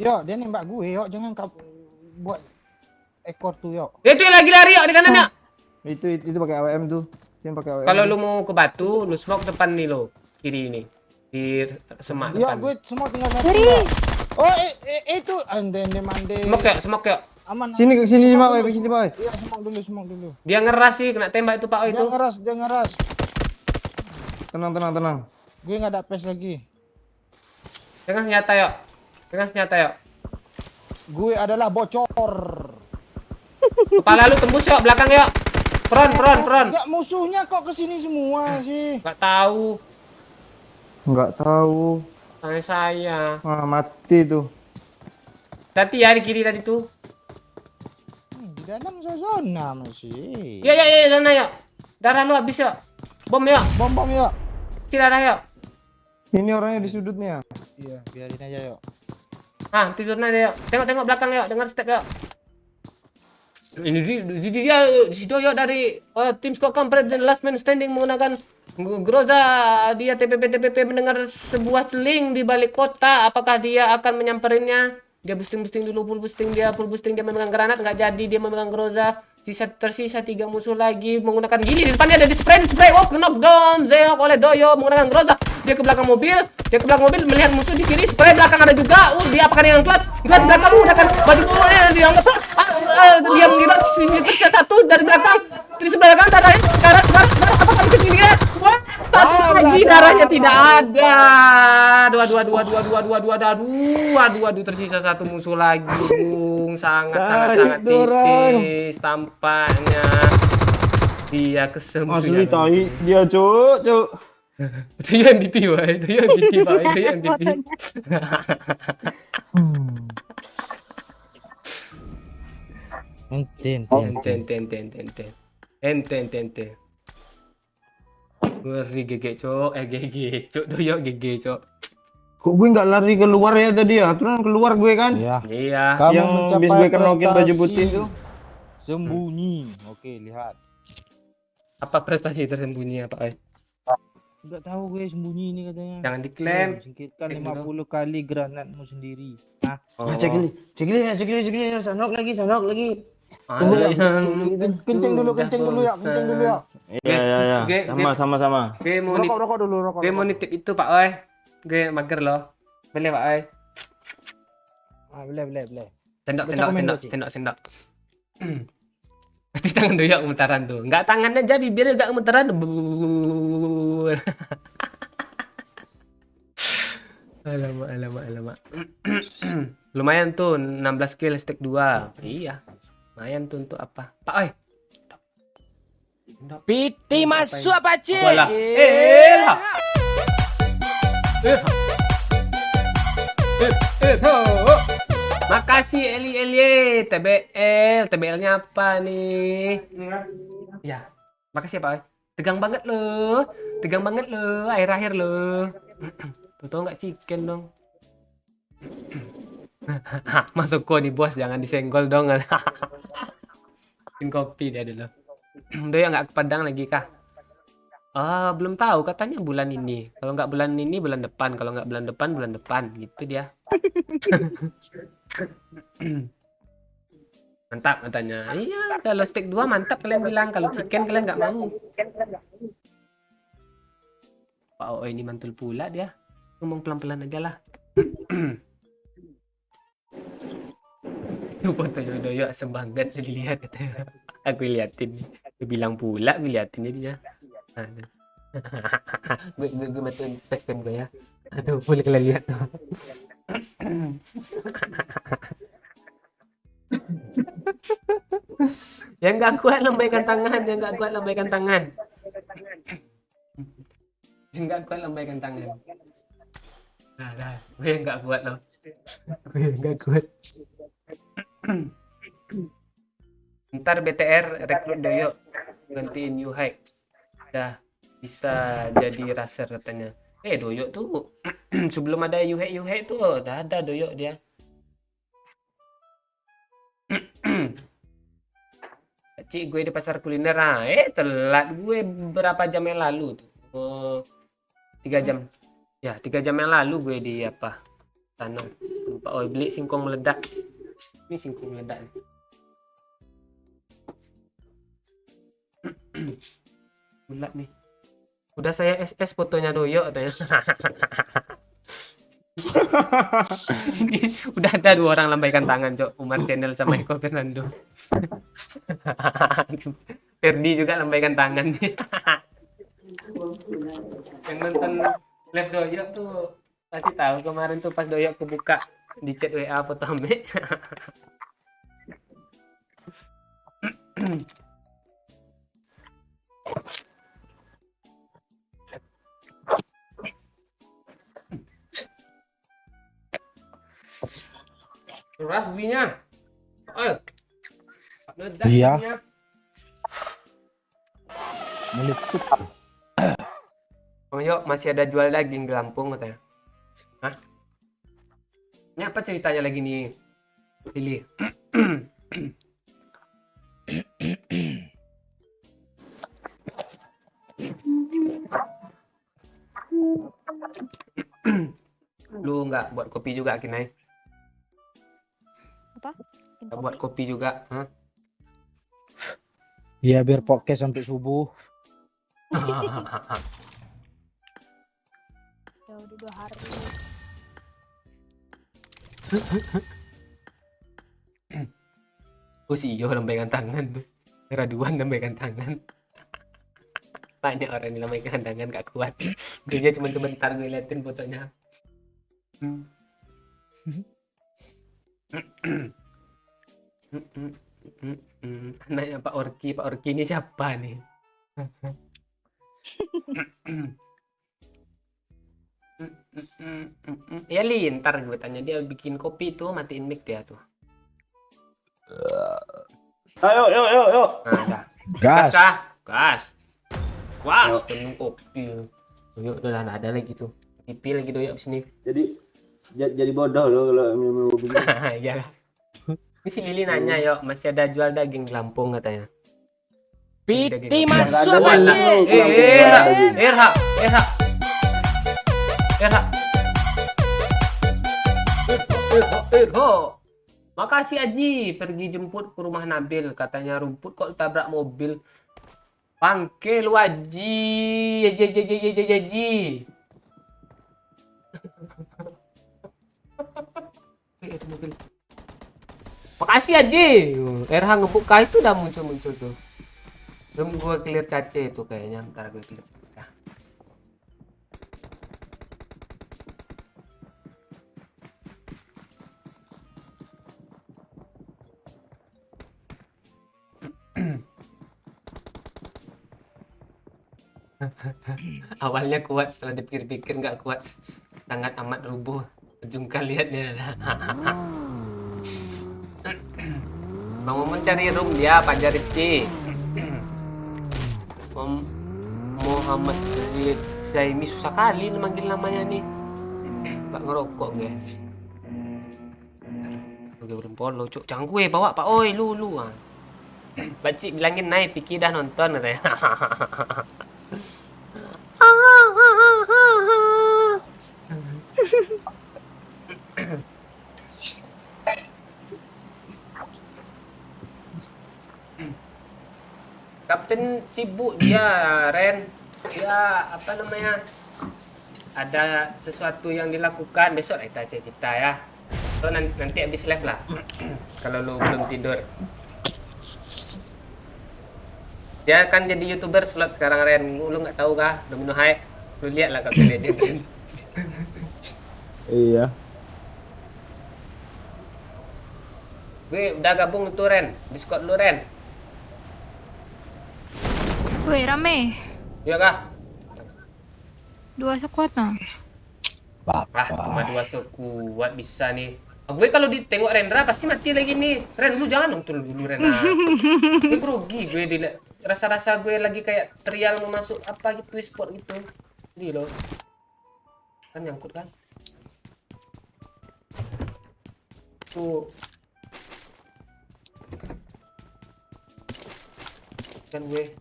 Yo, dia nembak gue, yo. Jangan kau buat ekor tuh, yo. Itu yang lagi lari yuk di kanan yuk. Itu pakai AWM tuh. Yang pakai AWM. Kalau tuh. lu mau ke batu, lu smoke depan nih lo. Kiri ini. Di semak Yo, depan. gue semua tinggal satu. Yo. Oh, itu ande mande. Smoke yuk. Aman. Sini ke sini, Semok Mak. dulu, Sini, Mak. Iya, semok dulu. Dia ngeras sih, kena tembak itu Pak O itu. Dia ngeras. Tenang. Gue nggak ada pes lagi. Pegang senjata yuk. Gue adalah bocor. Kepala lu tembus yuk, belakang yuk. Front. Enggak, musuhnya kok kesini semua sih. Nggak tahu. Enggak tahu. Tanya saya. Ah, mati tuh. Hati ya di kiri tadi tuh. Di dalam zona masih. Ya, sana yuk. Darah lu habis yuk. Bom yuk. Bom yuk. Darah yuk. Ini orangnya di sudutnya. Iya, biarin aja yuk. Ah, tidurnya deh yuk. Tengok belakang yuk, dengar step yuk. Ini dia di situ yuk dari tim Squad Kampret dan Last Man Standing menggunakan Groza. Dia TPP mendengar sebuah seling di balik kota. Apakah dia akan menyamperinnya? Dia boosting dulu, full boosting dia memegang granat, nggak jadi, dia memegang Groza. Tersisa 3 musuh lagi menggunakan gini. Di depannya ada di spray off, knockdown Zeok oleh Doyo menggunakan Groza. Dia ke belakang mobil melihat musuh di kiri, spray belakang ada juga. Dia apakah dengan clutch belakang menggunakan baju dia angkat. Dia mengira tersisa satu dari belakang. Di sebelah belakang darahnya sekarang apakah bisa kiri? Wah, satu lagi darahnya tidak ada. Aduh, tersisa satu musuh lagi, Bung. Sangat tipis tampaknya. Dia kesem Asli tai dia, Cuk. Itu yang MVP, Pak. Itu yang MVP. Ente. Ngeri GG, Cok. GG, Cok. Doyok GG, Cok. Kok gue nggak lari keluar ya tadi ya? Terus keluar gue kan? Iya. Kamu Yang bis gue kenokin baju putih tuh. Sembunyi. Oke, lihat. Apa prestasi tersembunyi Pak? Enggak tahu gue sembunyi ini katanya. Jangan diklaim. Singkirkan 50 kali granatmu sendiri. Nah, Cek ya. Sanok lagi. kenceng dulu ya. Iya. Oke. Sama. Gue mau Rokok dulu. Gue mau nitip itu Pak Oi. Gue mager loh. Boleh Pak Oi. Boleh. Sendok. Pasti tangan doyok gemetaran tuh. Enggak tangan aja, bibirnya enggak gemetaran. Alamak. Lumayan tuh 16 kill stack 2. Iya. Lumayan tuh untuk apa? Pak Oi. Piti masuk apa cik? Wala. Makasih Eli TBL-nya apa nih? Ya, makasih ya Pak. Tegang banget loh, akhir-akhir loh. Tuh nggak chicken dong. Masuk kok nih bos, jangan disenggol dong. Bikin kopi dia dulu. Udah ya nggak ke Padang lagi kah? Belum tahu, katanya bulan ini. Kalau nggak bulan ini, bulan depan. Kalau nggak bulan depan gitu dia. Mantap katanya. Iya, kalau steak 2 mantap kalian bilang. Kalau chicken kalian nggak mau. Pak Oh ini mantul pula dia. Ngomong pelan-pelan aja lah. Tuh foto Yodoyo asem banget dilihat katanya. Aku liatin. Dia bilang pula, aku liatin dia. Gue matiin facecam gue ya. Aduh, boleh kalian lihat tuh. Yang nggak kuat lambaikan tangan. Yang nggak kuat lambaikan tangan. Nah, gue yang nggak kuat loh. Ntar BTR rekrut Doyo gantiin New High. Dah. bisa jadi raser katanya. Doyok tuh sebelum ada Yuhek tuh udah ada Doyok dia. Cik gue di pasar kuliner, telat gue berapa jam yang lalu tuh. 3 jam. Ya, 3 jam yang lalu gue di apa? Sana. Beli singkong meledak. Ini singkong meledak nih. Bulat nih. Udah saya SS fotonya Doyok katanya. Ini udah ada 2 orang lambaikan tangan, Cok. Umar Channel sama Eko Fernando. Ferdi juga lambaikan tangan nih. Yang nonton live Doyok tuh pasti tahu kemarin tuh pas Doyok kebuka di chat WA foto Ame. Keras bunyinya. Meledak Iya. bunyinya. Meletup. Oh yuk, masih ada jual daging di Lampung katanya. Hah? Ini apa ceritanya lagi nih? Pilih. Lu nggak buat kopi juga, Kinai? Apa? Nggak buat kopi juga? Hah? Ya biar podcast sampai subuh. Ya udah 2 hari. Oh si Iyo lambaikan tangan tuh. Raduan lambaikan tangan. Banyak orang yang lambaikan tangan gak kuat. Dia cuma sebentar gue liatin fotonya. Anaknya Pak Orki ini siapa nih? Ya ntar gue tanya dia bikin kopi tuh, matiin mic dia tuh. Ayo. Nah, dah. Gas. Kah? Gas. Wah, minum kopi. Doyok udah nggak ada lagi tuh. Pipi lagi Doyok abis ini. Jadi bodoh lo kalau minum begini. Iya. Ini si Lili nanya, yuk masih ada jual daging di Lampung katanya. Piti masuk Nggak ada Pak daging Cik. lo, Lampung Erha, nggak ada daging. Erha. Makasih Aji, pergi jemput ke rumah Nabil. Katanya rumput kok tabrak mobil. Bangke lu Aji. Aji. Ada mobil. Makasih Aji. RH ngebuka itu udah muncul tuh. Belum gua clear cace itu kayaknya. Ntar gue clear cace. Awalnya kuat, setelah dipikir-pikir nggak kuat. Sangat amat rubuh. Ujungkan lihatnya. Bang Momon cari room dia, Pak Rizky. Muhammad Zaimi susah kali manggil namanya nih. Pak ngerokok gue. Oke belum follow, cuk. Jangan gue bawa Pak Oi lu. Pak Cik bilangin naik, Piki dah nonton katanya. Kapten sibuk dia, Ren. Dia apa namanya? Ada sesuatu yang dilakukan besok kita cerita ya. So, nanti habis live lah. Kalau lu belum tidur. Dia kan jadi YouTuber slot sekarang, Ren. Lu nggak tahu kah? Domino High. Lu lihat lah Kapten Legend, Ren. Iya. Gue udah gabung tuh, Ren. Discord lu, Ren. Woi, rame. Iya kah? 2 sekuat nah. Cuma 2 sekuat bisa nih. Gue kalau ditengok Rendra pasti mati lagi nih. Ren, lu jangan nonton dulu Ren. Gue grogi gue rasa-rasa gue lagi kayak trial mau masuk apa gitu e-sport gitu. Jadi loh. Kan nyangkut kan? Tuh. Kan gue.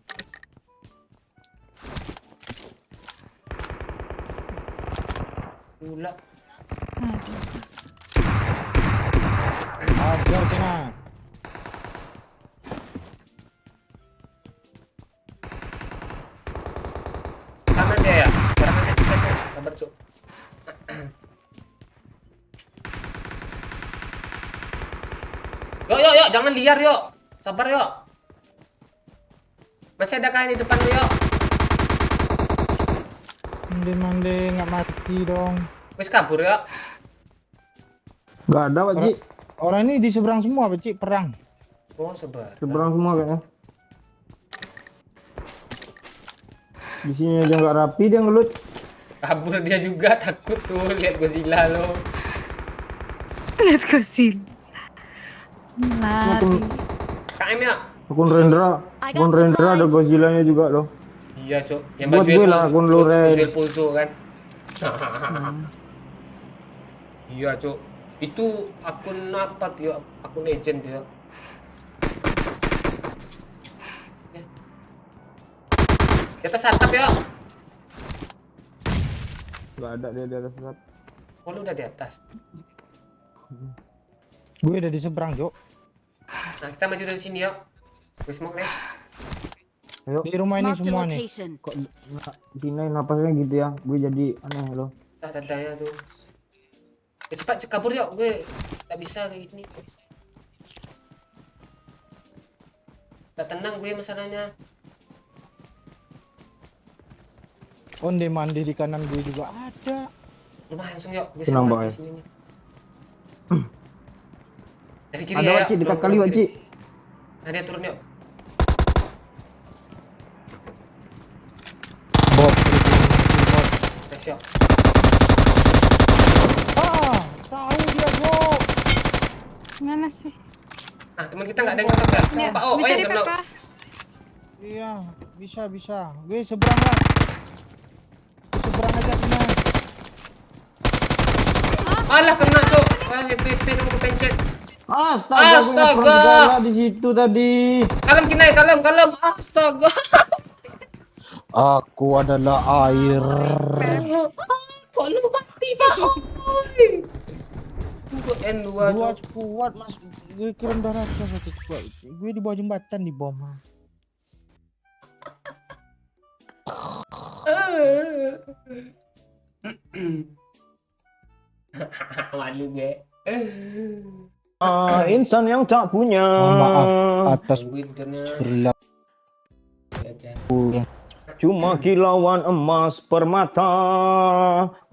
Pula. Ada kena. Kanan dia ya? Kanan dia kita tuh. Sabar cuk. Yuk, jangan liar yuk. Sabar yuk. Masih ada kain di depan lu yuk. Mande nggak mati dong. Wis kabur yuk. Gak ada Pak Cik. Orang ini di seberang semua, Pak Cik, perang. Oh, sabar. Seberang semua kayaknya. Di sini aja nggak rapi dia ngelut. Kabur dia juga takut tuh lihat Godzilla lo. Lihat Godzilla. Lari. KM ya? Akun Rendra. I Akun got Rendra ada supplies. Godzilla-nya juga loh. Iya, Cok. Yang Buat gue lah, akun lu, Ren. Baju Pozo kan. Iya, Cok. Itu akun apa tuh? Ya? Akun legend dia. Ya. Di atas atap ya. Gak ada dia di atas atap. Oh, lu udah di atas. Gue udah di seberang, Jok. Nah, kita maju dari sini ya. Gue smoke nih. Ayo. Di rumah ini Marked a semua nih. location. Kok Dina napasnya gitu ya? Gue jadi aneh loh. Tak dadanya tuh. Cepat kabur yuk. Gue tak bisa kayak gini. Tak tenang gue masalahnya. Onde mandi di kanan gue juga ada. Rumah langsung yuk. Gue Tenang, sama Bang, di ya. sini nih. Dari kiri Ada ya. Pak Cik, dekat kali Pak kiri. Cik. Nah, dia turun yuk. Bot. Tes yuk. Tahu dia, Jok. Mana sih? Ah, teman kita nggak ada yang ngetok ya? Ya, Pak, oh, bisa yang di ngetok. PK. Iya, bisa. Gue seberang lah. Seberang aja kena. Alah, kena cok. Wah, FPP kamu kepencet. Astaga, gue nge-front segala di situ tadi. Kalem Kinai, kalem. Astaga. Aku adalah air. Kok lu mati, Pak? Tunggu N2 Gua cok. kuat, Mas. Gue kirim darah ke satu kuat. Gue di bawah jembatan di bom. Malu gue. Insan yang tak punya. Oh, maaf atas Tungguin karena perilaku yang Cuma kilauan emas permata,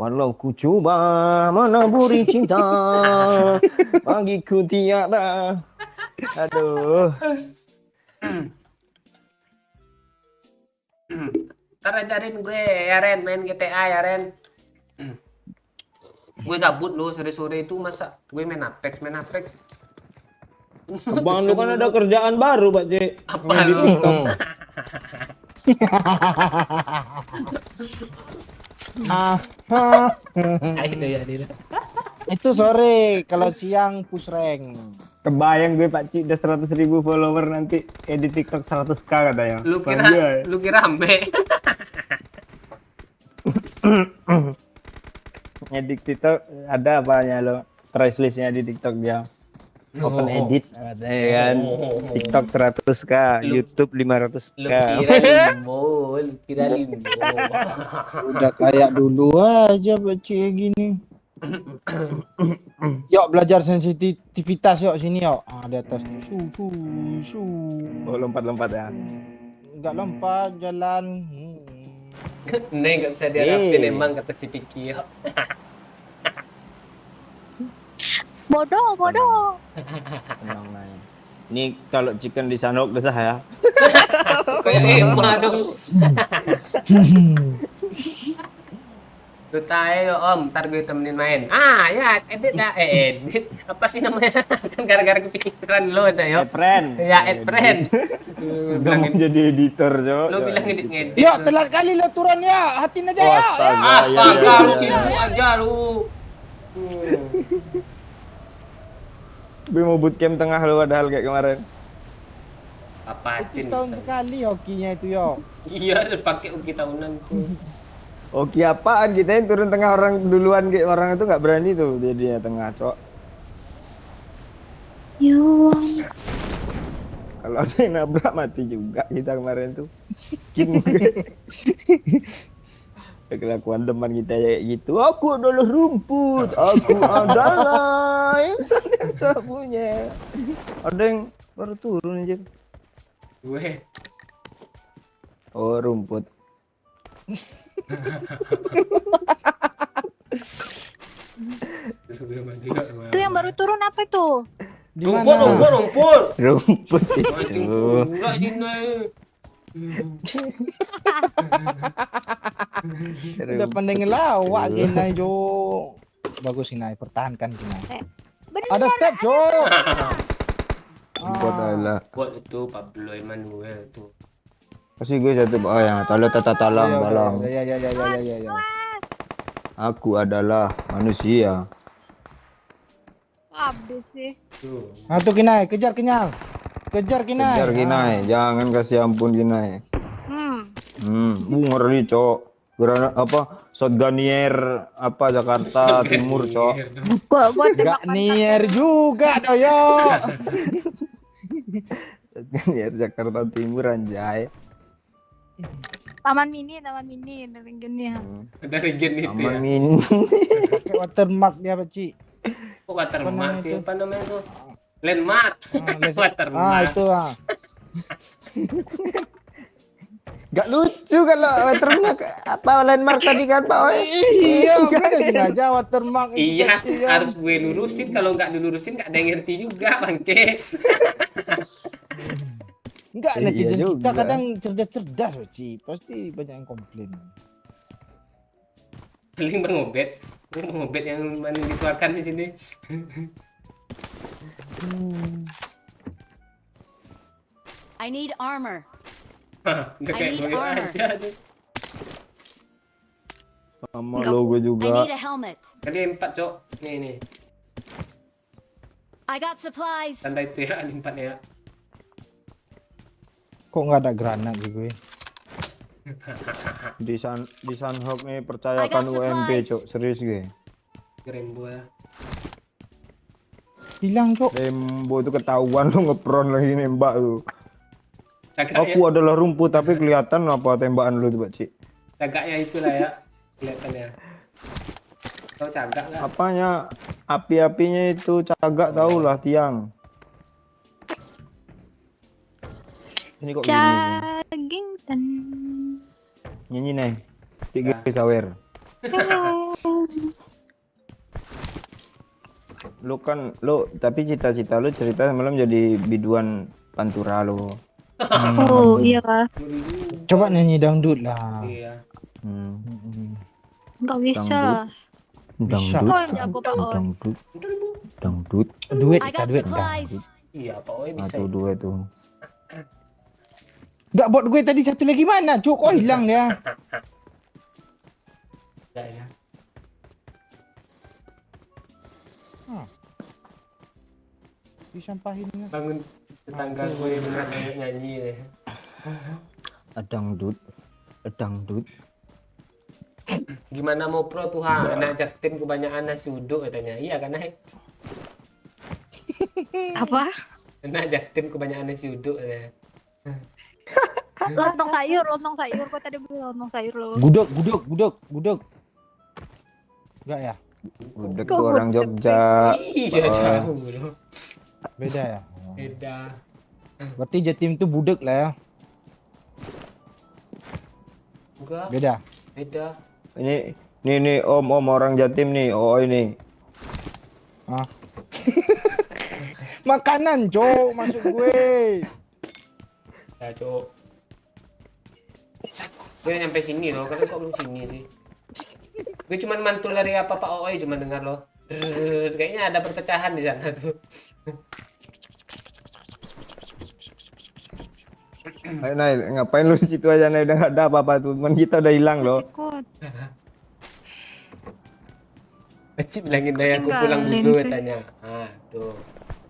walau ku coba menaburi cinta, bagiku tiada. Aduh. Ntar ajarin gue ya Ren, main GTA ya Ren. Gue gabut loh sore-sore itu masa gue main Apex. Bang lu kan ada kerjaan baru Pak J. Apa Main di lu? TikTok. Itu ya dia. itu sore, kalau siang push rank. Kebayang gue Pak Cik udah 100.000 follower nanti edit TikTok 100k katanya. Lu Anjay. kira rame. Edit TikTok ada apanya lo? Price listnya di TikTok dia. Open edit katanya kan. TikTok 100k, Lu- YouTube 500k. Lu kira limbo. Udah kayak dulu aja baca gini. Yuk belajar sensitivitas yuk sini yuk. Di atas tuh. Su. Oh, lompat-lompat ya. Enggak lompat jalan. Nih nggak bisa diharapin emang kata si Piki. Bodoh. Tenang Nay. Ini kalau chicken di sandok desah ya. Kayak Emma dong. Lu tayo Om, ntar gue temenin main. Ya edit ya, edit. Apa sih namanya? Kan gara-gara kepikiran lo ada yo. Friend. Ya, friend. Lu Udah bilang mau jadi editor, Cok. lu bilang ngedit-ngedit. Ya telat kali lo turun ya. Hatin aja Oh, ya. astaga. Astaga, lu iya. sibuk aja lu. Gue mau bootcamp tengah lu padahal kayak kemarin. Itu Papatin. setahun sekali hokinya itu yo. Iya, udah pakai uki tahunan tuh. Oke apaan kita yang turun tengah orang duluan kayak orang itu nggak berani tuh jadinya tengah, Cok. Ya Allah. Kalau ada yang nabrak mati juga kita kemarin tuh. King. Kelakuan teman kita kayak gitu. Aku adalah rumput. Aku adalah yang saya punya. Ada yang baru turun aja. Gue. Oh rumput. Itu yang baru turun apa itu? Di Rumput, mana? rumput. Rumput Mancing itu. pula sini. Udah pandai ngelawak Kinai Jo. Bagus Kinai, pertahankan Kinai. Bener. Ada step Jo. Rumput adalah. Buat itu Pablo Emmanuel tuh. Kasih gue satu oh ya tolong. Ya. Aku adalah manusia. Habis sih. Tuh. Nah tuh Kinai, kejar Kinyal. Kejar Kinai. Kejar Kinai, jangan kasih ampun Kinai. Ngeri Cok. Granat apa? Shotgunier apa Jakarta Timur Cok. Gua Gak nier juga doyo. Shotgunier Jakarta Timur anjay. Taman mini dari dunia. Dari gen itu ya. Aman min. Pakai watermark dia Pak Ci. Kok watermark namanya sih? itu? Apa namanya tuh? Landmark. Watermark. Itu Gak lucu kalau watermark apa landmark tadi kan Pak Oi. Iya, kan ada sengaja watermark itu Iya, tadi kan. harus gue lurusin. Kalau nggak dilurusin nggak ada yang ngerti juga, bangke. Enggak, Iya netizen kita juga. kadang cerdas-cerdas Pak Ci. Pasti banyak yang komplain. Paling Bang Obed. Bang Obed yang mana dikeluarkan di sini. I need armor. Udah kayak I need gue armor. aja tuh. Sama logo I juga. need a helmet. Kali 4, Cok. Nih. I got supplies. Tanda itu ya, kali 4 ya. Kok nggak ada granat sih gue? Di Sunhawk nih I percayakan got UMP supplies. Cok, serius gue. Rembo ya. Hilang Cok. Dembo itu ketahuan lu ngepron lagi nembak lu. Cagaknya, Aku adalah rumput tapi kelihatan apa tembakan lu tuh Pak Cik. cagaknya itulah ya. Kelihatannya. Tahu cagak nggak? Apanya? Api-apinya itu cagak tau lah tiang. Ini kok gini nih? Caging dan Nyanyi nih. Tiga sawer. Lu kan lu tapi cita-cita lu cerita semalam jadi biduan pantura lu. oh iya kah? Coba nyanyi dangdut lah. Iya. Nggak bisa lah. Bisa. Kau yang jago Pak Oi. Dangdut. Duit I kita got duit supplies. dangdut. Iya, Pak Oi bisa. Satu dua tuh. Nggak bot gue tadi satu lagi mana Cok? Kok hilang dia? Ya. Disampahin. Bangun tetangga gue beneran nyanyi deh. Dangdut. Dangdut. Gimana mau pro tuh ha? Anak jaktim kebanyakan nasi uduk katanya. Iya kan, Hai? Apa? Anak jaktim kebanyakan nasi uduk katanya. Lontong sayur. Kau tadi bilang lontong sayur loh. Gudeg. Enggak ya? Udah Kok tuh orang gudeg? Jogja. Iya, jauh loh. Beda ya? Beda. Berarti Jatim itu budek lah ya? Enggak, Beda. Ini om orang Jatim nih. Oh ini. Ah. Makanan Cok masuk gue. Ya, Cok. Gue udah nyampe sini loh, kalian kok belum sini sih? Gue cuman mantul dari apa Pak Oi, cuma dengar loh. Kayaknya ada perpecahan di sana tuh. Ayo Nail, ngapain lu di situ aja Nail, udah nggak ada apa-apa tuh, teman kita udah hilang loh. Ikut. Cik bilangin Nay aku pulang Tinggalin dulu sih. katanya. Ah, tuh.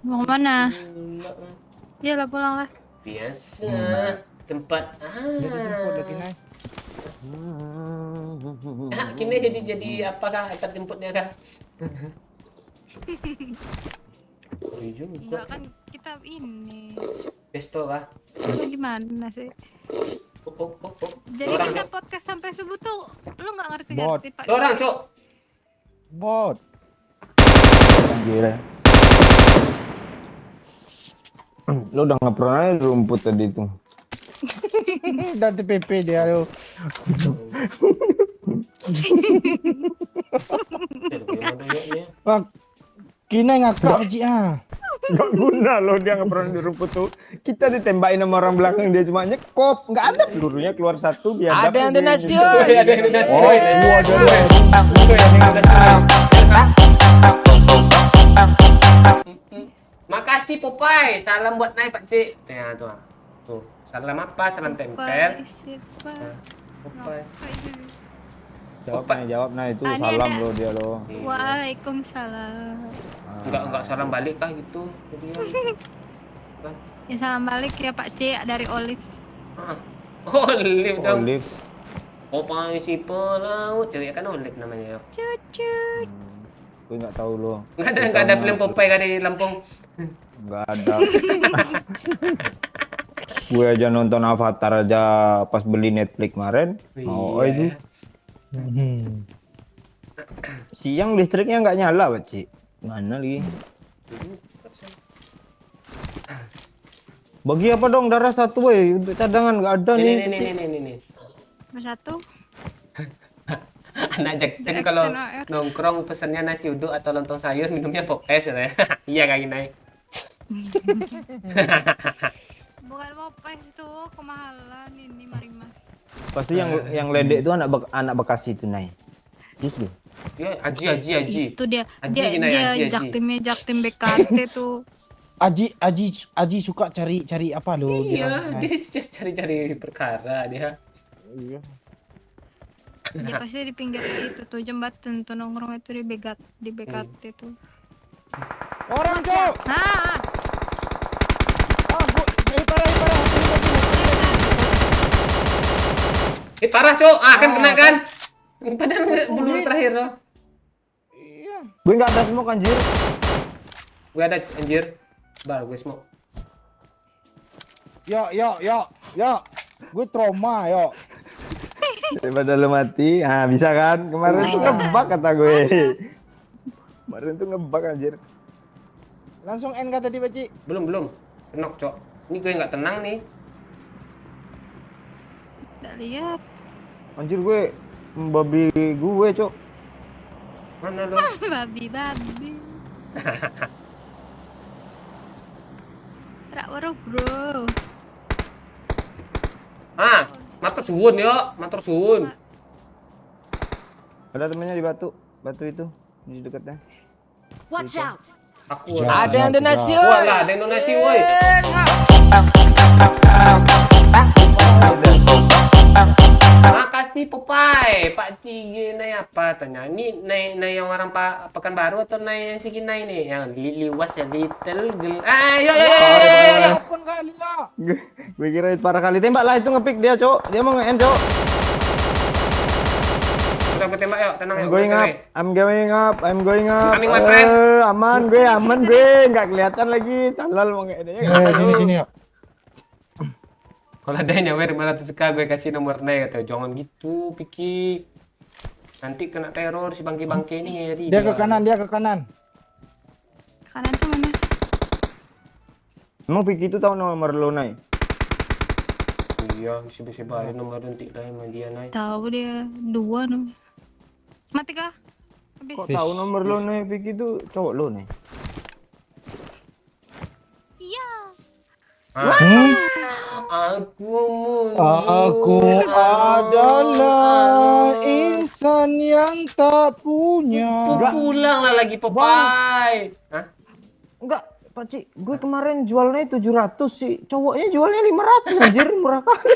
Mau kemana? Pulang. Ya lah pulang lah. Biasa tempat Jadi jemput lagi Nay. Kini jadi apakah antar jemputnya kah? Iya Enggak juga. kan kita ini. Pesto kah? Lu gimana sih? Oh. Jadi Orang, kita Cok. podcast sampai subuh tuh lu nggak Bot. ngerti Pak. Orang, Cok. Bot. Anjir. Lu udah nggak pernah aja rumput tadi tuh. Dan TPP dia lo. Kina ngakak Cik ah. Gak guna loh dia nggak pernah di rumput tuh. Kita ditembakin sama orang belakang, dia cuma nyekop, nggak ada pelurunya keluar satu biar Ada yang donasi, Ada yang donasi. Oh, ada Makasih Popeye, salam buat Nay Pak Cik. Ya tuh. Tuh, salam apa? Salam tempel. Popeye. jawab nah itu Ah, ini salam ada. loh dia loh. Waalaikumsalam. Enggak salam balik kah gitu. Ya salam balik ya Pak C dari Olive. Olive dong. Olive. Popeye si pelaut, cewek kan Olive namanya. Cucut. Gue nggak tahu loh. Enggak ada film Popeye kan di Lampung. Nggak ada. Gue aja nonton Avatar aja pas beli Netflix kemarin. Oh Iya. itu siang listriknya nggak nyala Pak Ci. Mana lagi? Bagi apa dong darah satu woy untuk cadangan nggak ada nih. Ini. Nomor satu. Anak Jaktim The kalau external air. nongkrong pesennya nasi uduk atau lontong sayur, minumnya Popeyes ya. Iya Kak Inai. Bukan Popeyes itu kemahalan ini Marimas. Pasti yang ledek itu anak Bekasi itu Nay. Justru. Dia Aji. Itu dia Aji gini ya, Aji. Jaktim BKT tuh. Aji suka cari apa lo Iya, dia. dia cari-cari perkara dia. Iya. Dia pasti di pinggir itu tuh jembatan tuh nongkrong itu di BKT tuh. Orang Cok. Ah, Parah. Parah, Cok. Kan kena kan. Padahal belum terakhir loh. Iya. Gue nggak ada smoke anjir. Gue ada anjir. Gue smoke. Yo. Gue trauma yo. Daripada lu mati, bisa kan? Kemarin tuh ngebug kata gue. Kemarin tuh ngebug anjir. Langsung N kata tadi Pak Cik. Belum. Kenok, Cok. Ini gue nggak tenang nih. tidak lihat. Anjir gue babi gue, Cok. Mana lo? babi. Rak waruh bro. Matur suwun yo, matur suwun. Ada temennya di batu itu di dekatnya. Watch out! Aku Ada yang donasi, Walah, ada yang donasi woi. Makasih Popeye, Pak Cigi Nay apa tanya? Ini Nay yang orang Pekanbaru atau Nay yang Sigi Nay nih? Yang liwas ya little girl. Ayo. Pun kali ya. Gue kira itu parah kali, tembak lah itu ngepick dia, Cok. Dia mau nge-end, Cok. Udah gue tembak yuk, tenang I'm yuk. going up. I'm going up. Coming, my friend. Aman gue, nggak kelihatan lagi. Talal mau nge-endnya. Sini ya. Kalau ada yang nyawer 500k gue kasih nomor Nay atau jangan gitu, Piki. Nanti kena teror si bangke-bangke ini ngeri. Dia ke kanan. Kanan tuh mana? Emang Vicky itu tahu nomor lo, Nay? Iya, sibuk-sibuk nomor rentik dah sama dia Nay. Tahu dia 2 nih. Mati kah? Habis. Kok tahu nomor lo, Nay? Vicky itu cowok lo, Nay? Iya. Aku adalah insan yang tak punya. Pulang lah lagi Popeye. Hah? Enggak, Pak Cik, gue kemarin jualnya 700 sih. Cowoknya jualnya 500 anjir, murah kali.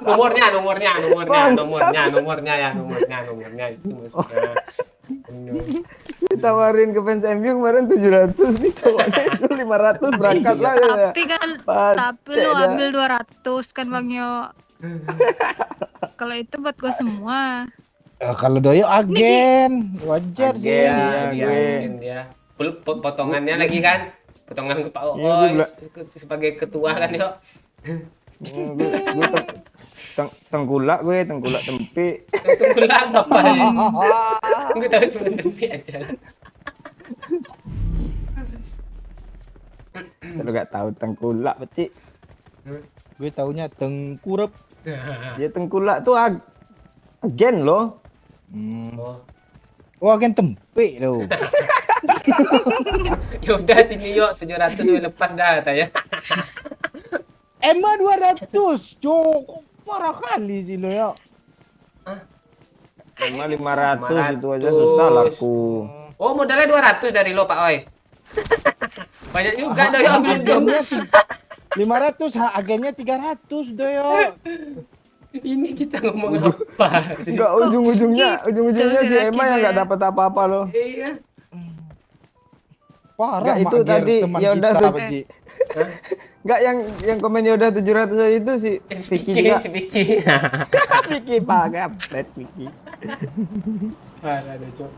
Nomornya itu maksudnya. Ditawarin ke fans MU kemarin 700 nih, cowoknya jual 500 berangkat lah ya. Tapi kan, Pak, tapi lu dah. ambil 200 kan Bang Yo. Kalau itu buat gua semua. Kalau Doyo agen, wajar sih. Agen. Iya, Iya, mungkin dia. Potongannya lagi kan? Potongan ke Pak Iya, gue Oo sebagai ketua kan yo. Gue tengkulak tempe. Tunggu lah apa ya? Gue tahu cuma demi aja. Kalau nggak tahu tengkulak, Pak Cik. Gue taunya tengkurep. Ya tengkulak tuh agen loh. Oh. Oh, agen tempe loh. Ya udah sini yuk 700 gue lepas dah katanya. Emang 200, Cok. Parah kali sih lo ya. Cuma 500 itu aja susah laku. Oh modalnya 200 dari lo Pak Oi. Banyak juga dah yuk ambilin dong. Agennya 500, agennya 300 Doyo. Ini kita ngomong apa sih? Enggak ujung-ujungnya si Gitu, Emma yang nggak ya. dapat apa-apa loh. Iya. Parah Enggak, itu Mak Ger, tadi teman ya udah kita, tuh. Pak Ji. Enggak yang komen ya udah 700 tadi itu si Vicky juga. Vicky. Vicky pakai update Vicky. Parah deh, Cok.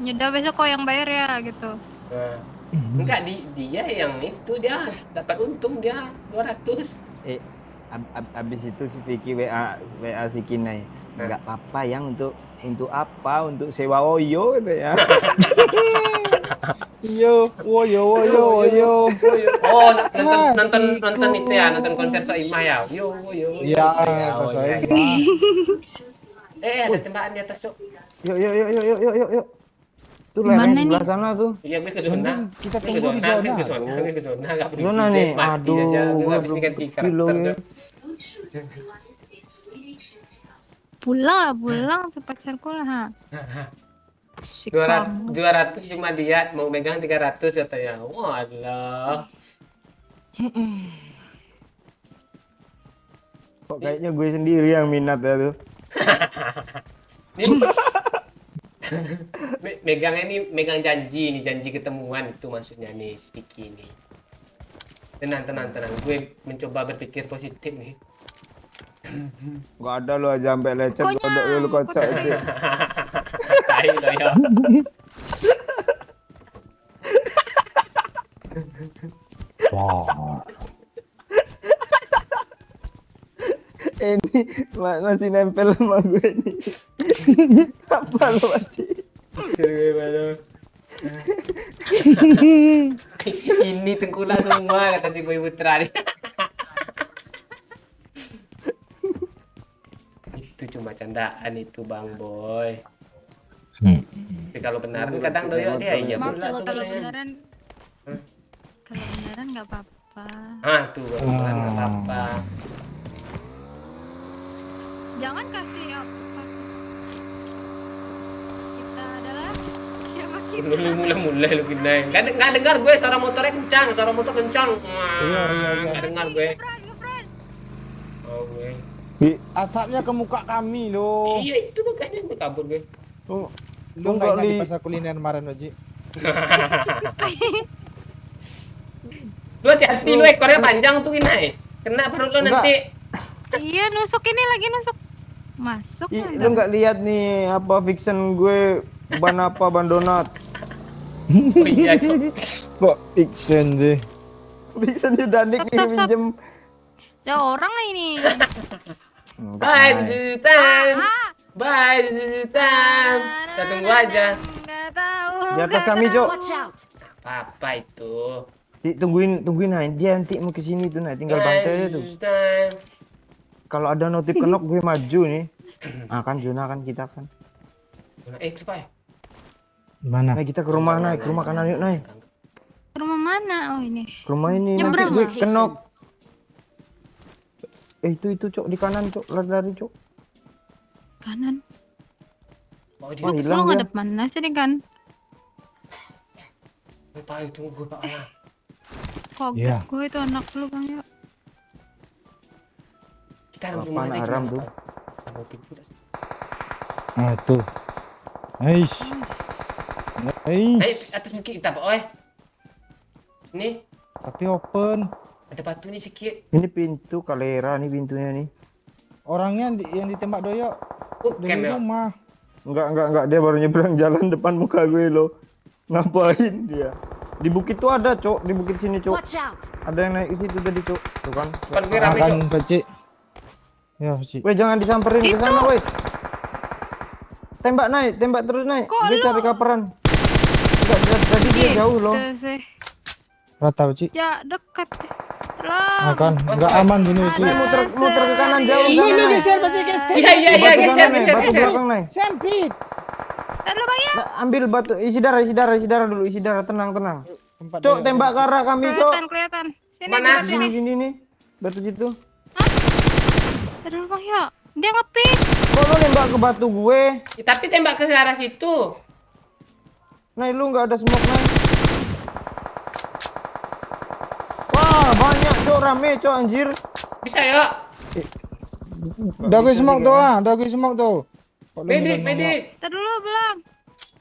Nyeda besok kau yang bayar ya gitu. Nah. Enggak dia yang itu dia dapat untung dia 200. Abis itu si Vicky WA si Kinai. Enggak apa-apa yang untuk apa? Untuk sewa Oyo gitu ya. Woyo. Oh, nonton itu ya, nonton konser Soimah ya. Yo. Iya, Oh, saya. ada tembakan di atas, Cok. Yuk. Tuh Mana lereng nih? sebelah sana tuh. Iya, gue ke zona. Mending kita tunggu di zona. Gue ke zona, enggak perlu. Zona nih. Mati Aduh, aja, gue gue habis belum ganti kilo karakter. nih. Cok. Pulang si pacarku lah ha. Asik banget. 200 cuma dia mau megang 300 katanya. Walah. Kok kayaknya gue sendiri yang minat ya tuh. Megangnya ini megang janji nih, janji ketemuan itu maksudnya nih Vicky nih. Tenang. Gue mencoba berpikir positif nih. Gak ada lo aja sampai lecet kodok dulu kocak itu. Tai lo ya. Ini masih nempel sama gue nih. Apa lo masih? Ini tengkulak semua kata si Boy Putra nih. Itu cuma candaan itu Bang Boy. Tapi kalau beneran kadang doyok dia iya Mark pula the tuh Kalau location. katanya. beneran nggak apa-apa. Ah tuh kalau beneran nggak apa-apa. Jangan kasih apa. Kita adalah siapa kita? Mulai lu pindah. Nggak dengar gue suara motornya kencang, suara motor kencang. Iya. Nggak dengar gue. Oh gue. Asapnya ke muka kami loh. Iya itu makanya gue kabur gue. Lu nggak ingat di pasar kuliner kemarin, Oji? Lu hati-hati lu ekornya panjang tuh Inai. Kena perut lu nanti. Iya nusuk ini lagi nusuk. Masuk Lu nggak lihat nih apa fiction gue ban donat. Oh iya Cok. Kok fiction sih? Fiction Danik nih Stop. minjem. Ada orang lah ini. Bye sejutan. Bye sejutan. Kita tunggu aja. Nggak tahu. Di atas kami, Cok. Watch out! Apa itu? Tungguin nah, dia nanti mau ke sini tuh, nah tinggal bantai aja tuh. Sejutan. Kalau ada notif kenok gue maju nih. Ah kan zona kan kita kan. Cepat. Mana? Nah, kita ke rumah naik, ke rumah kanan yuk naik. Ke rumah mana? Oh ini. Ke rumah ini nanti Nyebrang, gue Mak? kenok. Itu Cok di kanan Cok, lari Cok. Kanan. Oh, Oh, Lu hilang dia. ngadep mana sih nih kan? Pak Ai tunggu Pak Ai. Kaget Iya. gue itu anak lu Bang ya. Kita dalam Apa rumah aja anak haram gimana tuh? Pak? Ada pintu dah. Nah tuh. Nice. Naik Nice. atas bukit kita Pak Ai. Ini Tapi open. ada batu nih sikit. Ini pintu kalera nih pintunya nih. Orangnya yang ditembak doyok Camp dari ya. rumah. Enggak, dia baru nyebrang jalan depan muka gue lo. Ngapain dia? Di bukit tuh ada, Cok. Di bukit sini, Cok. Watch out! Ada yang naik ke situ tadi, Cok. Tuh kan. Depan gue rame Makan Cok. Pakcik. Ya Pakcik. Weh, jangan disamperin ke sana, weh. Tembak naik, tembak terus naik. Kok Dia lu- cari kaperan. Enggak, tadi dia jauh loh. Gitu sih. Rata Pakcik. Ya dekat. Lah. Makan. Enggak aman gini Pakcik. Ini muter ke kanan jauh. Lu jangan naik. geser Pakcik geser. Iya iya iya Batu geser kanan, geser batu geser. belakang naik. Sempit. Ntar lu Bang ya. Nah, ambil batu, isi darah dulu, isi darah, tenang. Tempat Cok, doyok. tembak ke arah kami, Cok. Kelihatan. Sini Mana? dekat Sini, sini. sini nih. Batu situ. Ntar dulu Bang ya. Dia ngepick. Kok lu nembak ke batu gue? Ya, tapi tembak ke arah situ. Nah, lu nggak ada smoke, Nay. Wah, banyak, Cok, rame, Cok, anjir. Bisa yuk. Udah gue semok tuh ah, udah gue semok tuh. Kok lu Medik nggak medik. Ntar dulu belum.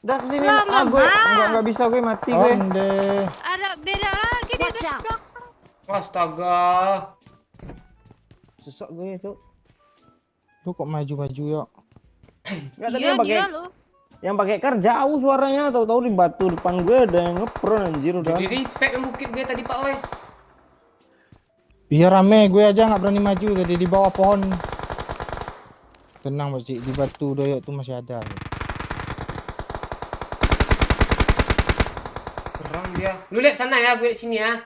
Udah kesini, Lama, gue Bang. nggak bisa, gue mati nongol? gue. Onde. Ada beda lagi di Watch out! belakang. Astaga. Sesok gue, Cok. Lu kok maju-maju yuk. Nggak, tapi Iya yang pakai dia lo. yang pakai kar jauh suaranya, tahu-tahu di batu depan gue ada yang ngepron anjir udah. Jadi repack yang bukit gue tadi Pak Oi. Iya rame, gue aja nggak berani maju tadi di bawah pohon. Tenang Pakcik, di batu doyok tuh masih ada. Perang dia. Lu lihat sana ya, gue lihat sini ya.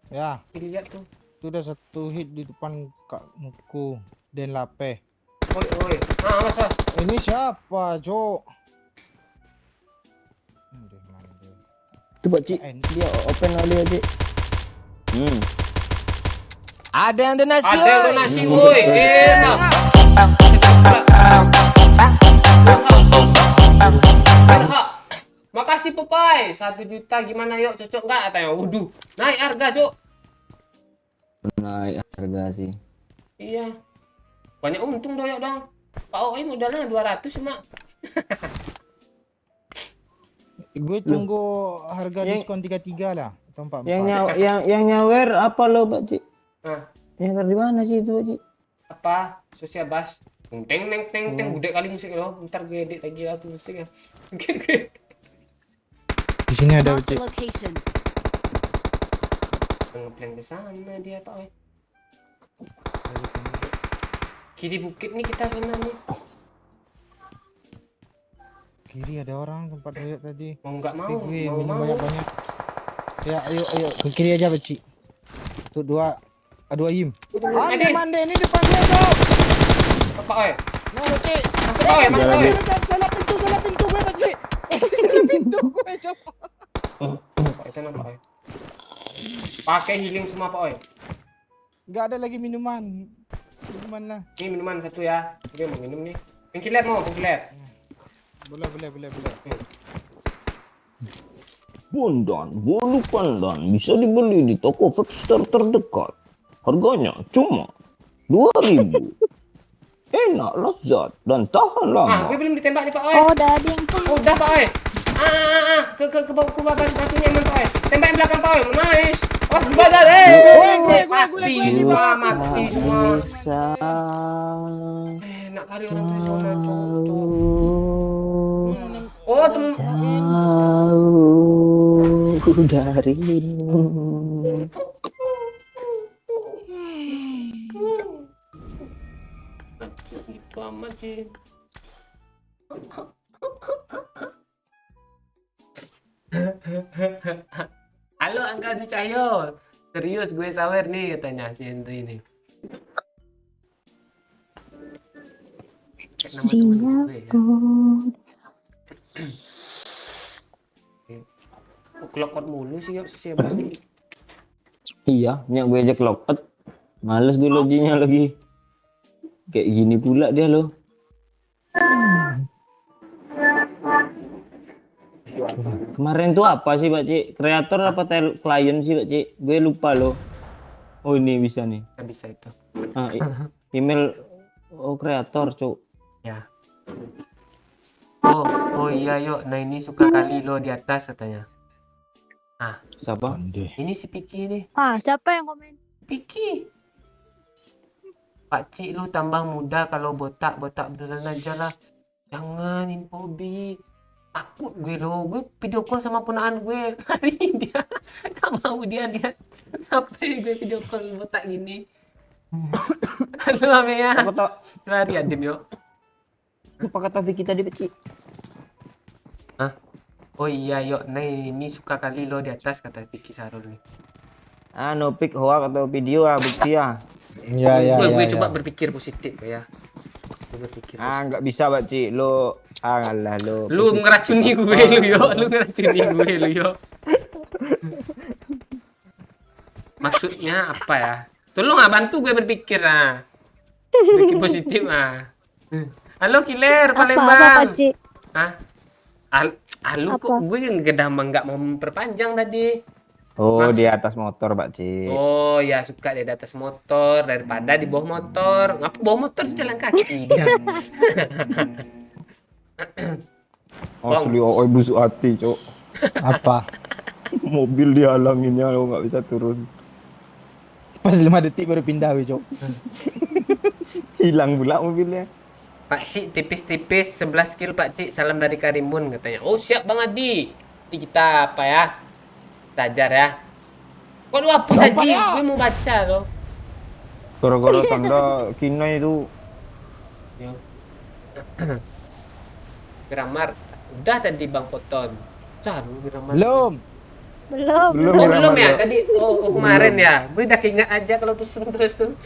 Ya, Lihat tuh. itu udah satu hit di depan kak muku dan lape. Oi oi. Ah, mas. Ini siapa, Cok? Aduh, mandi. Coba Cik, dia open kali ya Cik. Ada yang donasi. Ada yang oi. donasi, woi. Enak. Makasih Popai, 1 juta gimana yuk, cocok nggak katanya? Waduh, naik harga cok. Naik harga sih. Iya, banyak untung doyok dong. Pak Oi modalnya 200 cuma. Gue tunggu harga Yang- diskon 33 lah. Atau 44. Yang nyawer apa lo Pak Cik? Nah, Nyawer di mana sih itu Pak Cik? apa? Sosial bas. Teng teng teng teng, gede kali musik lo. Ntar gue edit lagi lah tuh musiknya. Gede. Di sini ada Marked Cik. a location. Ngeplan ke sana dia Pak Oi. Kiri bukit nih kita sana nih. Kiri ada orang tempat doyok tadi. Mau nggak Tapi mau? gue Mau minum mau. banyak-banyak. Ya, ayo ke kiri aja Pakcik. Tuh dua Yim. Tunggu, Ande Edi. mande ini depan gue Cok. Pak Oi. No Pakcik. Masuk Pak Oi, masuk Pak Oi. Salah pintu gue Pakcik. Salah pintu gue Cok. Pak Oi, tenang Pak Oi. Pakai healing semua Pak Oi. Enggak ada lagi minuman. Minuman lah. Ini minuman satu ya. Oke, mau minum nih. Pengkilat mau, pengkilat. Boleh. Bondan bolu pandan bisa dibeli di toko Fixster terdekat. Harganya cuma 2.000. Enak, lezat, dan tahan Ah, lama. gue belum ditembak nih Pak Oi. Oh, udah ada yang Oh, udah Pak Oi. Ke bawah batunya Pak Oi. Tembak yang belakang Pak Oi. Nice. Oh, gimana deh? Gue, Mati semua, mati semua. Bisa Enak kali orang tuh sama cowok. Oh, tem jauh darimu. Gitu amat sih. Halo Angga Dwi Cahyo. Serius gue sawer nih katanya si Henry ini. Cek nama temen gue ya. Oh, kelokot mulu sih si Bas nih. Iya, nyak gue ajak loket. Males gue loginya lagi. Kayak gini pula dia loh. Kemana Kemarin tuh apa sih, Pak Cik? Kreator apa klien sih, Pak Cik? Gue lupa loh. Oh, ini bisa nih. Nggak bisa itu. Ah, email kreator, Cuk. Ya. Oh iya yuk. Nah ini suka kali lo di atas katanya. Siapa? Ini si Piki nih. Ah, siapa yang komen? Piki. Pak Cik lu tambah muda kalau botak beneran aja lah. Jangan infobi. Takut gue lo. Gue video call sama ponaan gue. Hari ini dia gak mau dia lihat apa gue video call botak gini. Halo Amea. Apa kata Coba lihat dim yuk. apa kata Vicky tadi, Pak Cik? Oh iya yuk. Nah ini suka kali lo di atas kata Piki Sarul nih. No pic hoax atau video bukti ya. Ya. Gue coba berpikir positif ya. Gue berpikir. Nggak bisa, Pak Cik. Lo ngalah lo. Lu ngeracuni gue lu yo. Lu ngeracuni gue lu yo. Maksudnya apa ya? Tolong bantu gue berpikir Berpikir positif Halo Killer Apa Palembang. Cik? Lu kok gue nggak mau memperpanjang tadi. Oh, di atas motor, Pak Cik. Oh ya suka dia di atas motor daripada di bawah motor. Ngapa bawah motor jalan kaki dia? Asli oi busuk hati, Cuk. Apa? Mobil dihalanginnya lo nggak bisa turun. Pas 5 detik baru pindah, Cok. Hilang pula mobilnya. Pak Cik tipis-tipis 11 kill Pak Cik, salam dari Karimun katanya. Oh siap Bang Adi. Nanti kita apa ya? Belajar ya. Kok lu hapus aja? Gue mau baca loh. Gara-gara tanda kinai itu. Grammar. Udah tadi Bang Poton. Caru grammar. Belum. Oh, belum ya? Tadi kemarin ya. Gue udah keinget aja kalau terus tuh. Orang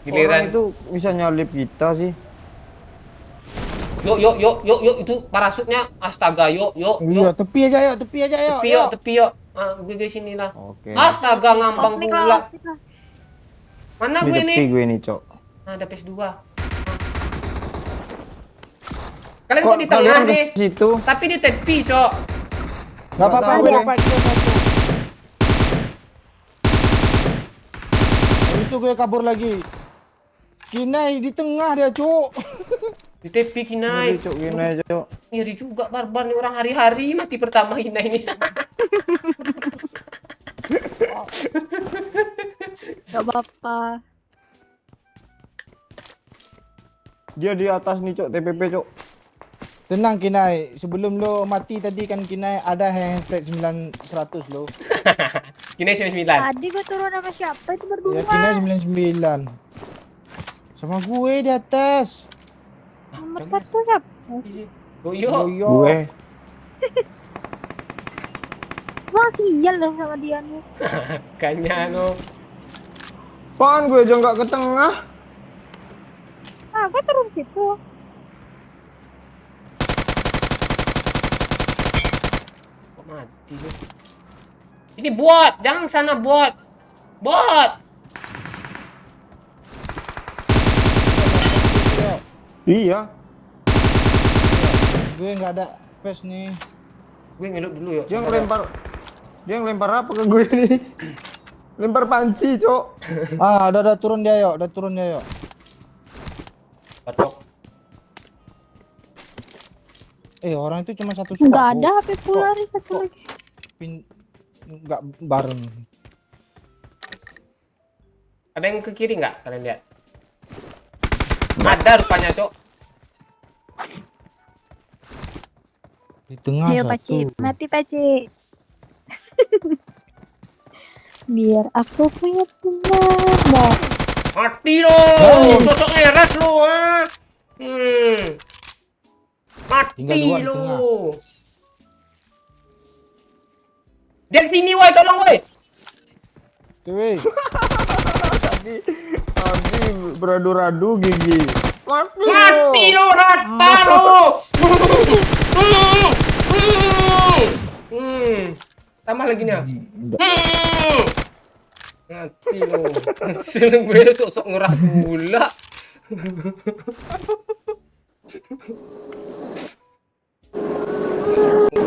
Giliran itu bisa nyalip kita sih. Yuk itu parasutnya astaga yuk. Iya, tepi aja yuk. Tepi yuk. Gue sini lah. Oke. Astaga ngambang Opnik pula. lah. Mana Di gue tepi nih? gue nih, Cok. Ada PS2. Kalian kok di tengah kalian sih? ke situ? Tapi di tepi, Cok. Gak apa-apa, tahu, gue Bang. dapat kill 1. Itu gue kabur lagi. Kinai di tengah dia, Cok. Di tepi Kinai. Cok gini, Cok. Ngiri juga barbar nih orang hari-hari mati pertama Kinai ini. Gak apa-apa. Dia di atas nih, Cok, TPP, Cok. Tenang Kinai, sebelum lo mati tadi kan Kinai ada hashtag 900 lo. Kinai 99. Tadi gue turun sama siapa itu berdua? Ya Kinai 99. Sama gue di atas. Nomor 1 siapa? Boyo. Boyo. Gue. Wah sial dong sama dia nih. Kayaknya Pan gue aja nggak ke tengah. Gue turun situ. kok mati lu. Ini bot, jangan sana bot. Bot. Iya. Gue nggak ada pes nih. Gue ngelut dulu yuk. Dia ngelempar apa ke gue nih? Lempar panci, Cok. Udah turun dia yuk, Batok. Orang itu cuma satu suka. Nggak ada HP pula nih satu lagi. Nggak bareng. Ada yang ke kiri nggak? Kalian lihat. Ada rupanya, Cok. Di tengah Ayo satu. Paci, mati Paci. Biar aku punya teman. Mati lo. Sosok eres lo, Mati Tinggal dua di lo. tengah. Dia kesini, woi, tolong, woi. Weh, Tadi beradu-radu gigi. Mati lo, rata lo. Tambah lagi nih. Mati lo. Seneng gue sok-sok ngeras pula.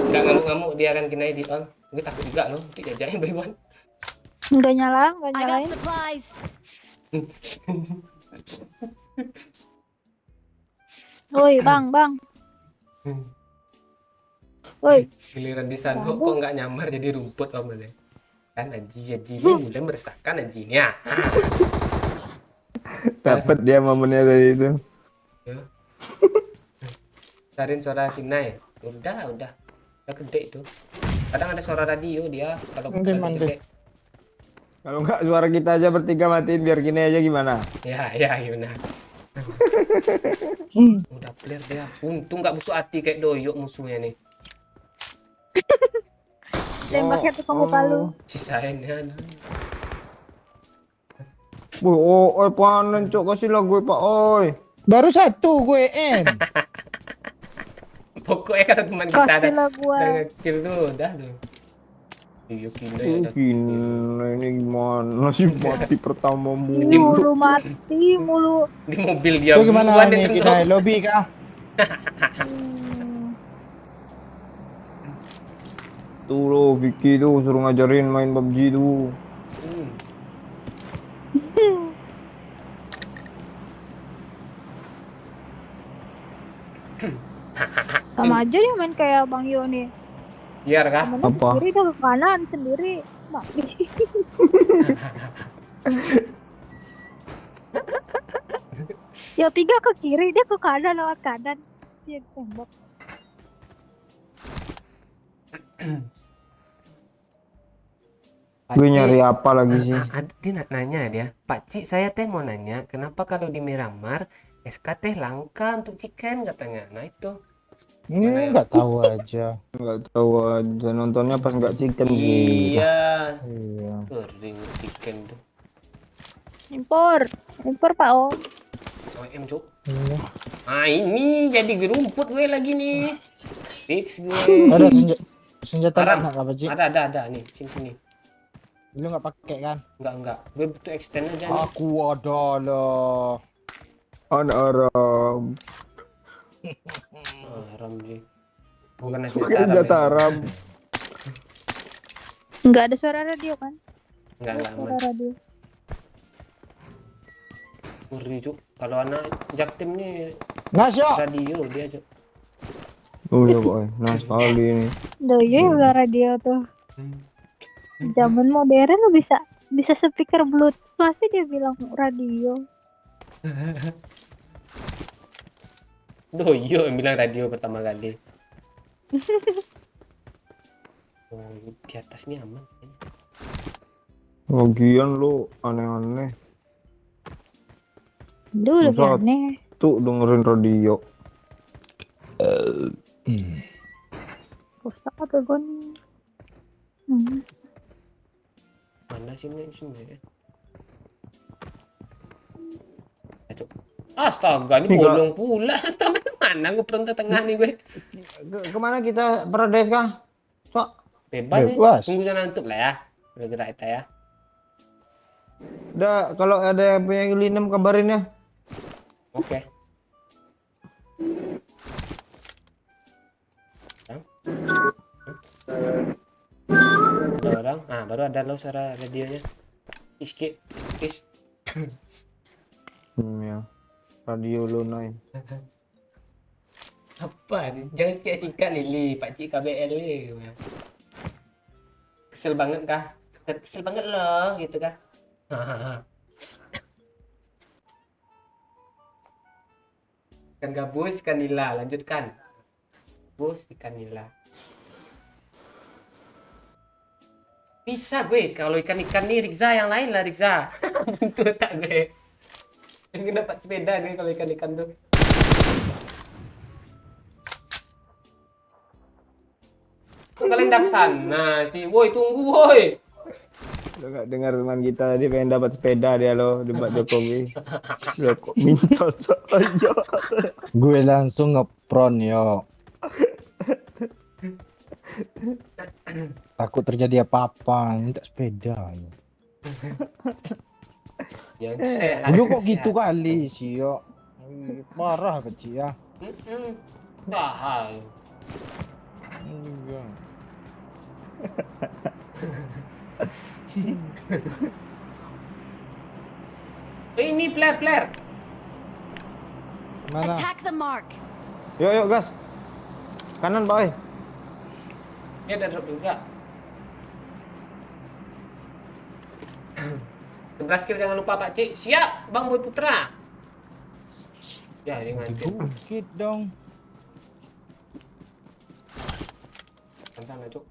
Nggak ngamuk-ngamuk dia akan kena edit on. Gue takut juga loh, nanti jajaknya by one. Enggak nyala, enggak I got nyalain. supplies. Woi, bang. Woi, Giliran di sanduk kok nggak nyamar jadi rumput om ya. Kan Aji ini mulai meresahkan Ajinya. Dapat dia momennya tadi itu. Ya. Cariin suara Kinai. Udah gede itu. Kadang ada suara radio dia kalau Mandi, lagi mandi. gede. Kalau nggak suara kita aja bertiga matiin biar gini aja gimana? Ya benar. Udah clear dia. Untung nggak busuk hati kayak doyok musuhnya nih. tembaknya tuh kamu palu. Sisain ya. Oi panen cok kasih lah gue pak oi. Baru satu gue en. Pokoknya kata teman kita ada Pastilah gua. ngekill tuh, udah tuh. Iya Kinai ada. Gila ini gimana sih mati pertama Mulu mati mulu. Di mobil dia Lu gimana duluan nih yang kita tengok. lobby kah? Tuh lo Vicky tuh suruh ngajarin main PUBG tuh. Hmm. Sama aja dia main kayak Bang Yo nih. Biar kah? Temennya Apa? sendiri dah ke kanan sendiri. Mati. Yang tiga ke kiri, dia ke kanan lewat kanan. Dia tembak. Pak Gue Cik, nyari apa lagi sih? dia nanya dia, Pak Cik saya teh mau nanya, kenapa kalau di Miramar SK teh langka untuk chicken katanya. Nah itu. Ini nggak tahu aja. Nggak tahu aja nontonnya pas nggak chicken sih. Iya. Iya. Kering chicken tuh. Impor Pak O. OM cuk. Iya. Ah ini jadi gerumput gue lagi nih. Fix gue. Ada senjata Haram. nggak apa sih? Ada nih sini. Lu nggak pakai kan? Enggak. Gue butuh extend aja nih. Aku ada loh. Ada Arab. Oh, haram sih. Bukan Pakai senjata Arab. Enggak ada suara radio kan? Enggak Suara aman. radio. Ngeri cuk. Kalau anak Jaktim nih Nggak syok. radio dia cuk. Oh ya boy, nah sekali ini. Doyo yang udah radio tuh. Zaman modern lo bisa speaker Bluetooth masih dia bilang radio. Doyo yang bilang radio pertama kali. Oh, di atas ini aman. Lagian lo aneh-aneh. Dulu lebih Masa- aneh. Tuh dengerin radio. Rusak apa gon? Mana sih ini sebenarnya? Cuk. Astaga, ini Tiga. bolong pula. Taman mana gue peronta tengah nih gue. Kemana kita Paradise kah? Sok. Bebas nih. Bebas. Tunggu sana tutup lah ya. Gerak kita ya. Udah kalau ada yang punya Linem kabarin ya. Oke. Ada orang. Nah, baru ada lo suara radionya. Iski. Ya. Radio Lunai. Apa? Jangan sikat-sikat Lili, Pak Cik KBL ni. Kesel banget kah? Kesel banget loh, gitu kah? Ikan gabus, ikan nila. Lanjutkan. Gabus, ikan nila. Bisa gue, kalau ikan-ikan nih Rikza yang lain lah Rikza. Tentu tak gue. Yang dapat sepeda gue kalau ikan-ikan tuh. Kalian dak sana sih, woi tunggu woi. Lo nggak dengar teman kita tadi pengen dapat sepeda dia lo di Pak Jokowi. Lo kok minta saja. Gue langsung ngepron yo. Takut terjadi apa-apa, minta sepeda. Yang sehat. Lu kok gitu kali sih yo. Parah kecil ya. Bahaya. Enggak. Ini flare. Mana? Attack the mark. Yuk, yuk, gas. Kanan, Pak. Dia ada drop juga. 11 kill jangan lupa Pak Cik. Siap, Bang Boy Putra. Ya, ini ngancin. Bukit dong. Sana, Cuk.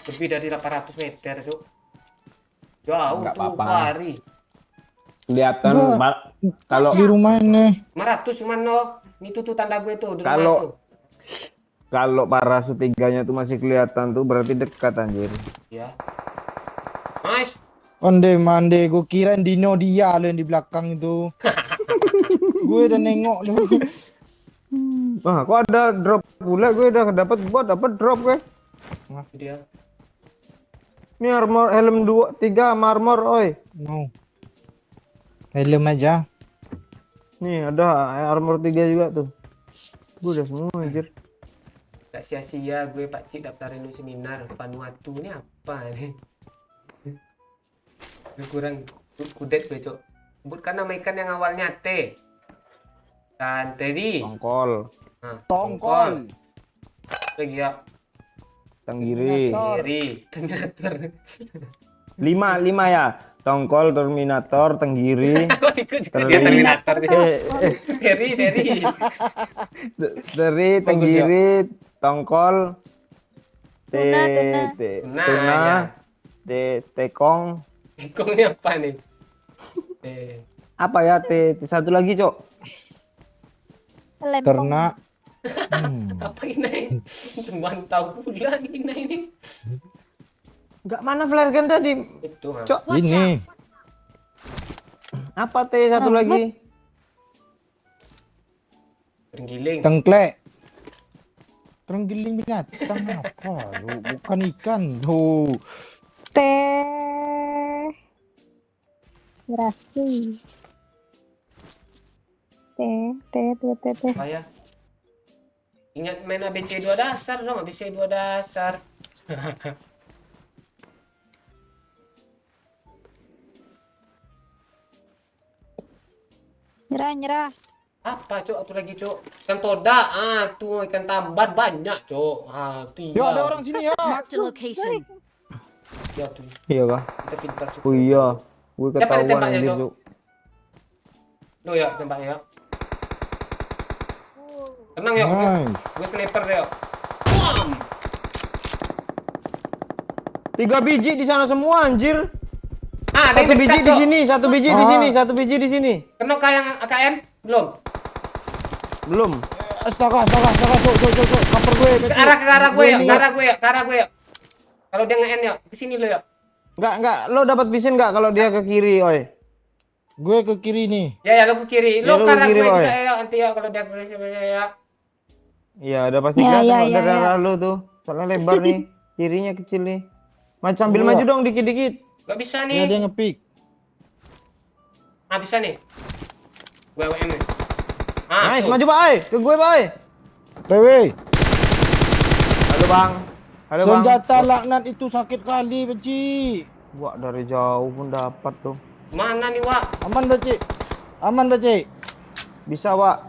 Lebih dari 800 meter, Cuk. Jauh Nggak tuh, apa-apa. Pari. Kelihatan, Enggak. Pak. Kalau Di rumah ini. 500 cuman no. Itu tuh tanda gue tuh di rumah Kalau- tuh. kalau parasut tiganya tuh masih kelihatan tuh berarti dekat anjir. Ya. Nice. Onde mande, gue kirain Dino dia lo yang di belakang itu. Gue udah nengok lo. Wah, kok ada drop pula, gue udah dapat drop gue. Itu dia. Ini armor helm 2 3 sama armor, oi. Mau. Helm aja. Nih ada armor 3 juga tuh. Gue udah semua anjir. Gak sia-sia gue Pak Cik daftarin lu seminar Vanuatu ini apa nih? Gue kurang kudet gue, Cuk. Sebutkan nama ikan yang awalnya T. Dan teri. Tongkol, Nah, Tongkol. lagi ya. tenggiri. Terminator. Teri. Terminator. 5 ya. Tongkol, Terminator, tenggiri. Kok ikut juga dia Terminator dia. Teri. Teri, tenggiri, tongkol, Tuna. Tuna, tuna, ya. tekong. Ikong ini apa nih? Apa ya? Satu lagi, Cok. Lempong. Ternak. Apa ini? Teman tahu pula ini. Enggak, mana flare gun tadi? Itu ha. Cok, Watch Ini. out. apa satu lagi? Terenggiling. Tengklek. Terenggiling binatang apa? Lu? Bukan ikan. Tuh. Teh. Berasi. Teh. Apa ya? Ingat main ABC 2 dasar dong, ABC 2 dasar. Nyerah. Apa, Cok? Satu lagi, Cok. Ikan toda. Ah, tuh ikan tamban banyak, Cok. Ah, tuh Yo, ada orang sini ya. Marked a location. Ya, tuh. Iya kah? Kita pintar, Cok. Oh iya, gue Siapa ketahuan ditembaknya, anjir, Cok? Cok. Lo ya, tembaknya ya. Tenang ya, Nice. gue sniper ya. Bam! 3 biji di sana semua anjir. Ah, ada yang Satu biji dekat, di Cok. sini, satu biji di Ah. sini, satu biji di sini. Kena kayak yang AKM? Belum. Belum. Astaga. Cok. Cover gue. Ke arah gue ya, Gue ke arah gue ya. Kalau dia nge-end ya, ke sini lo ya. Enggak, lo dapat vision enggak kalau dia ke kiri, oi? Gue ke kiri nih. Ya, lo ke kiri. Ya, Lo lo ke ke arah kiri, gue Boy. juga ya, nanti ya kalau dia ke sini ya. Iya, udah pasti Ya, kelihatan ya, kok ya, dari ya. arah lo tuh. Soalnya lebar nih, kirinya kecil nih. Sambil Iya. maju dong dikit-dikit. Gak bisa Ya dia nih. ngepick. Ah, bisa nih. Gue WM nih. Ah, Nice, tuh. maju, Pak, oi. Ke gue, Pak, oi. Dewe. Halo, Bang. Halo, Bang. Senjata laknat itu sakit kali, Beci. Wah, dari jauh pun dapat tuh. Mana nih, Wak? Aman, Beci. Bisa, Wak.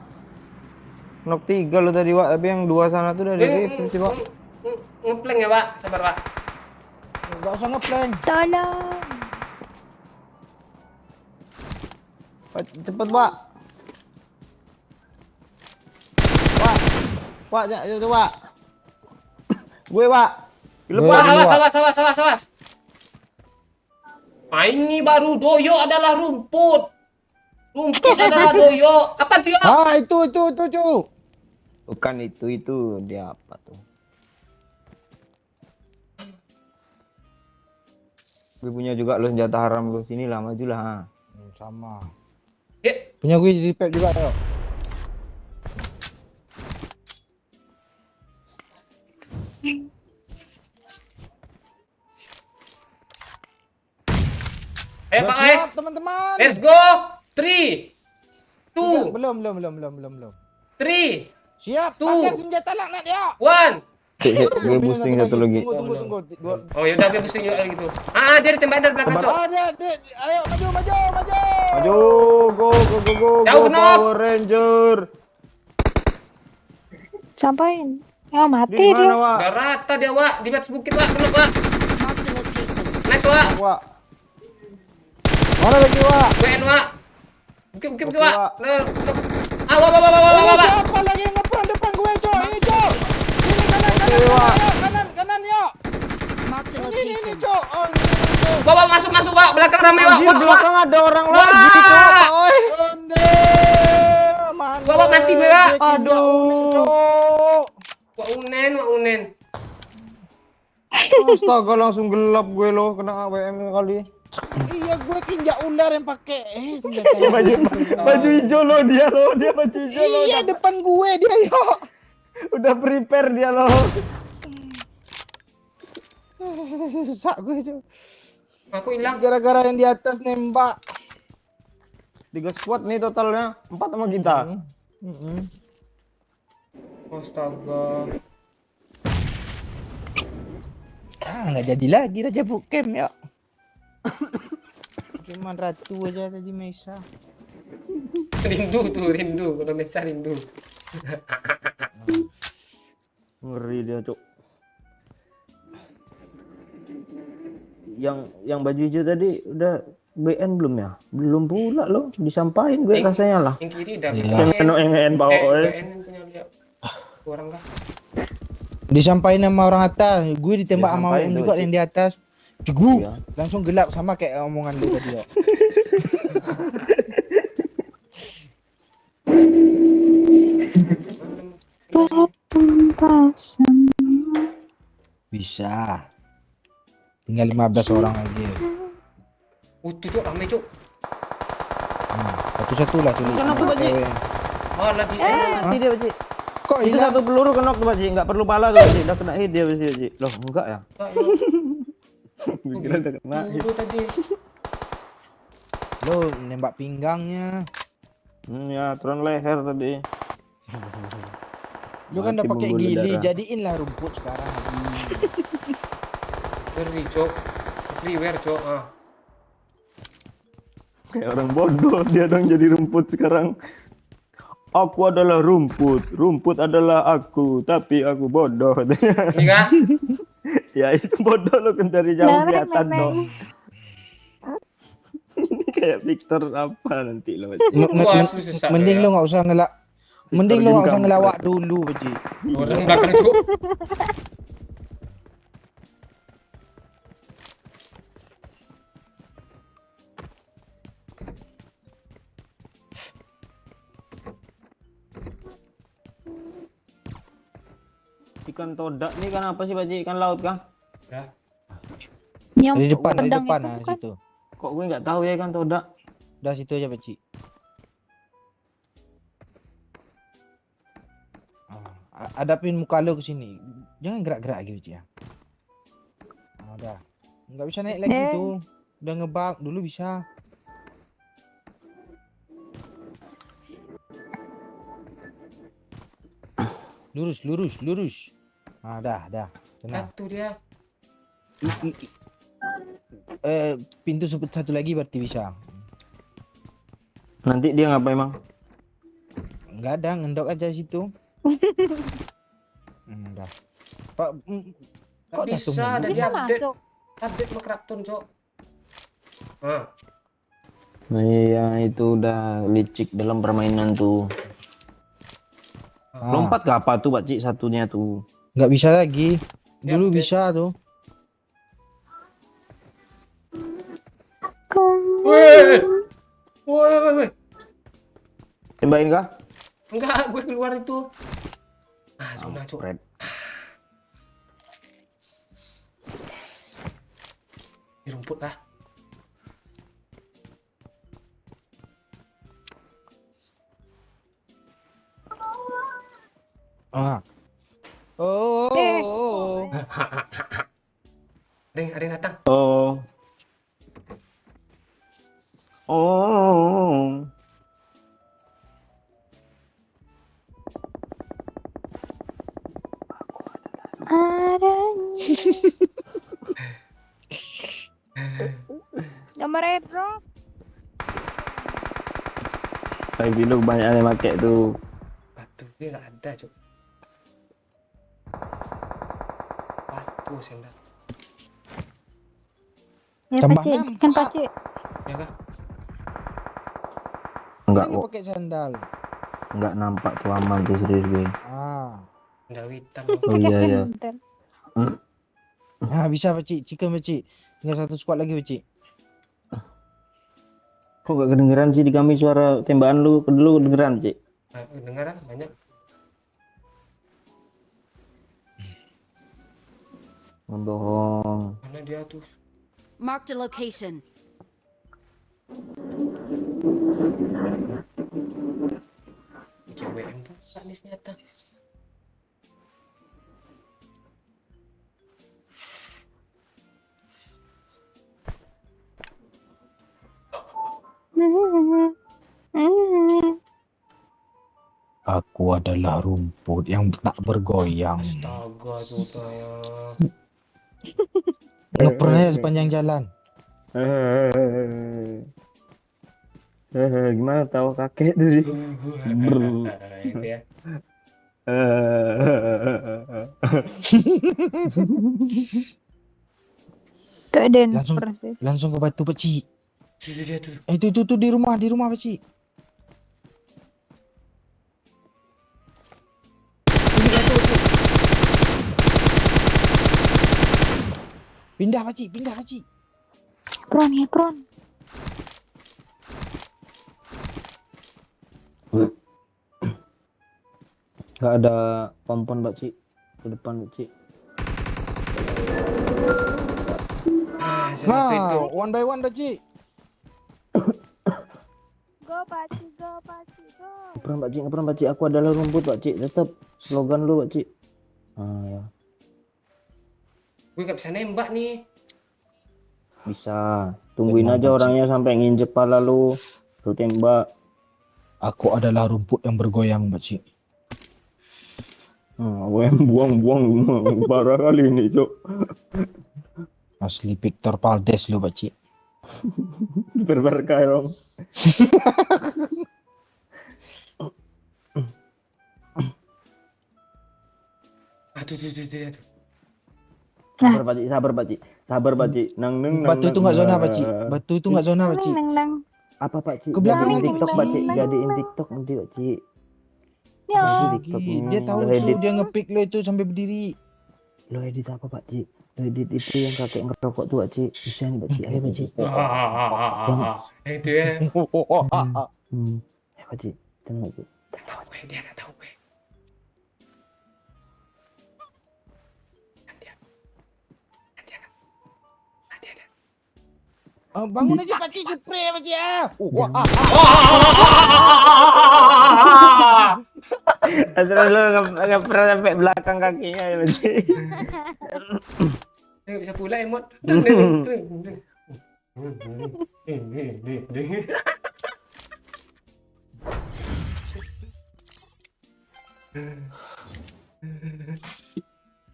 Knock 3 lo tadi, Wak. Tapi yang 2 sana tuh dari refresh sih, Wak. Ngepleng ya, Pak. Sabar, Pak. Enggak usah ngeplank. Tolong. Cepet, Wak. Wak, itu, Wak. Gue, Wak. Wah, Lepas. sawas. Ah, ini baru doyo adalah rumput. Rumput adalah doyo. Apa tuh ya? Ah, itu, Cuk. Bukan itu dia apa tuh? Gue punya juga lo senjata haram lo. Sini lah, maju lah. Ha. Sama. Ya, Punya gue di pep juga, yuk. ayo, Udah Pak. siap, teman-teman. Let's go. 3, 2, Belum. 3, Siap. Tuh. Pakai senjata laknat ya. One. Gue boosting satu lagi. Tunggu. Oh ya udah gue pusing juga gitu. Dia ditembak dari belakang, Cok. Ayo maju. Maju, go, Jauh, Knob. Power Ranger. Sampain. Ya Di mati mana, dia. Wak? Udah rata dia, Wak. Di atas bukit, Wak. Kena, Wak. Marked a location. Nice, Wak. Wak. Mana lagi, Wak? WN, Wak. Bukit, Oke, Wak. Wak. Wak. Oh, siapa lagi yang ngeprong depan gue, Cok? Ini, Cok. Ini kanan ya. Marked a Ini, location. Cok. Oh, ini, Cok. Wak, masuk, Wak. Belakang ramai, Wak. Anjir, Wak. belakang ada orang Wak. lagi, Cok. Oi. Onde. Mana? Wak, mati gue, Wak. Aduh. Cok. Wak unen. Astaga, langsung gelap gue loh, kena AWM kali. Iya, gue kinjak ular yang pakai senjata. Baju hijau loh, dia baju hijau loh. Iya, depan gue dia, yo. Udah prepare dia loh. Sak gue, Cok. Aku hilang. Gara-gara yang di atas nembak. 3 squad nih totalnya, 4 sama kita. Astaga. Nggak jadi lagi Raja Bootcamp ya. Cuman ratu aja tadi Mesa. Rindu. Kalau Mesa rindu. Ngeri dia, Cok. Yang baju hijau tadi udah BN belum ya? Belum pula loh, disampain gue rasanya lah. Yang kiri udah. Yang NN bawa BN yang punya dia. Orang kah? Disampaikan sama orang atas, gue ditembak sama Disampain WM tuh, juga Cik. yang di atas. Cegu, Iya. langsung gelap sama kayak omongan lu tadi ya. Bisa. Tinggal 15 orang lagi. Tuh, Cok. Ramai, Cok. Satu-satu lah culik. Kenapa, Pak, Cik? Oh, lagi. Mati dia, Pak Cik. Kok Itu hilang? satu peluru kena tuh, Pak Cik. Enggak perlu pala tuh, Pak Cik. Udah kena hit dia, Pak Cik. Loh, enggak ya? Gue kira udah kena hit. Dulu tadi. Lo nembak pinggangnya. Ya, turun leher tadi. Lu kan Mati udah pakai bembuluh gili, darah. jadiin lah rumput sekarang. Ngeri, Cok. Everywhere, Cok. Kayak orang bodoh dia dong jadi rumput sekarang. Aku adalah rumput, rumput adalah aku, tapi aku bodoh. Ini kan? Ya itu bodoh lo kan dari jauh kelihatan dong. Kayak Victor apa nanti lo. Wah, susah. Mending lu nggak usah Mending lu nggak usah Victor ngelawak dulu, Beji. Orang belakang, Cok. Ikan todak nih kan apa sih Pak Cik? Ikan laut kah? Ya. Yang Di depan, pedang itu nah, bukan? situ. Kok gue nggak tahu ya ikan todak? Udah situ aja, Beji. Hadapin muka lu ke sini. Jangan gerak-gerak gitu, Beji ya. Udah. Nggak bisa naik lagi tuh. Udah ngebug, dulu bisa. Lurus. Dah. Tenang. Satu dia. Pintu satu lagi berarti bisa. Nanti dia ngapa emang? Enggak ada, ngendok aja situ. Udah. Pak, kok Nggak datang bisa, mulu? ada Bisa dia update. masuk. Update Makrapton, Cok. Nah, iya itu udah licik dalam permainan tuh. Ah, Lompat ke apa tuh Pak Cik satunya tuh? nggak bisa lagi. Ya, Dulu update. bisa tuh. Woi. Tembakin kah? Enggak, gue keluar itu. Sudah, Cok. Red. Di rumput lah. Ah. Oh. Ada yang datang. Oh. Oh. Gambar airdrop. Tapi lu banyak yang pakai tuh. Batu dia nggak ada, Cuk. Batu sendal. Ya Tambah Pakcik, nampak. kan Pakcik. Ya kah? Enggak Ini kok, pakai sandal. enggak nampak tuh aman tuh serius gue. Ah. Sendal hitam. Oh iya iya. Bentar. Nah, bisa Pakcik, chicken Pakcik. Tinggal satu squad lagi Pakcik. Kok gak kedengeran sih di kami suara tembakan lu? Dulu kedengeran, Cik. Dengaran banyak. Ngebohong. Mana dia tuh? Marked a location. CWM bukan nih ternyata. Aku adalah rumput yang tak bergoyang. Astaga, sudah ya. Ngeprannya sepanjang jalan. Gimana tahu kakek tuh sih? Itu ya. Kayak Langsung. Denver sih. Langsung ke batu Pakcik. Itu dia tuh. Itu di rumah Pakcik. Ini batu Pakcik. Pindah Pakcik. Pron ya, Pron. Gak ada pompon, Pak Cik. Ke depan, Pak Cik. Satu itu. Nah, one by one Pakcik. Go Pakcik, go. Ngeperan, Pak Cik. Aku adalah rumput, Pak Cik. Tetap slogan lu, Pak Cik. Ah, ya. Gue gak bisa nembak nih. Bisa. Tungguin Emang, aja Pak Cik. orangnya sampai nginjek pala lu. Lu tembak. Aku adalah rumput yang bergoyang Pakcik. Aku yang buang-buang. Parah kali ini, Cok. Asli Victor Valdes lu Pakcik. Berberkah dong. Tuh dia tuh. Sabar, Pak Cik. Nang. Batu itu nggak zona Pakcik. Batu itu nggak zona Pakcik. Neng. Apa, Pak Cik? Ke belakang Jadiin lagi, TikTok, Pak Pak Cik. Cik. Jadiin TikTok nanti, Pak Cik. Ya. TikTok Dia tahu lo tuh edit. dia ngepick lo itu sampai berdiri. Lo edit apa, Pak Cik? Lo edit itu yang kakek ngerokok tuh, Pak Cik. Bisa nih, Pak Cik. Ayo, Pak Cik. Itu ya. Ayo, Pak Cik. Tenang, Pak Cik. Tahu gue, dia gak tahu gue. Bangun aja Pakcik, spray Pakcik ya. Terus lo nggak pernah sampai belakang kakinya, ya, Pak Cik. Dia bisa pula emot.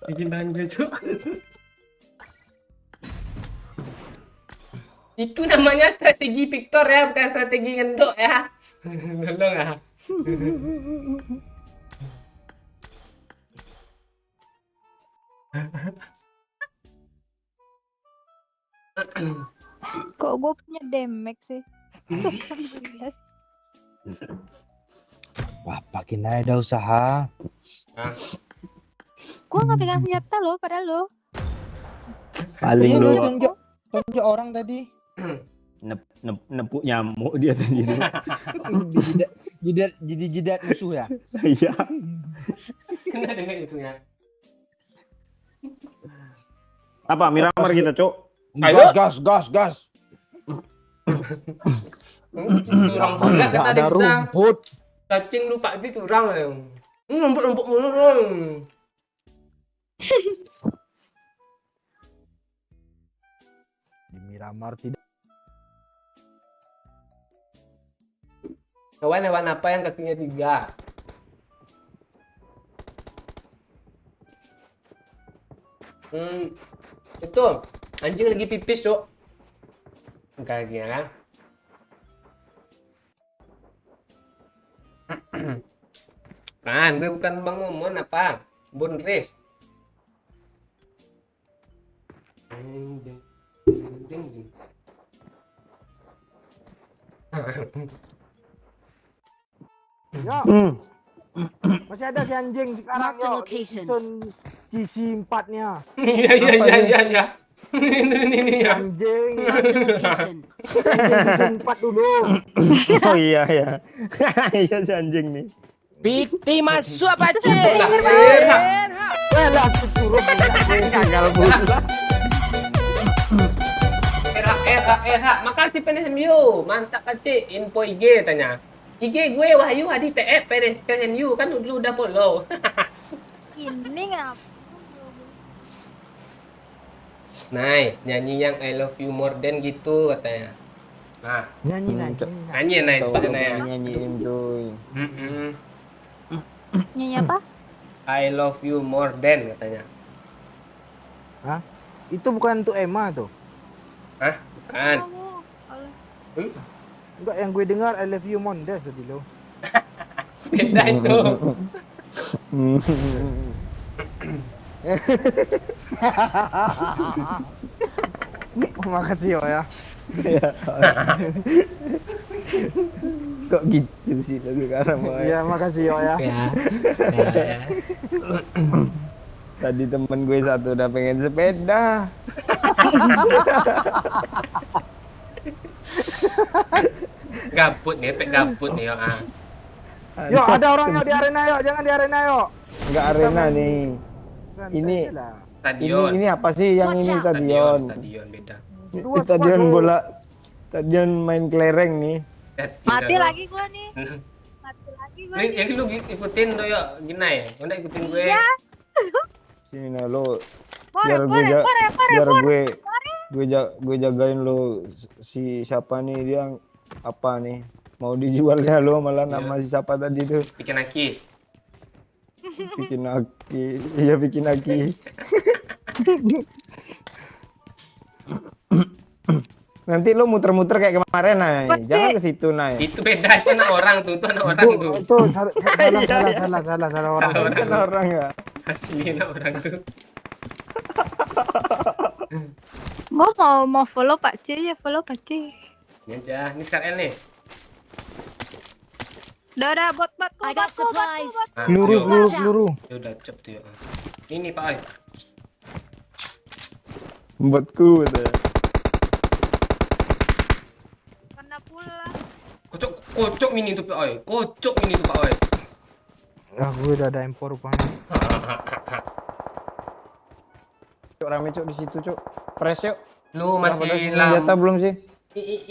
Bikin bangga, Cuk. Itu namanya strategi Victor ya, bukan strategi ngendok ya. Tolong ya. Kok gue punya damage sih? 18. Wah, makin ada usaha. Gue nggak pegang senjata loh, padahal lo. Paling Iya, lo lu tunjuk orang tadi. nepuk nyamuk dia tadi tuh. Jidat musuh ya. Iya. Kena dengan musuhnya. Apa Miramar kita, Cok? Ayo. Gas. Turang pula Nggak kata ada dia kita. rumput. Cacing lupa itu turang ya. Rumput mulu dong. Di Miramar tidak. Hewan apa yang kakinya 3? Itu anjing lagi pipis, Cok. Kayak kan. Kan, gue bukan Bang Momon apa? Bun Riz. Ding, ding, ding, ding. Yo, masih ada si anjing sekarang Mark the yo. location. Season GC 4-nya. Iya iya iya iya iya. Ini Si ya. anjing. Marked a location. Anjing season 4 dulu. Oh iya ya. Iya si anjing nih. Piti masuk apa cik? Lah, Eh lah aku suruh Gagal pula. makasih PNSMU. Mantap kacik. Info IG tanya. IG gue Wahyu Hadi TF PNSMU kan dulu udah follow. Ini ngap. Nai, nyanyi yang I love you more than gitu katanya. Nah, nyanyi nyanyi. nyanyi Nai Tahu cepat apa Nai. nyanyiin cuy. Nyanyi apa? I love you more than katanya. Hah? Itu bukan untuk Emma tuh. Hah? Bukan. Enggak, yang gue dengar I love you Mondes tadi lo. Beda itu. Makasih yo ya. Kok gitu sih lo sekarang Boy? Iya, makasih yo ya. Ya. Tadi temen gue satu udah pengen sepeda. Gabut nih, pek gabut nih yo. Yo, ada orang yo di arena yo, jangan di arena yo. Enggak arena nih. Santai Ini aja lah. Stadion. Ini apa sih yang Watch ini out. stadion? Stadion beda. Dua Stadion squad, bola. Stadion main kelereng nih. Mati lagi gua nih. Mati lagi gua Nih, nih. yang lu ikutin tuh yo, Ginai. Udah ikutin gue. Iya. Sini nah lo Pore, biar gue pore, pore, biar pore. gue jagain lo si siapa nih dia apa nih mau dijualnya lo malah Iya. nama si siapa tadi tuh Bikin aki. bikin aki iya bikin aki nanti lo muter-muter kayak kemarin Nay jangan ke situ Nay Itu beda itu anak orang tuh, itu anak orang tuh. Itu salah orang. Salah orang. kan orang ya Asli anak orang tuh. Gua mau follow Pak C ya, follow Pak C. Ini aja, ini sekarang nih. Udah bot I got supplies. Ah, Peluru, yo. peluru, peluru. Ya udah cep tuh ya. Ini Pak Oi. buatku gitu. Kena pula. Kocok mini tuh Pak Oi. Kocok mini tuh Pak Oi. Ah, gue udah ada M4 rupanya. Cuk rame cuk di situ cuk press yuk Lu Udah pada masih senjata lama. belum sih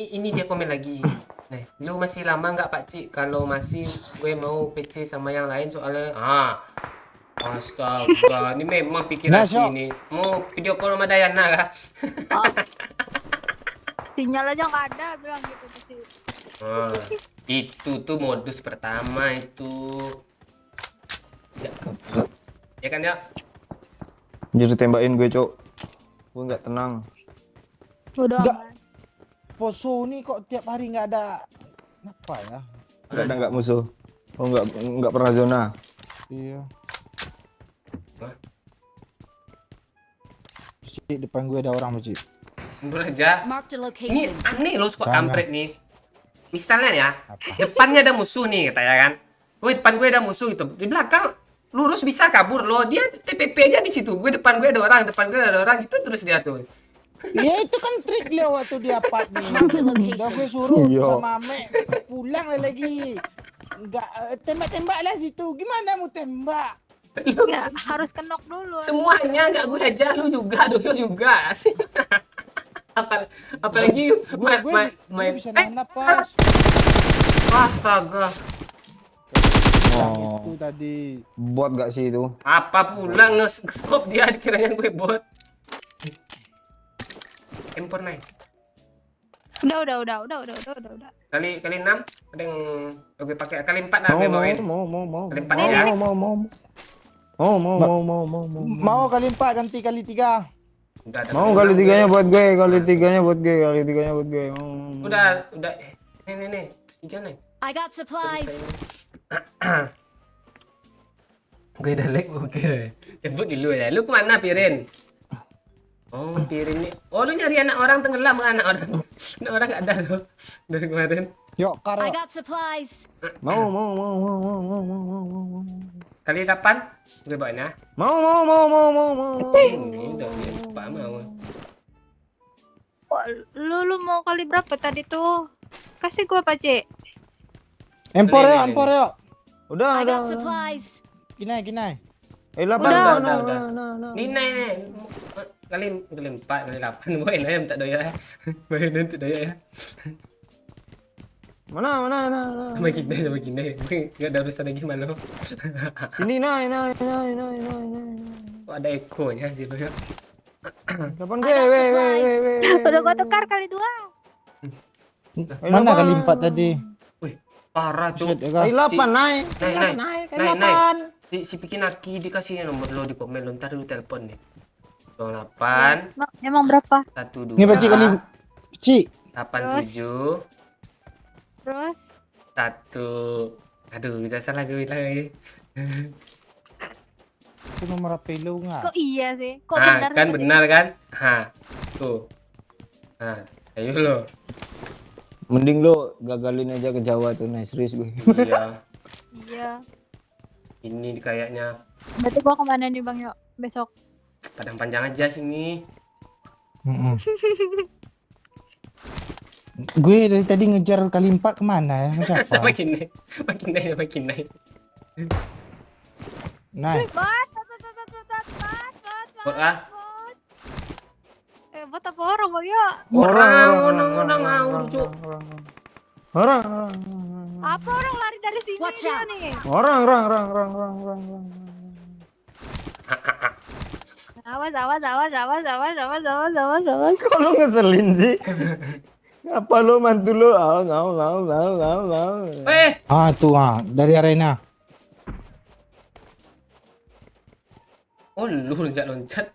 Ini dia komen lagi. Nih, lu masih lama nggak Pak Cik kalau masih gue mau PC sama yang lain soalnya astaga, ini memang pikir Nah, hati Syok. ini. Mau video call sama Dayana kah? Oh. Sinyal aja nggak ada bilang gitu sih. Ah, itu tuh modus pertama itu. Ya, ya kan ya? jadi tembakin gue cuk gue nggak tenang Udah. Nggak. Poso nih kok tiap hari nggak ada apa ya? nggak musuh oh nggak pernah zona Iya. Hah? Di depan gue ada orang masjid. Mundur aja. Marked a Ini location. aneh loh squad Jangan. kampret nih. Misalnya ya, Apa? depannya ada musuh nih katanya kan. Gue depan gue ada musuh itu. Di belakang lurus bisa kabur loh. Dia TPP aja di situ. Gue depan gue ada orang, depan gue ada orang gitu terus dia tuh. Iya itu kan trik dia waktu dia part nih. Marked a Udah location. gue suruh Iya. sama Ame pulang lagi. Enggak tembak-tembak lah situ. Gimana mau tembak? Ya, harus kenok dulu. Semuanya nggak gue aja, lu juga, Doyo juga. Apalagi Gue bisa nahan napas. astaga. oh Itu tadi. bot gak sih itu Apa pula nge-scope dia dikiranya gue bot. M4 naik. Udah. Kali 6 ada yang gue pakai kali 4 lah gue bawain. mau Kali 4 ya. mau Mau kali 4 ganti kali 3. Udah ada Mau kelima kali tiganya gue. buat gue, kali tiganya buat gue, kali tiganya buat gue. Mau. Udah. Nih. Tiga nih. I got supplies. Gue udah lag oke. Jemput dulu ya. Lu kemana Pirin? Oh Pirin nih. Oh lu nyari anak orang tenggelam kan anak orang. Anak orang nggak ada loh dari kemarin. Yuk, kar I yuk. got supplies. Mau. Kali kapan? Gue bawain ya. Mau. Ini udah lupa mau. Lu mau kali berapa tadi tuh? Kasih gua Pak Cik. Empor Ini, yuk, ini. empor yuk. Udah. I got supplies. Kinai. 8 Udah. nah. Nih. Kali 4 kali 8 bawain aja minta doya ya. Bawain nanti doya ya. Mana. Makin deh. Enggak ada urusan lagi malu. Sini, naik. Kok ada ekonya sih lo ya. Kapan I got supplies. Udah gua tukar kali 2. Mana kali 4 tadi? Wih, parah Buset, cuy. ya, Kak. Kali 8 naik. Naik. Si Pikin Aki dikasih nomor lo di komen lo, ntar lu telepon nih. 08 Emang berapa? 12 Ini Pak Cik kali Cik. 87 Terus 1. Aduh, bisa salah gue lagi. Itu nomor HP lu enggak? kok iya sih? Kok Nah, benar? kan Pak Cik? benar kan? Tuh. Nah, ayo lo. Mending lo gagalin aja ke Jawa tuh, nice serius gue. Iya, Iya. ini kayaknya Berarti gua kemana nih Bang Yuk? Besok. Padang Panjang aja sini. Gue dari tadi ngejar kali 4 kemana ya? Siapa? makin naik. Nah, Bot. Bot ah. Bot apa orang Bang Yuk? Orang ngawur, Cuk. Orang. Apa orang lari dari sini Watch dia out. nih? Orang. Awas. Kok lo ngeselin sih? Apa lo mantu lo? Ngau. tuh dari arena. Oh, lu loncat.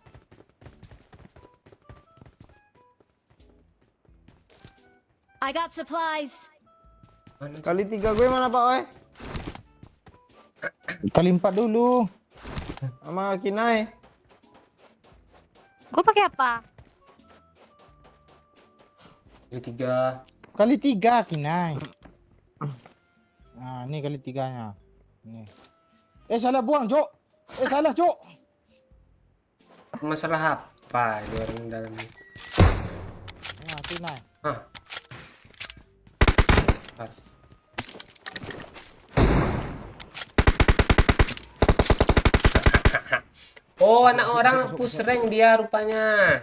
I got supplies. Mana? Kali 3 gue mana Pak Oi? Kali 4 dulu. Sama Kinai. Gua pakai apa? Ini 3. Kali 3 Kinai. Nah, ini kali 3-nya. Nih. Salah buang, Cok. Salah, Cok. Masalah apa ini orang dalam ini? Nah, Kinai. Hah. Oh, anak orang push rank dia rupanya.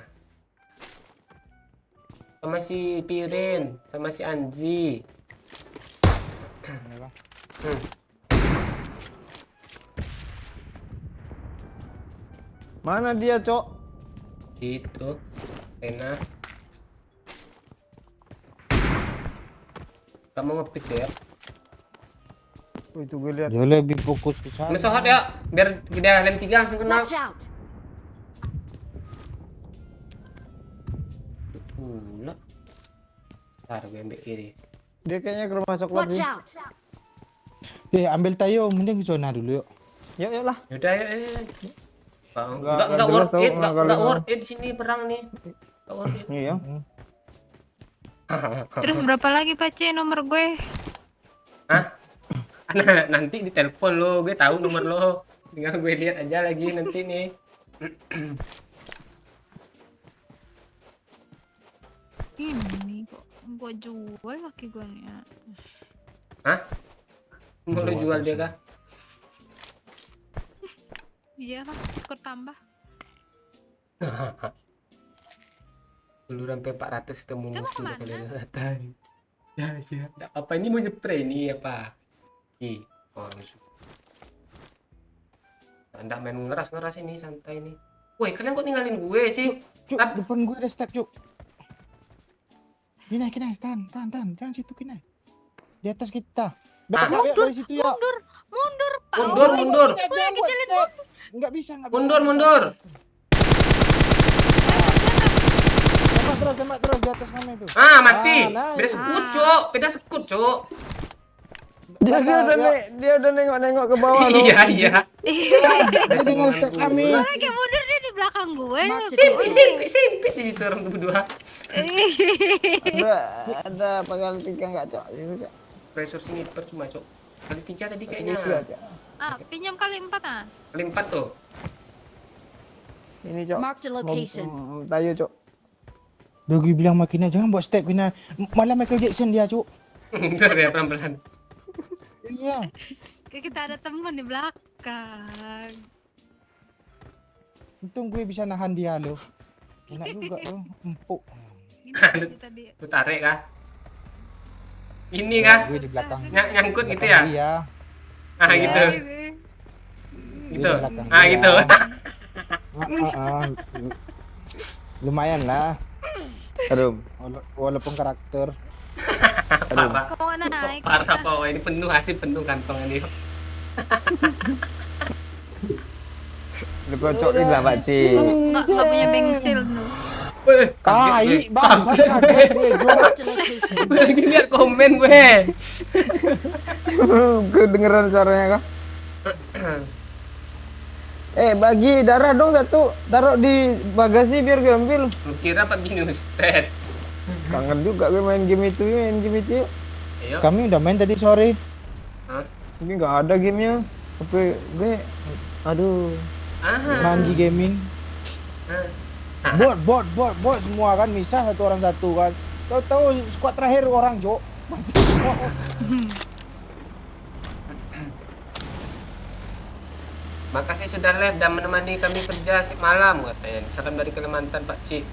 Sama si Pirin, sama si Anji. Ini, Bang. Mana dia, Cok? Itu. Rena. Kamu ngepick ya? Itu gue lihat. Dia lebih fokus ke sana. Mesohot ya, biar dia lem 3 langsung kenal. Watch out. Pula. Ntar gue ambil kiri. Dia kayaknya ke rumah coklat Watch sih. out. Ambil tayo, mending ke zona dulu yuk. Yuk lah. Yaudah ya, Nggak enggak jelas worth tau, it, nggak enggak kali worth it di sini perang nih. Enggak worth it. Iya. Terus berapa lagi Pak C nomor gue? Hah? Nah, nanti ditelepon lo, gue tahu nomor lo. Tinggal gue lihat aja lagi nanti nih. Ini kok gua jual laki gua nih. Hah? Mau lo jual dia kah? Iya lah, skor tambah. Dulu sampai 400 temu Kamu musuh kemana? kalau datang. Ya, enggak apa ini mau spray nih apa? Oh, musuh. Nggak main ngeras-ngeras ini, santai nih. Woi, kalian kok ninggalin gue sih? Cuk, depan gue ada step, Cuk. Kinai, tahan. Jangan situ, Kinai. Di atas kita. Betul dari situ ya. Mundur, Pak. Mundur. Step, jangan buat step. Nggak bisa. Mundur. tembak terus di atas kami itu. Ah, mati. nice. Beda sekut, Cuk. Beda sekut, Cuk. Dia udah nengok-nengok ke bawah loh. Iya, iya. Dia dengar step kami. Kayak mundur dia di belakang gue. Simpit di situ orang berdua. Ada panggal 3 enggak, Cok? Itu, Cok. Pressure sniper cuma, Cuk. Kali 3 tadi Itu, kayaknya. Cok. Pinjam kali 4 ah. Kali 4 tuh. Ini, Cok. Marked a location. Tayo, Cok. Dogi bilang makina jangan buat step kena. Malah Michael Jackson dia, Cuk. Bentar ya, pelan-pelan. Iya. Kayak kita ada teman di belakang. Untung gue bisa nahan dia loh. Enak juga loh, empuk. Ini tadi. Lu tarik kah? Ini kah? Gue di belakang. Nyangkut gitu belakang ya? Dia. Ah, gitu. Gitu. belakang Ah, dia. gitu. Lumayan lah, Aduh. walaupun karakter. Parah. Kok nggak naik? Parah, Pak. Ini penuh hasil penuh kantong ini. Lu kocokin lah, Pak Ci. Nggak punya bensin lu. Weh, Tai, bang, kaget gue, Jo. Marked a location. Gue lagi lihat komen gue. Kedengeran suaranya kah? Bagi darah dong satu, taruh di bagasi biar gue ambil. Lu kira apa gini Ustad? Kangen juga gue main game itu yuk. Ayo. Kami udah main tadi sore. Hah? Tapi nggak ada gamenya. Tapi gue, aduh. Ah. Manji Gaming. Ah. Bot semua kan misah satu orang satu kan. Tahu-tahu squad terakhir orang, Jo. Mati semua. Makasih sudah live dan menemani kami kerja sip malam katanya. Salam dari Kalimantan Pak Cik.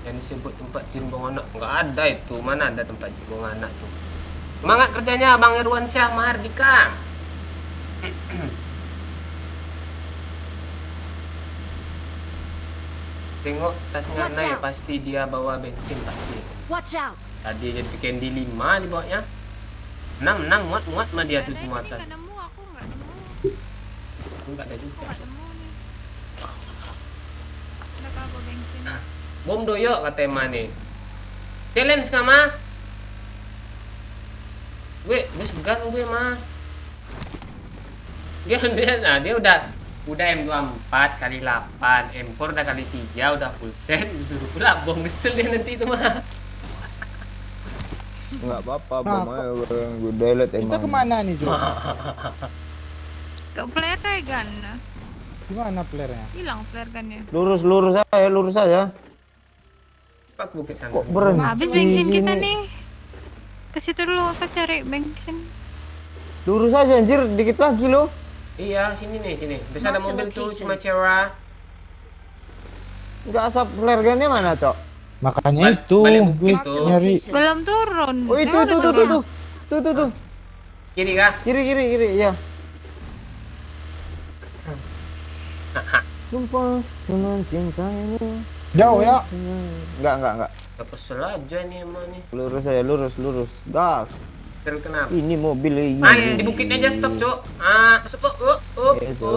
Yang disebut tempat jimbong anak nggak ada itu. Mana ada tempat jimbong anak tuh. Semangat kerjanya Bang Irwan Syah Mahardika. Tengok tasnya Watch naik out. pasti dia bawa bensin pasti. Watch out. Tadi jadi candy 5 dibawanya. Menang muat mah dia tuh Ada semua ini tas. nggak nemu, aku nggak nemu. Enggak ada Aku juga. nggak nemu nih. Ada kabel bensin. Bom doyok kata Emma nih. Challenge kah mah? Gue segan gue mah. Dia udah M24 kali 8, M4 udah kali 3, udah full set, disuruh pula bom kesel dia nanti itu mah. Nggak apa-apa, Nah, Bang. Gue delete emang. Kita kemana nih, Jo? Ke flare gun. Gimana playernya? Hilang flare gunnya. Lurus aja. Pak ke bukit sana. Kok berhenti? Habis bensin kita sini? nih. Ke situ dulu kita cari bensin. Lurus aja anjir, dikit lagi loh. Iya, sini nih, sini. Bisa ada Mark the mobil tuh location. cuma cewek. Enggak asap flare gunnya mana, Cok? Makanya Balik itu bukit gue tuh. nyari. Belum turun. Oh, itu Udah tuh. turun. Tuh. Kiri kah? Kiri, iya. Sumpah dengan cintanya. Jauh ya. Enggak. Gak kesel aja nih emang nih. Lurus aja, lurus. Gas. Kesel kenapa? Ini mobil ini. Di bukitnya aja stop, Cok. Ah, masuk, Iya, Cok.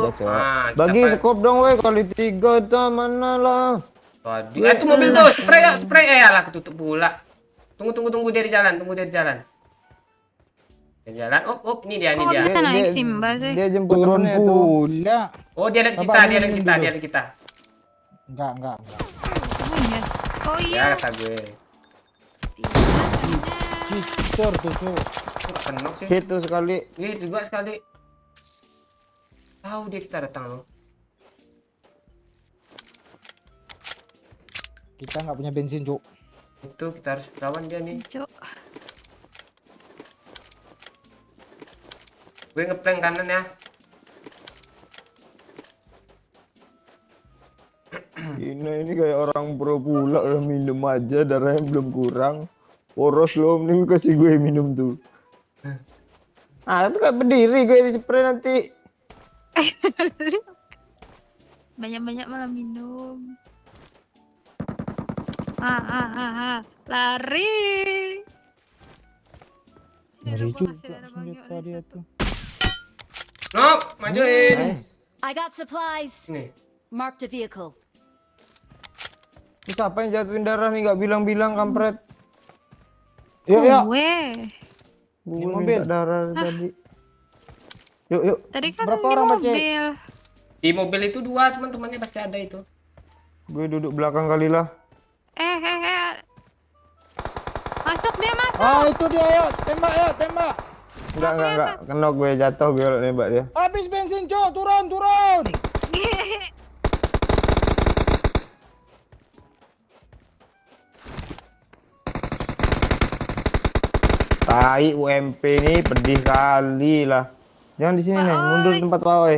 Udah, Cok. Ah, kita Bagi pa- skop dong, weh, kali 3 dah mana lah. Tadi, itu mobil tuh, spray ya lah, ketutup pula. Tunggu dia di jalan, Di jalan, ini dia. Kok nggak bisa naik Simba sih? Dia jemput Turun temennya tuh. pula. Oh, dia lihat Coba kita, ambilin dulu. dia lihat kita. Enggak. Oh Ya, iya. kata gue. Cheater tuh, Jo. Kok kenok sih? Itu sekali. Juga sekali. Tahu dia kita datang loh. Kita nggak punya bensin, Jo. Itu kita harus lawan dia nih. Cok. Gue ngeprank kanan ya. Ini kayak orang pro pula udah minum aja darahnya belum kurang. Poros lo mending kasih gue minum tuh. Ah, itu kayak berdiri gue di spray nanti. Banyak-banyak malah minum. Lari. Ngeri Gua juga kasih darah bagi senjata oleh dia satu. tuh. Nok, majuin. Nice. I got supplies. Sini. Marked a vehicle. Ini siapa yang jatuhin darah nih? Gak bilang-bilang kampret. Yuk, yuk. Gue. Gue Ini minta mobil. darah tadi. Yuk, yuk. Tadi kan Berapa di orang, Pak Cik? mobil. Di mobil itu 2 teman-temannya pasti ada itu. Gue duduk belakang kali lah. Masuk dia masuk. Ah, itu dia, yuk. Tembak, yuk, tembak. Enggak. Kenok gue jatuh gue kalau nembak dia. Habis bensin, Cok. Turun, turun. Tai UMP ini pedih kali lah. Jangan di sini nih, mundur tempat pawai.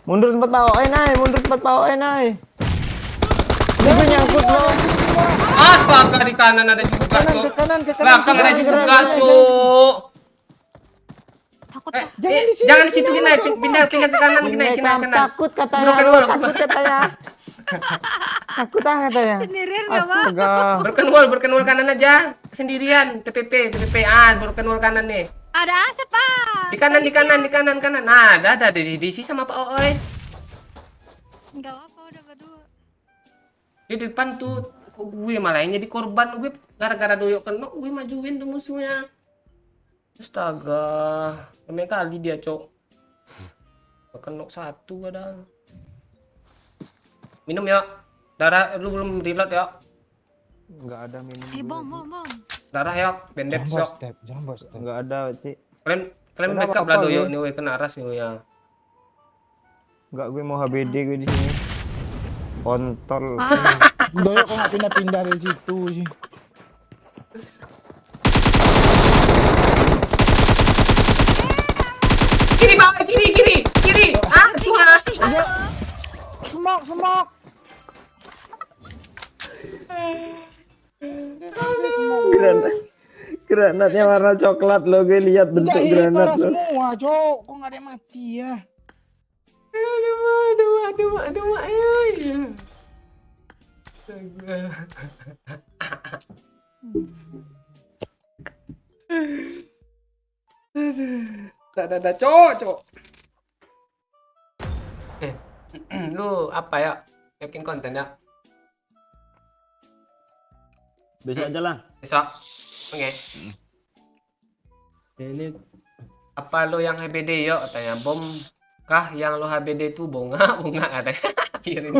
Mundur tempat pawai, Nay. Mundur tempat pawai, Nay. Ini gue nyangkut loh. Astaga, di kanan ada juga, Kanan, Cuk. ke kanan, ke kanan. Belakang ada juga, Cuk. Takut Eh, tuh. jangan di situ Kinai, pindah ke kanan Kinai, Ini Kinai, kan kanan. takut katanya. Broken wall. Takut katanya. Takut katanya. Sendirian gak apa? Astaga. Broken wall kanan aja. Sendirian, TPP, broken wall kanan nih. Ada asap, Pak. Di kanan. Nah, ada di DC sama Pak Ooi. Enggak apa, udah berdua. Di depan tuh, kok gue malah yang jadi korban gue gara-gara doyok kenok gue majuin tuh musuhnya. Astaga, ramai kali dia, Cok. Kenok 1 ada. Minum ya. Darah lu belum reload ya. Enggak ada minum. Bom. Darah ya, bandage Jangan sok. step, jangan step. Enggak ada, Cik. Kalian Kenapa backup lah apa, doyok gue? nih, weh, kena ras nih weh, ya. Enggak, gue mau HBD gue di sini. Kontol. Doyok kok nggak pindah-pindah dari situ sih. Kiri bawah, kiri. Ah, Tuhan. Semak. Granatnya warna coklat lo, gue lihat bentuk Enggak, granat parah lo. semua, Cok. Kok nggak ada yang mati ya? Aduh, ayo. Astaga. Tak ada, Cok. Lu apa ya? Bikin konten ya? Besok aja lah. Besok. Oke. Ini apa lo yang HBD yuk katanya bom kah yang lo HBD itu bunga katanya. Pirin.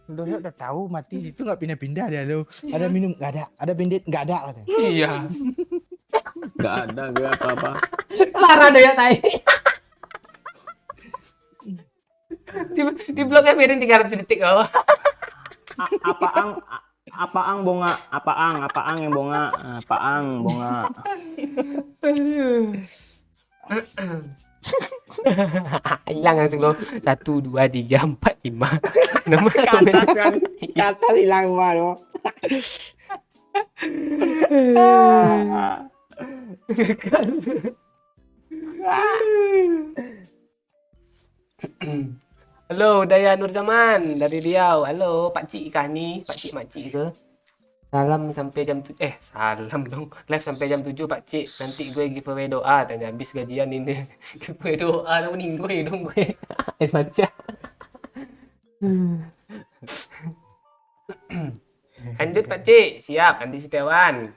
Doyok udah tahu mati situ nggak pindah-pindah dia lo. Ada minum nggak ada, ada bandit nggak ada katanya. Iya. Enggak ada gue apa-apa. Lara deh ya tai. Di blognya Pirin 300 detik oh. Apaang bonga, apaang yang bonga, apaang bonga. Hilang langsung lo 1 2 3 4 5 6 Kata hilang malu. Halo Daya Nurzaman dari Riau. Halo Pak Cik kah ni? Pak Cik Makcik ke? Salam sampai jam 7. Salam dong. Live sampai jam 7 Pak Cik. Nanti gue giveaway doa tanya habis gajian ini. Giveaway doa dong meninggoy dong gue. Baca. Lanjut Pak Cik. Siap nanti Setiawan.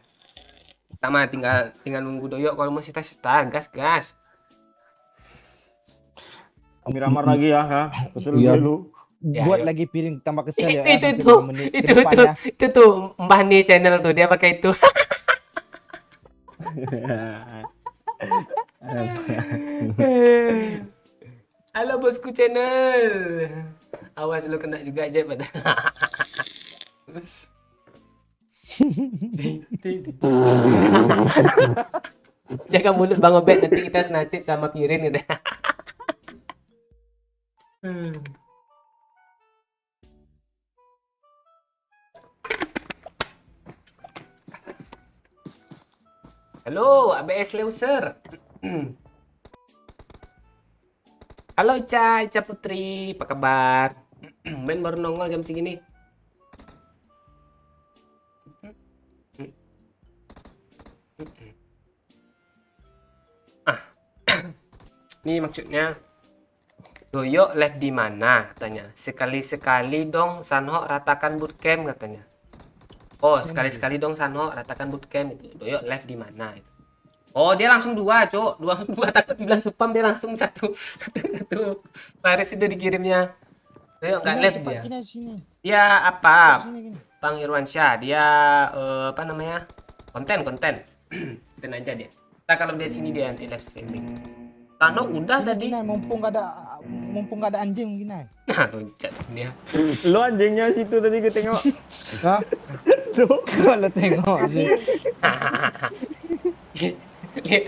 Pertama tinggal nunggu doyok kalau masih start gas. Miramar lagi ya, kesel Iya. gue lu. Ya, Buat yuk. lagi piring tambah kesel ya. Itu sampai 5 menit ke depan ya. itu tuh Mbah nih channel tuh dia pakai itu. Halo bosku channel. Awas lu kena juga aja pada. Jaga mulut Bang Obet nanti kita senasib sama Pirin gitu. Halo, ABS Leuser. Halo Ica Putri, apa kabar? Ben baru nongol jam segini. Ini maksudnya Doyok live di mana katanya. Sekali-sekali dong Sanho ratakan bootcamp katanya. Oh, sekali-sekali dong Sanho ratakan bootcamp itu. Doyok live di mana itu. Oh, dia langsung dua, Cok. Langsung dua, takut dibilang spam, dia langsung satu. Satu. Baris itu dikirimnya. Doyok nggak live dia. Kina sini. Dia apa? Sini gini. Bang Irwansyah, dia apa namanya? Konten. Konten aja dia. Nah, kalau dia sini dia nanti live streaming. Tano udah Sini, tadi. Kinai, mumpung gak ada anjing Kinai. Nah, loncat dia. Lo anjingnya situ tadi gue tengok. Hah? Kalau tengok sih.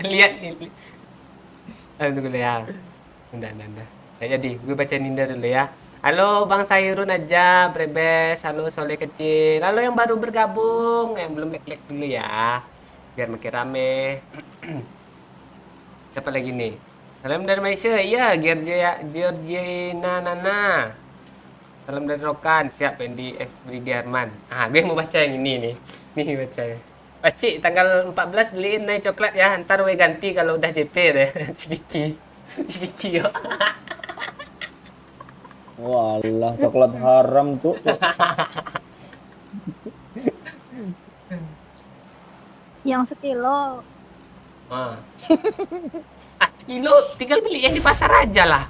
Lihat nih. Tunggu dulu ya. Udah. Nah, jadi gue baca Ninda dulu ya. Halo Bang Sairun aja, Brebes. Halo Soleh kecil. Halo yang baru bergabung, yang belum like dulu ya, biar makin rame. Siapa lagi nih? Salam dari Malaysia. Iya, Georgina Nana. Salam dari Rokan. Siap Pendi Everyday Arman. Ah, gue mau baca yang ini nih. Nih bacanya. Pakcik, tanggal 14 beliin naik coklat ya. Ntar gue ganti kalau udah JP deh. Sedikit yuk. Walah, coklat haram tuh. Yang sekilo. Ah. Sekilo tinggal beli yang di pasar aja lah.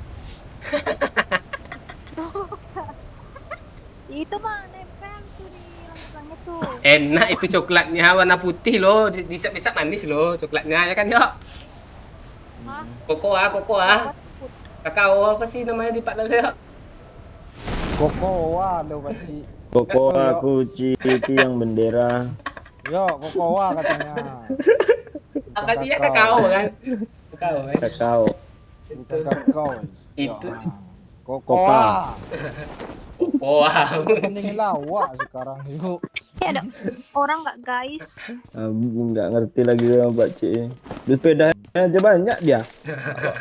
Itu mah nempel tuh di langit-langit tuh. Enak itu coklatnya warna putih loh, bisa manis loh coklatnya ya kan yuk. Hah? Kokoa. Kakao apa sih namanya di Pak Lele yuk? Kokoa lo pakcik. Koko aku citi yang bendera. Yo, kokoa katanya. Apa dia kakao kan? Kakao kan? Kakao. Bukan kakao. Itu. Kokoa. Kokoa. Mending lawak sekarang yuk. Ini ada orang nggak guys? Aku nggak ngerti lagi sama Pak Cik. Di sepeda aja banyak dia.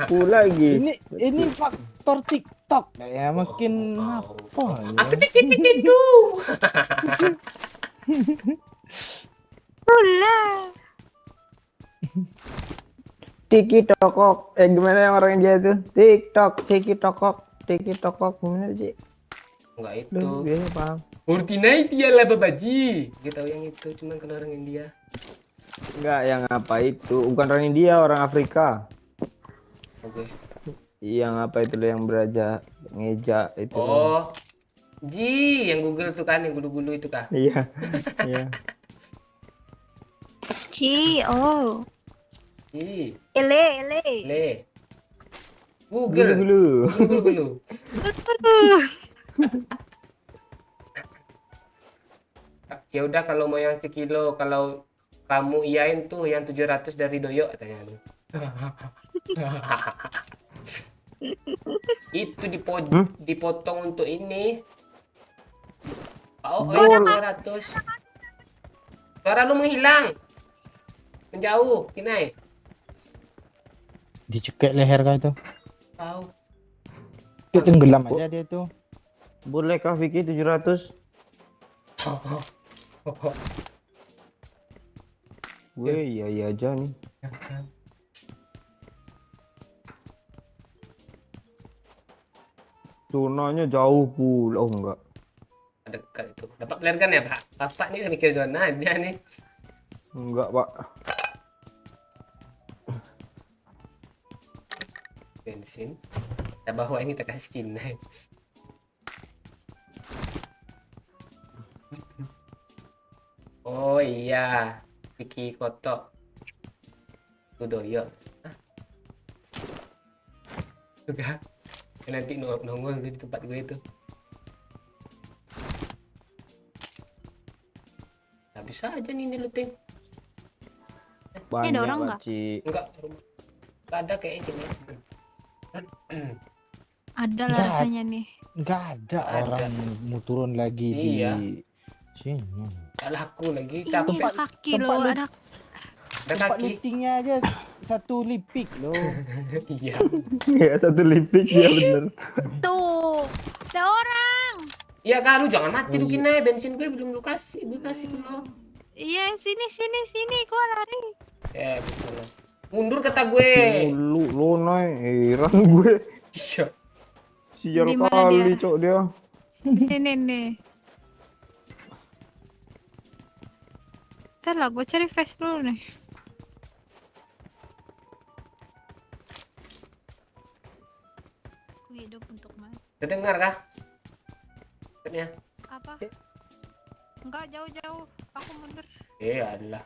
Aku lagi. Ini faktor TikTok ya, makin apa ya? Aku pikir tuh. Ulah. Tiki tokok. Gimana yang orang India itu? TikTok, tiki tokok, gimana sih? Enggak itu. Duh, biasa paham. Fortnite dia lah babaji. Dia tahu yang itu cuman kan orang India. Enggak, yang apa itu? Bukan orang India, orang Afrika. Oke. Yang apa itu loh, yang beraja ngeja itu. Oh. Ji, yang Google tuh kan, yang gulu-gulu itu kah? Iya. Iya. Oh. Ji, Ele. le. Google. Gulu-gulu. Gulu-gulu. Ya udah kalau mau yang sekilo, kalau kamu iyain tuh yang 700 dari Doyok katanya lu. Itu dipotong untuk ini. Oh, 200. Suara lu menghilang. Menjauh, Kinai. Dicekek leher kah itu? Tahu. Itu tenggelam aja dia tuh. Boleh kah Vicky 700? Gue iya aja nih. Zonanya jauh pula. Oh enggak. Dekat itu. Dapat player kan ya, Pak? Bapak nih mikir zona aja nih. Enggak, Pak. Bensin. Kita bawa ini tak kasih skin. Oh iya, Vicky kotok. Doyok. Juga. Nanti nongol di tempat gue itu. Nah, bisa aja nih looting. Banyak ada orang nggak? Pak Ci. Enggak, enggak ada kayaknya sini. Ada lah Nggak. rasanya nih. Nggak ada Nggak ada. orang mau turun lagi Iya. di sini. Enggak laku lagi. Ini Capek. ada kaki tempat loh, lu- ada Ada Tempat kaki. liftingnya aja satu lipik loh. Iya. Ya satu lipik ya bener. tuh. Ada orang. Iya kan, lu jangan mati Oh, lu iya. Kinai. Bensin gue belum lu kasih. Gue kasih ke lo. Iya, sini, gua lari. Betul lo. Mundur kata gue. Lu naik heran gue. Iya. Sial Di mana kali dia? cok dia. Di sini nih. Ntar lah, gue cari face dulu nih. Aku hidup untuk mati. Terdengar kah? Chatnya? Apa? Enggak, jauh-jauh. Aku mundur. Adalah.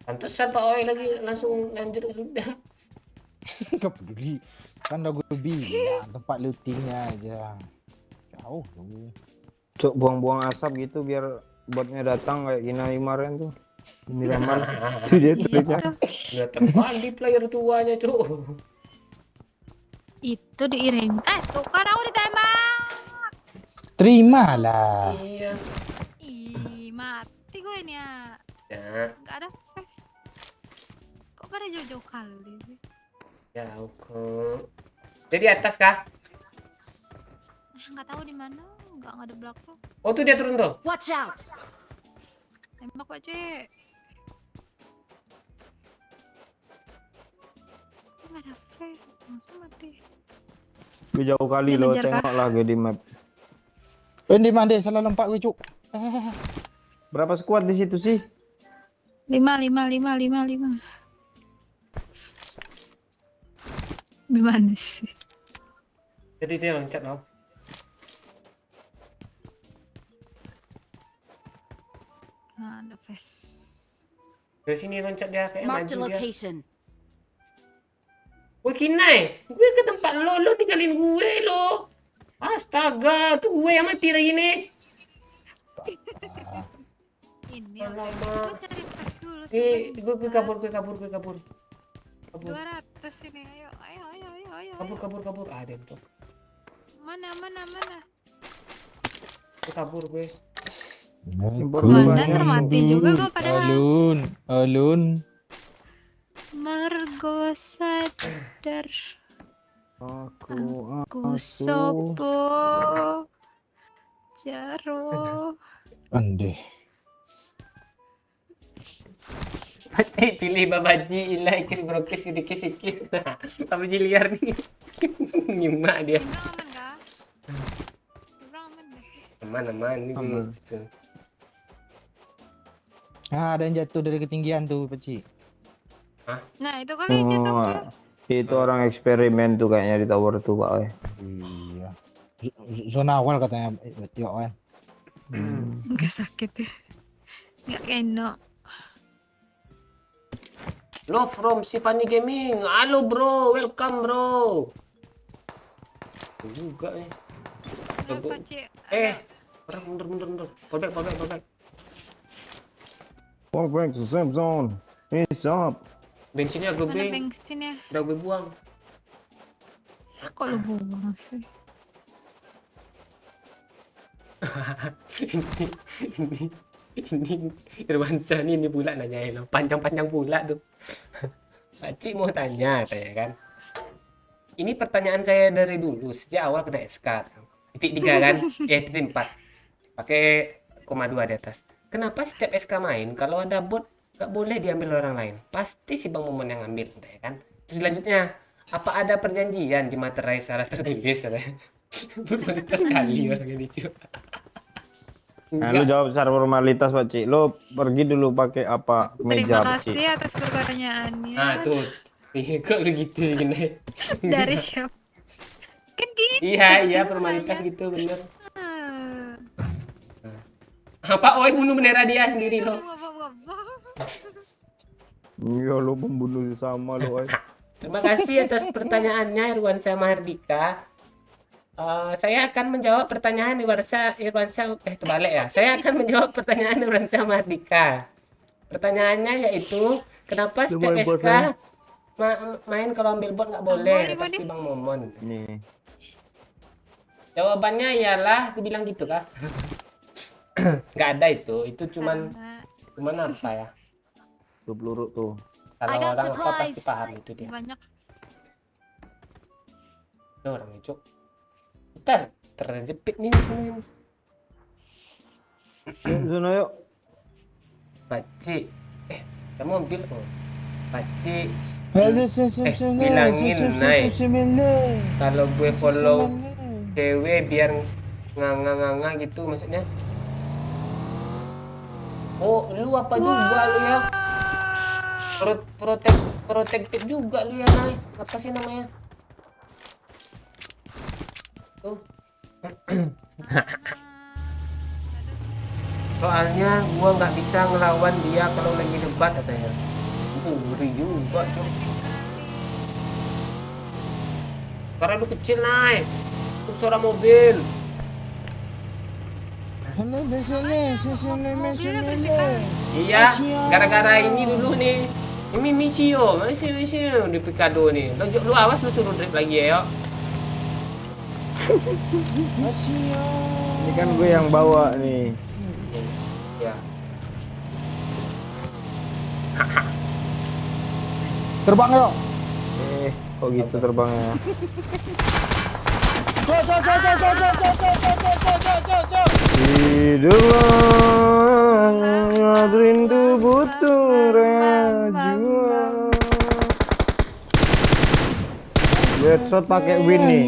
Pantesan Pak Oi lagi langsung lanjut udah. Gak peduli. Kan udah gue bilang tempat lootingnya aja. Jauh lu. Cok buang-buang asap gitu biar botnya datang kayak Gina kemarin tuh. Ini ramar. Itu dia triknya. Itu, Udah terbang player tuanya, Cuk. itu diiring. Tuh kan aku ditembak. Terimalah. Iya. Ih, mati gue ini ya. Ya, Enggak ada face. Kok pada jauh-jauh kali sih? jauh kok. Jadi atas kah? Nggak tahu di mana. Nggak ada belakang. Oh, tuh dia turun tuh. Watch out! Tembak Pak Cik. Nggak ada face. Langsung mati. Gue jauh kali Dia lo, ngejar kah? tengok lah gue di map. Di mana deh? Salah lompat gue cuk. Berapa squad di situ sih? 5. Gimana sih? Jadi dia loncat loh. Nah, ada face. Dari sini loncat dia kayak Marked a maju dia. location. Woi Kinai, gue ke tempat lo tinggalin gue lo. Astaga, tuh gue yang mati lagi nih. Ini Alamak. gue cari face dulu. Gue kabur. Kabur. 200 ini. Ayo. Kabur. Ah, dia tuh. Mana? Gue kabur gue. Mana termati juga gue padahal. Alun. Margo sadar Aku ku sopo jaro. Ande. Pati pilih babaji ilah ikis brokis sikit. Babaji liar nih. Nyimak dia. Seberang aman kah? Seberang aman deh. Aman nih gue. Aman. Gitu. Ada yang jatuh dari ketinggian tuh, Peci. Nah itu kali yang jatuh tuh. Itu orang eksperimen tuh kayaknya di tower tuh Pak. Iya. Zona awal katanya, Tio kan. Nggak sakit ya. Nggak keno. Lo from Sifani Gaming. Halo bro, welcome bro. Juga nih. Kenapa Cik? Orang mundur. Fall back. Fall back to same zone. It's up. Bensinnya gue Mana bensin ya? udah gue buang. Kok lu buang sih? ini Irwansyah ini pula nanyain lo. Panjang pula tuh. Pakcik mau tanya kan. Ini pertanyaan saya dari dulu sejak awal kena SK. Titik 3 kan? Titik 4. Pakai koma 2 di atas. Kenapa setiap SK main kalau ada bot gak boleh diambil orang lain? Pasti si Bang Momon yang ngambil, ya kan? Terus selanjutnya, apa ada perjanjian di materai secara tertulis? Formalitas sekali orang ini cuy. Nah, lu jawab secara formalitas Pak Cik. Lu pergi dulu pakai apa meja Terima Pak Cik. kasih atas pertanyaannya. Tuh. Kok lu gitu gini? Dari siapa? Kan gitu. Iya, formalitas gitu bener. Ah. Apa oi bunuh bendera dia sendiri lo. Iya lu pembunuh sama lu. Terima kasih atas pertanyaannya Irwansyah Mahardika. Saya akan menjawab pertanyaan Irwansyah terbalik ya. Saya akan menjawab pertanyaan Irwansyah Mahardika. Pertanyaannya yaitu kenapa setiap Lumayan, SK main kalau ambil bot nggak boleh? Pasti Bang Momon. Nih. Jawabannya ialah dibilang gitu kah? Nggak ada itu cuman apa ya? Tuh peluru tuh. Kalau I got orang apa pasti supplies. paham itu dia. Banyak. Itu orang hijau. Bentar, terjepit nih semua. Yuk, sana yuk. Pakcik. Ada mobil kok. Pakcik. Bilangin, Nai. Kalau gue follow cewek biar nganga gitu maksudnya. Oh, lu apa juga lu ya? Protektif juga lu ya, Nay. Apa sih namanya? Tuh. Soalnya gua nggak bisa ngelawan dia kalau lagi debat katanya. Ngeri juga tuh. Suara lu kecil, Nay. Itu suara mobil. Halo, sini. Iya, gara-gara ini dulu nih. Ini Misio di Picado nih. Lu awas lu suruh drift lagi ya, yuk. Ini kan gue yang bawa nih. Ya. Terbang yuk. Kok gitu terbangnya? Hiduplah rindu butuh rajuan. Headshot pakai win nih.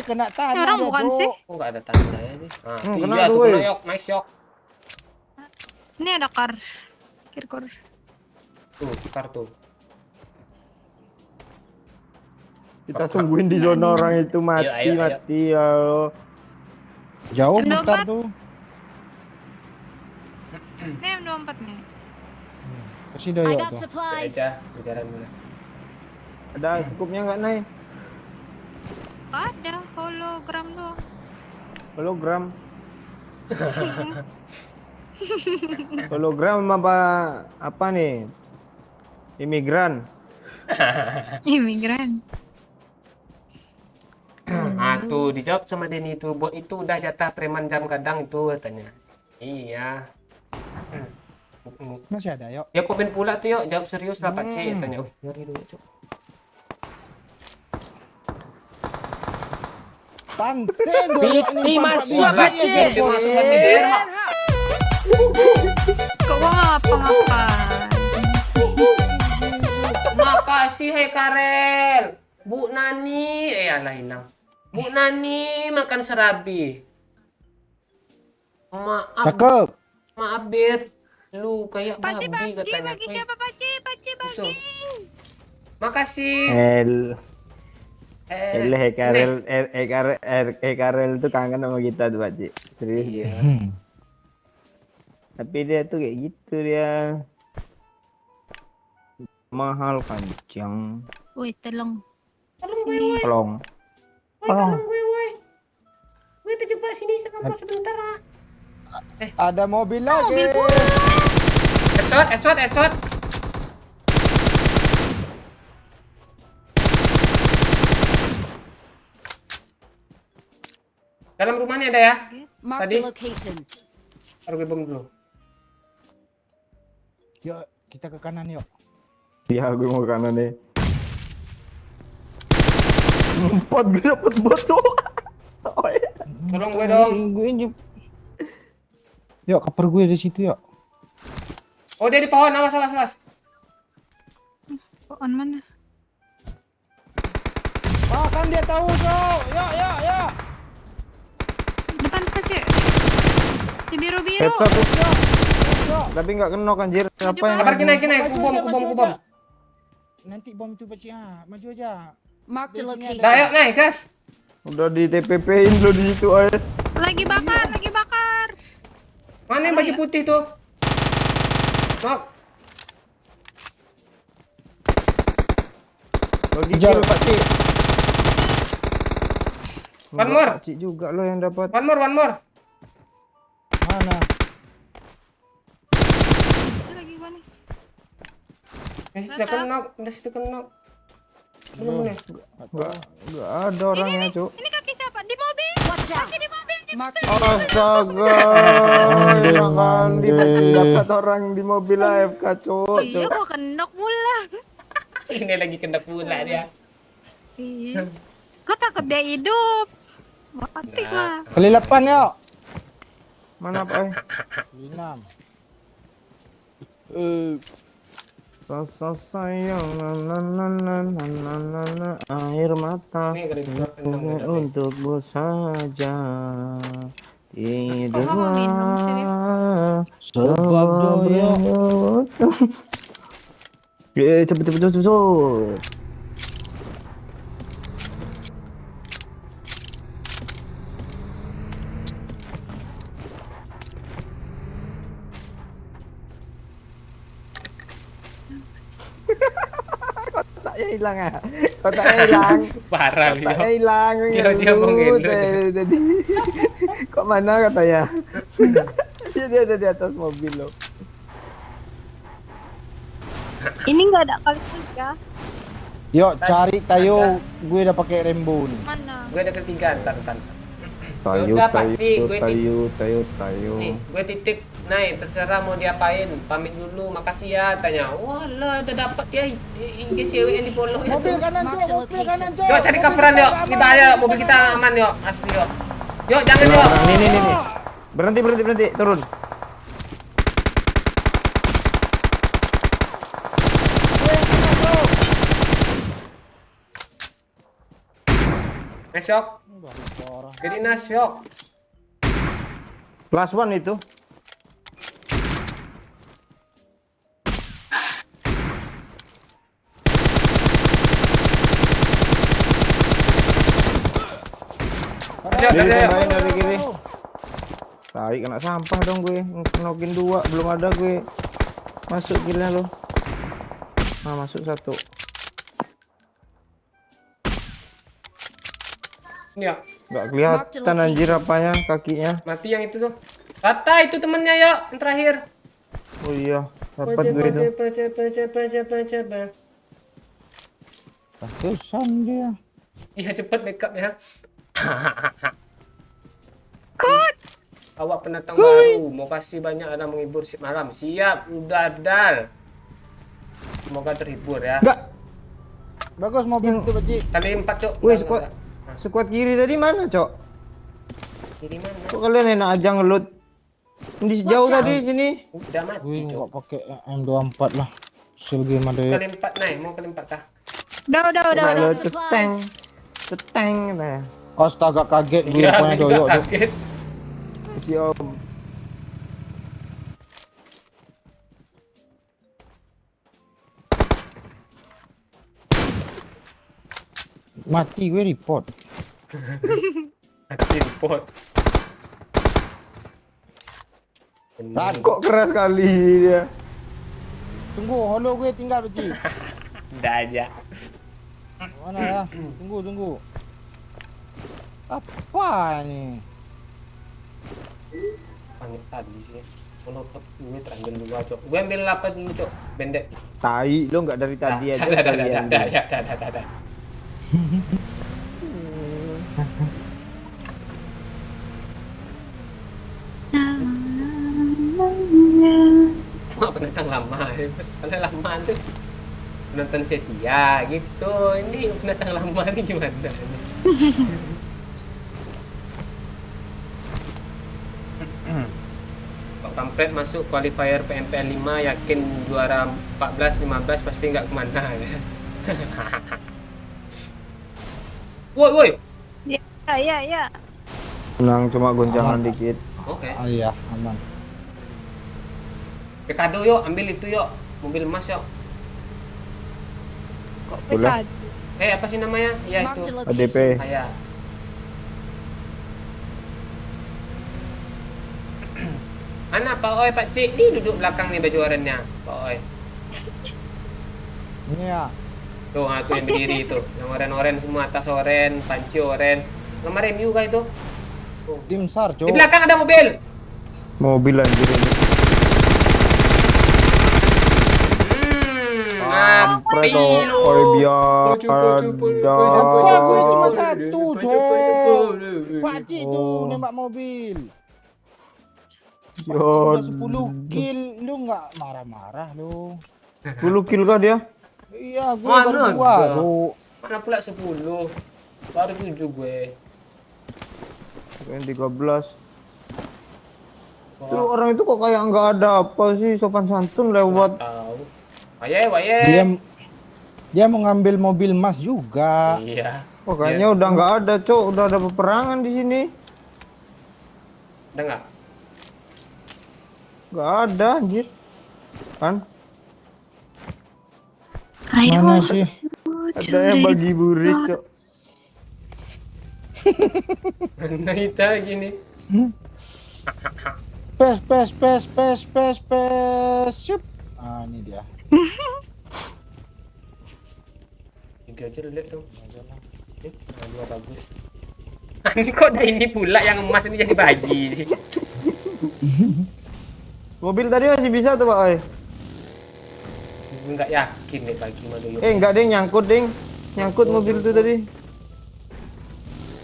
Kena tanah Orang dia, bukan Cok. sih? Kok nggak ada tandanya sih? Nah, kena iya tuh, tuh woi. kena yok, nice yok. Ini ada kirkor. Tuh, kartu. Kita tungguin di zona orang itu mati Ayo. mati ya lo. Jauh M24. bentar tuh. Ini M24 nih. Kasih dah I yuk got tuh. supplies. Aja, biaran dulu. Ada skupnya nggak Nay? Ada hologram doang. Hologram. Hologram apa nih? Imigran. Imigran. Ah tuh dijawab sama Denny itu, bot itu udah jatah preman jam kadang itu katanya. Iya. Masih ada yuk. Ya komen pula tuh yuk, jawab serius lah Pak C katanya. Oh, ngeri dulu, Cok. Panten dulu. Piti masuk apa, Cik? Piti masuk apa, Cik? Kok gua nggak ngapa-ngapain? Makasih hai Karel. Bu Nani, alah hilang. Bu Nani makan serabi. Maaf, Cakep. maaf Bet. Lu kayak Paci babi bagi katanya. bagi siapa Paci? Paci bagi. Usung. Makasih. Karel tuh kangen sama kita tuh Pak Cik. Serius dia. Tapi dia tuh kayak gitu dia. Mahal kancang. Woi, tolong. Tolong. Tolong gue, woi. Gue terjebak sini sebentar ah. Ada mobil lagi. Headshot. Dalam rumahnya ada ya? Mark Tadi? the location. Taruh gue bom dulu. Yuk, kita ke kanan yuk. Iya, gue mau ke kanan nih. Empat gue dapet botol. Oh iya. Tolong gue dong. Gue ini. Yuk, cover gue di situ yuk. Oh dia di pohon, awas. Pohon mana? Ah, kan dia tahu, Cok. Ya. Depan Paci. Di biru-biru. Headshot tuh. Yuk. Tapi nggak kena anjir. Apa yang Kabar kena, Maju kubom. aja. Nanti bom itu Paci, maju aja. Mark the location. Dah yuk, naik gas. udah di TPP-in lo di situ aja. Lagi bakar. Mana yang baju putih tuh? Nok. Bagi Jal. kill Pak Cik. One more. Pak Cik juga lo yang dapat. One more. Mana? Ini lagi gua nih. Udah situ kena. Belum nih. Nggak ada orangnya, Cuk. Ini kaki siapa? Di mobil. Watch out. Di mobil. Mark the Astaga, jangan dapat orang di mobil AFK, Cuk. Iya, gua kenok pula. Ini lagi kena pula dia. Iya. Gua takut dia hidup. Mati gua. Kali 8 yuk. Mana Pak? 6. Rasa sayang air mata Ini kali dua kentang beda, Bre. untukmu saja. Kok mau minum sih, Bib? Sebab Joyo. Cepet cepet cepet cepet. Kotaknya hilang ya? Kotaknya hilang. Parah Leo. Kotaknya hilang. Dia mau ngelut. Tadi. Kok mana katanya? Dia ada di atas mobil loh. Ini nggak ada kali 3. Yuk cari tayo, gue udah pakai rainbow nih. Mana? Gue ada ketiga, ntar. Tayo, Udah, Pak Cik, gue tayo. Nih, gue titip, Nay, terserah mau diapain, pamit dulu, makasih ya, tanya. Wah lah, udah dapat ya, ini cewek yang di polo ya Mobil tuh. kanan Mark tuh, the mobil kanan tuh. Yuk, cari coveran yuk, kita aja, mobil kita aman yuk, asli yuk. Yuk, jangan yuk. Nih. Berhenti, turun. Nasyok, jadi nasyok. Plus one itu. Ayo, ayo. Tambahin dari kiri. Tai kena sampah dong gue. Knokin 2, belum ada gue. Masuk killnya lo. Nah, masuk 1. Ini ya, Gak kelihatan anjir apanya kakinya. mati yang itu tuh. Rata itu temennya yuk, yang terakhir. Oh iya, dapat gue itu. Coba. Ratusan dia. Iya cepet backup ya. Awak pendatang baru, mau kasih banyak ada menghibur si malam. Siap, udah dal. Semoga terhibur ya. Enggak. Bagus mobil itu Pak Cik. Kali 4 cok. Wih, squad kiri tadi mana, Cok? Kiri mana? Kok kalian enak aja ngelut? Di jauh Watch out. tadi sini. Udah mati Gue cok. nggak pakai M24 lah. Sil game ada ya. Kali 4 naik, mau kali 4 kah? Udah. Kalau got ceteng. Ceteng nah. Astaga kaget gue Iya, punya aku doyok juga tuh. kaget. Si Om. Mati gue report. Mati pot. Kok keras kali dia. Tunggu, holo gue tinggal Pak Cik. Udah aja. Mana ya? Tunggu. Apa nih? Pangit tadi sih. Menutup gue terambil dulu cok. Gue ambil apa dulu cok? Bendek. Tai, lo nggak dari tadi aja kalian. Dah. Wah, pendatang lama. Kalau lama tuh penonton setia gitu. Ini pendatang lama nih gimana? Pak Kampret masuk qualifier PMPL 5, yakin juara 14-15 pasti nggak kemana ya. Woi. Ya. Menang cuma goncangan dikit. Oke. Ah iya, aman. Kado yuk, ambil itu yuk. Mobil emas yuk. Kok Boleh. PKD? Apa sih namanya? Ya Mark itu. the ADP. location. Ayah. Mana Pak Oi, Pak Cik? Nih duduk belakang nih baju oranye, Pak Oi. Ini ya. Tuh, tuh yang berdiri itu. Yang oren-oren semua, atas oren, panci oren. Lemar MU kah itu? Tuh. Tim SAR, Di Cok. belakang ada mobil. Mobil anjir ini. Kampret mati oh, lu. oi biar Apa gue cuma satu, Cok. Pak Cik Oh. tuh nembak mobil. Pak Cik Yo, udah 10 kill, lu nggak marah-marah lu. 10 kill kah dia? Iya, gue Mana baru 2, ada? Cok. Mana pula 10? Baru 7 gue. Yang 13. Itu orang itu kok kayak nggak ada apa sih, sopan santun lewat. Tahu. Waye. Dia mau ngambil mobil Mas juga. Iya. Oh, kayaknya udah nggak ada, Cok. Udah ada peperangan di sini. Ada nggak? Nggak ada, anjir. Kan? Ayo. Mana sih? Ada yang bagi burik, Cok. Nah itu gini. Pes. Syup. Ah, ini dia. 3 aja lihat dong. Dua bagus. Ini kok ada ini pula yang emas ini jadi bagi. Mobil tadi masih bisa tuh, Pak Oi. Enggak yakin nih bagi Madoyo. Enggak, Ding, nyangkut, Ding. Nyangkut mobil tuh tadi.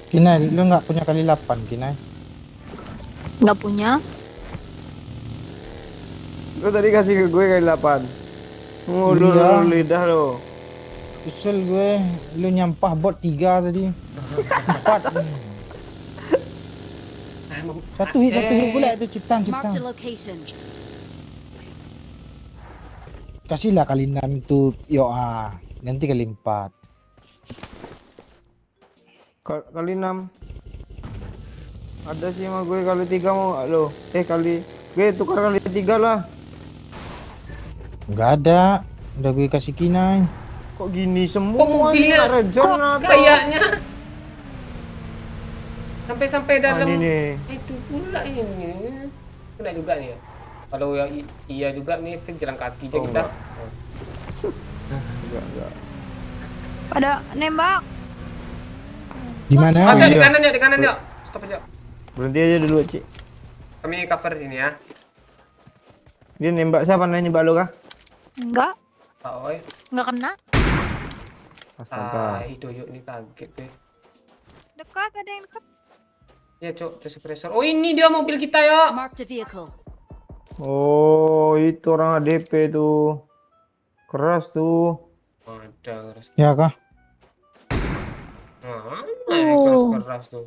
Kinai, lu nggak punya kali 8, Kinai? Nggak punya. Lu tadi kasih ke gue kali 8. Ngulur Iya. lidah lo. Kesel gue, lu nyampah bot 3 tadi. 4. Satu hit pula itu ciptaan. Marked a location. Kasihlah kali 6 itu, nanti kali 4. Kali 6. Ada sih sama gue kali 3 mau lo. Kali gue tukar kali 3 lah. Enggak ada, udah gue kasih Kinai. Kok gini Kok semua mobilnya rejon apa? kayaknya sampai dalam ini. itu pula ini. Kena juga nih ya. Kalau yang iya juga nih kita jalan kaki aja kita. Enggak. Pada nembak. Di mana? Masuk di kanan yuk. Stop aja. Berhenti aja dulu, Cik. Kami cover sini ya. Dia nembak siapa, nembak lo kah? Enggak. Pak Oi. Nggak kena. Astaga. Itu yuk nih kaget deh. Dekat, ada yang dekat. Ya cok, suppressor. Oh ini dia mobil kita ya. Marked a vehicle. Oh, itu orang ADP tuh. Keras tuh. Ada keras. Ya kah? Keras tuh.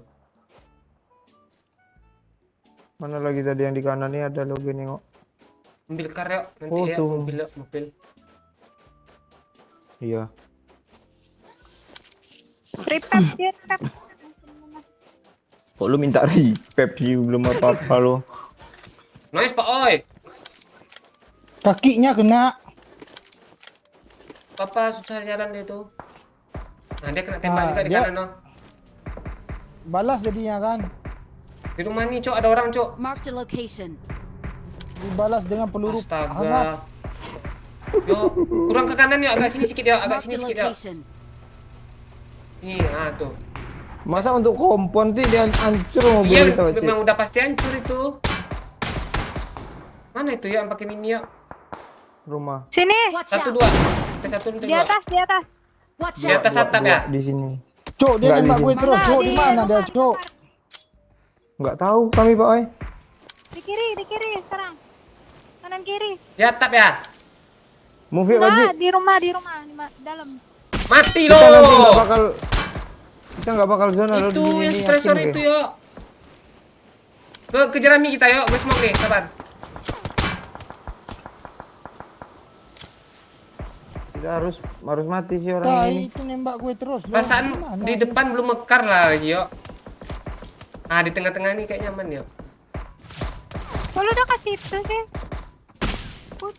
Mana lagi tadi yang di kanan nih ada logo nengok. Mobil kar yuk. Nanti Oh, ya tuh. mobil. Iya. Prepare dia, tap. Kok lu minta respect sih, belum apa-apa lo. Nice Pak Oi. Kakinya kena. Papa susah jalan dia tuh. Nah dia kena tembak juga di dia- kanan no. Balas jadinya kan. Di rumah nih cok ada orang cok. Marked a location. Dibalas dengan peluru hangat. Astaga. Yuk, kurang ke kanan yuk, agak sini sedikit yuk, agak Marked sini a sedikit yuk. location. Ini, tuh. Masa untuk kompon sih dia hancur mobil Iya, kita, Cik. memang udah pasti hancur itu. Mana itu ya yang pakai mini yuk? Rumah. Sini. Watch Satu out. dua. Kita satu Di dua. atas. Watch Di out. atas atap ya. Di sini. Cok, dia Nggak nembak di gue sini. terus. Cok, di mana dia, luar, Cok? Nggak tahu kami, Pak Oi. Di kiri sekarang. Kanan kiri. Di atap ya. Move it, Pak Cik. Enggak, di rumah, dalam. Mati Kita nanti nggak loh. bakal zona lo di Itu sini, yang yakin suppressor gue. itu yuk. Ke jerami kita yuk, gue smoke nih, sabar. Kita harus mati sih orang Tai, ini. itu nembak gue terus. Loh. Perasaan Gimana di ini? depan belum mekar lah lagi yuk. Di tengah-tengah nih kayak nyaman yuk. Kok lu udah kasih itu sih? Put.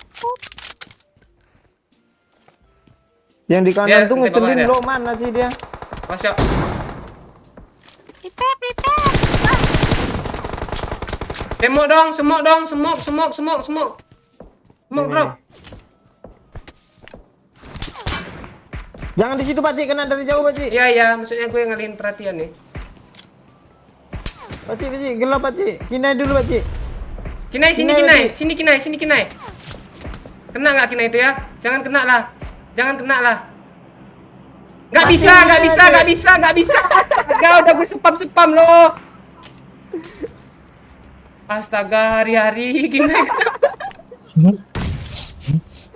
Yang di kanan Dia, tuh nanti bawah ngeselin dia. lo, mana sih dia? Masuk. Prepare. Semok dong, semok. Semok drop. Jangan di situ, Pak Cik, kena dari jauh, Pak Cik. Iya, maksudnya gue ngalihin perhatian nih. Pak Cik, gelap, Pak Cik. Kinai dulu, Pak Cik. Kinai, sini Kinai, Kinai, Wajib. sini Kinai. Kena nggak Kinai itu ya? Jangan kena lah. Nggak bisa. Astaga, udah gue spam loh. Astaga, hari-hari Kinai.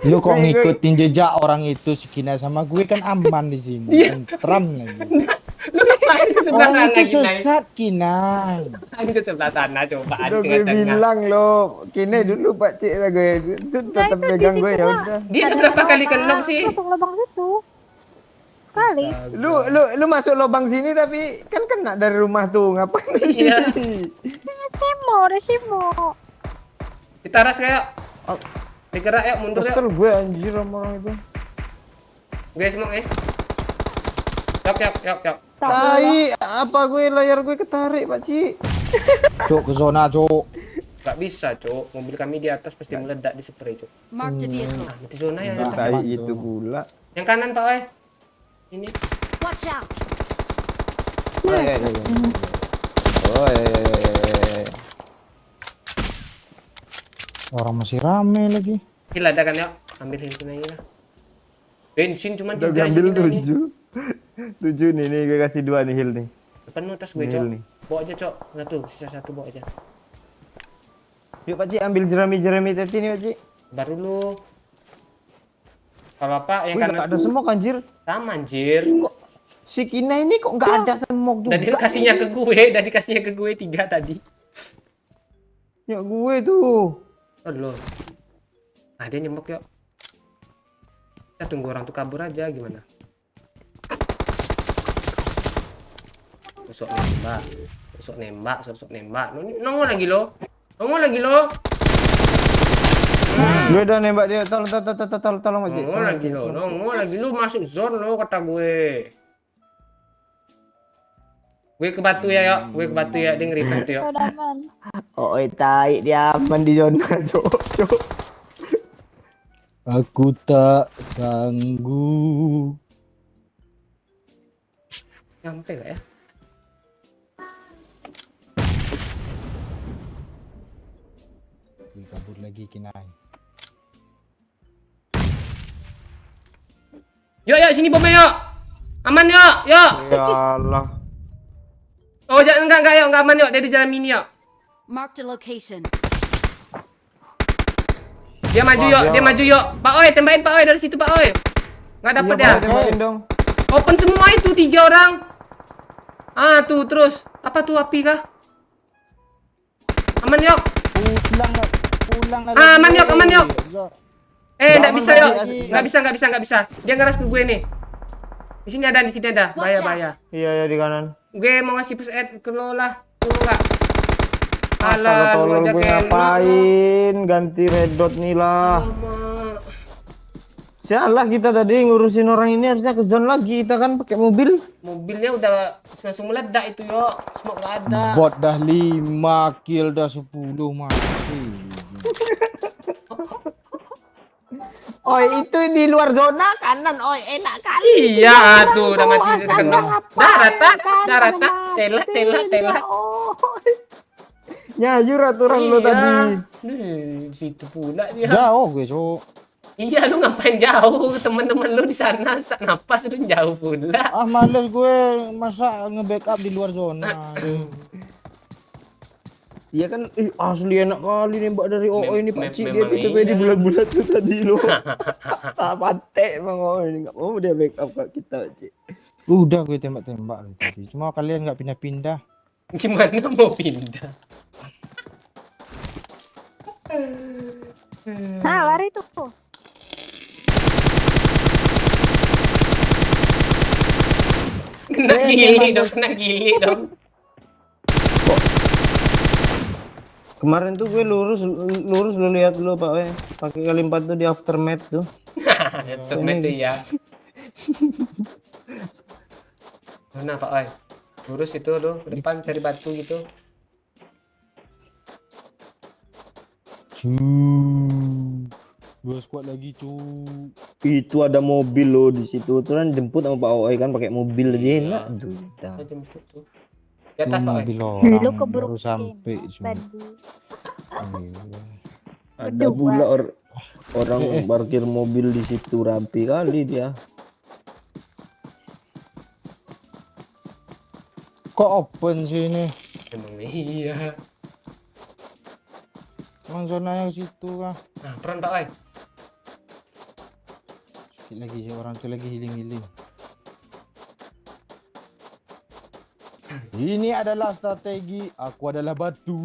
Lu kok Gue- ngikutin jejak orang itu si Kinai sama gue kan aman di sini. Tentram lagi. Lu ngapain ke sebelah Orang sana, itu Kinai? sesat Kinai. Ngapain ke sebelah sana, cobaan Udah ke gue tengah. bilang lo, kini dulu Pak Cik lah gue, itu tetap itu di pegang situ, gue ya Pak. udah. Dia udah Ada berapa kali lubang, kelok sih? masuk lubang situ kali. Lu masuk lubang sini tapi kan kena dari rumah tuh, ngapain di Iya. sini? Resimo Ditaras kayak. Oh. Digerak yuk, mundur yuk. Kesel gue anjir sama orang itu. Gue semua nih. Yok. Tai, apa gue layar gue ketarik Pak Cik. Cuk ke zona cuk. Gak bisa, Cuk. Mobil kami di atas pasti meledak di spray, Cuk. Marked a vehicle. Nah, mati zona ya. Enggak. atas. Tai bantu. itu pula. Yang kanan, Pak Oi. Ini. Watch out. Oh iya. Oh iya. Orang masih rame lagi. Gila ada kan, yuk. Ambil handphone aja lah. Bensin cuma Udah 3 gue ambil ini. 7. 7 nih gue kasih 2 nih heal nih. Penuh tas gue, Nihil Cok. nih. Bawa aja, Cok. Satu, sisa satu bawa aja. Yuk Pak Cik ambil jerami tadi nih Pak Cik. Baru lu. Kalau apa yang Wih, kanan gak ada semok anjir. sama anjir. Si Kina ini kok nggak ada semok tuh? Dan dikasihnya ke gue 3 tadi. Ya gue tuh. Oh, lo. Nah, dia nyemok yuk. Kita tunggu orang tuh kabur aja gimana? Sosok nembak. Nongol lagi lo. Gue udah nembak dia. Tolong Pak Cik. Nongol lagi lo masuk zone lo kata gue. Gue ke batu ya, yuk. Dia ngeripen tuh, yuk. udah aman. Oh, tai dia aman di zona, cok. Aku tak sanggup. Nyampe gak ya? Wih, kabur lagi Kinai. Yuk, sini bomnya yuk. Aman yuk. Ya Allah. Oh, jangan enggak yuk, enggak aman yuk. Dia di jalan mini yuk. Marked a location. Dia maju yuk. Pak Oi, tembakin Pak Oi dari situ Pak Oi. Enggak dapat Iya, ya. Pak, tembakin dong. Open semua itu 3 orang. Ah, tuh terus. Apa tuh api kah? Aman yuk. Pulang Ah, aman yuk. Enggak Aman, bisa Pak, yuk. lagi. Enggak bisa. Dia ngeras ke gue nih. Di sini ada. Watch Bahaya. Iya di kanan. Gue mau ngasih push aid ke lo lah. Tunggu enggak? Astaga, Alah, lu tolol aja gue kayak ngapain? Ganti red dot nih lah. Alamak. Salah kita tadi ngurusin orang ini harusnya ke zone lagi. Kita kan pakai mobil. Mobilnya udah langsung meledak itu yuk. Smoke nggak ada. Bot dah 5 kill dah 10 masih. Oi, itu di luar zona kanan. Oi, enak kali. Iya, aduh udah mati kena. Darata. Telat. Nyayur aturan lo tadi. Situ pula dia. Jauh gue cuk. Iya, lu ngapain jauh? Teman-teman lu di sana sak napas lu jauh pula. Ah males gue masa nge-backup di luar zona. Iya kan, asli enak kali nembak dari OO ini Pak Cik. Dia memang PTP iya. di bulat-bulat tuh tadi lo. Pate emang OO ini nggak mau dia backup ke kita Pak Cik. Udah gue tembak-tembak lu tadi. Cuma kalian nggak pindah-pindah. Gimana mau pindah? Nah, lari tuh. Kena gili dong. Kemarin tuh gue lurus lu lihat lu Pak we. Pakai kali 4 tuh di aftermath tuh. Temen tuh ya. Mana Pak Oi? Lurus itu lu ke depan cari batu gitu. Dua squad lagi cu. Itu ada mobil lo di situ. Tuh kan jemput sama Pak OO kan pakai mobil dia enak tuh. Kita jemput tuh. Di atas Pak Oi. Mobil orang Lu keburu baru sampai cu. tadi. Ada pula orang parkir mobil di situ rapi kali dia. Kok open sih ini? Emang iya. Emang zonanya ke situ kah? Nah, peran Pak Oi. Lagi orang tu lagi healing. Ini adalah strategi aku adalah batu.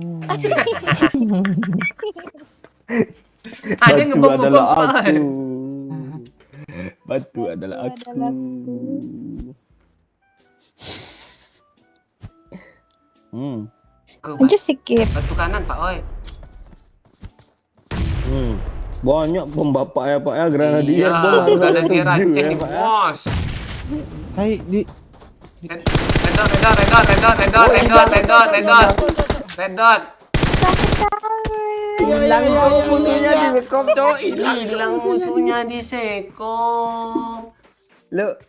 Ada Batu ngebom adalah bom aku. Batu adalah Batu aku. adalah aku. Maju sikit. Batu kanan Pak Oi. Banyak bom bapak ya Pak ya, granadier Iya, bom harus ada Granadier 7 Aceh ya nih Pak ya. bos. Hai di Red dot. Hilang musuhnya di sekop cowok, Hilang musuhnya di sekop. Lu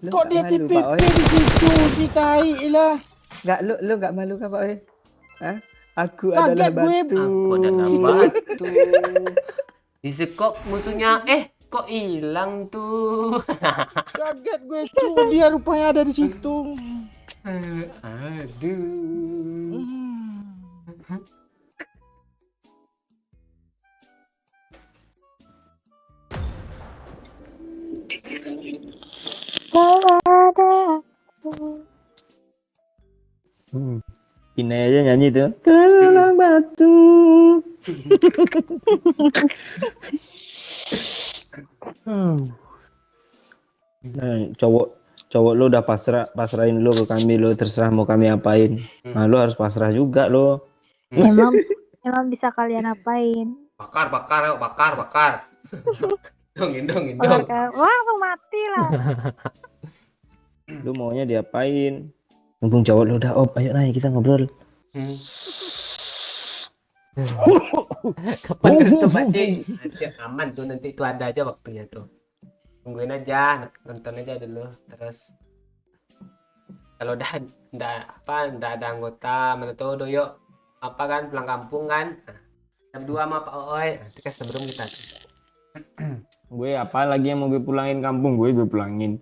kok dia malu, TPP Pak Oi? di situ si tai lah. Nggak lu nggak malu kah Pak Oi? Hah? Aku Kaget adalah gue. batu. Aku adalah batu. Di sekop musuhnya kok hilang tuh. Kaget gue cu, dia rupanya ada di situ. Aduh. Kalau ada aku. Ini aja nyanyi tuh. Kelelawar batu. Nah, cowok lu udah pasrahin lu ke kami, lu terserah mau kami apain. Nah, lu harus pasrah juga lo. Emang bisa kalian apain? Bakar. Dong. Wah, aku mati lah. Lu maunya diapain? Mumpung cowok lu udah op, ayo naik kita ngobrol. Kapan tuh Pak Cing? Siap aman tuh, nanti itu ada aja waktunya tuh. Tungguin aja, nonton aja dulu. Terus kalau ndak ada anggota mana tuh doyok apa kan pulang kampung kan. Jam 2 sama Pak Oi. Nanti kan sebelum kita tuh. Gue apa lagi yang mau gue pulangin kampung, gue pulangin.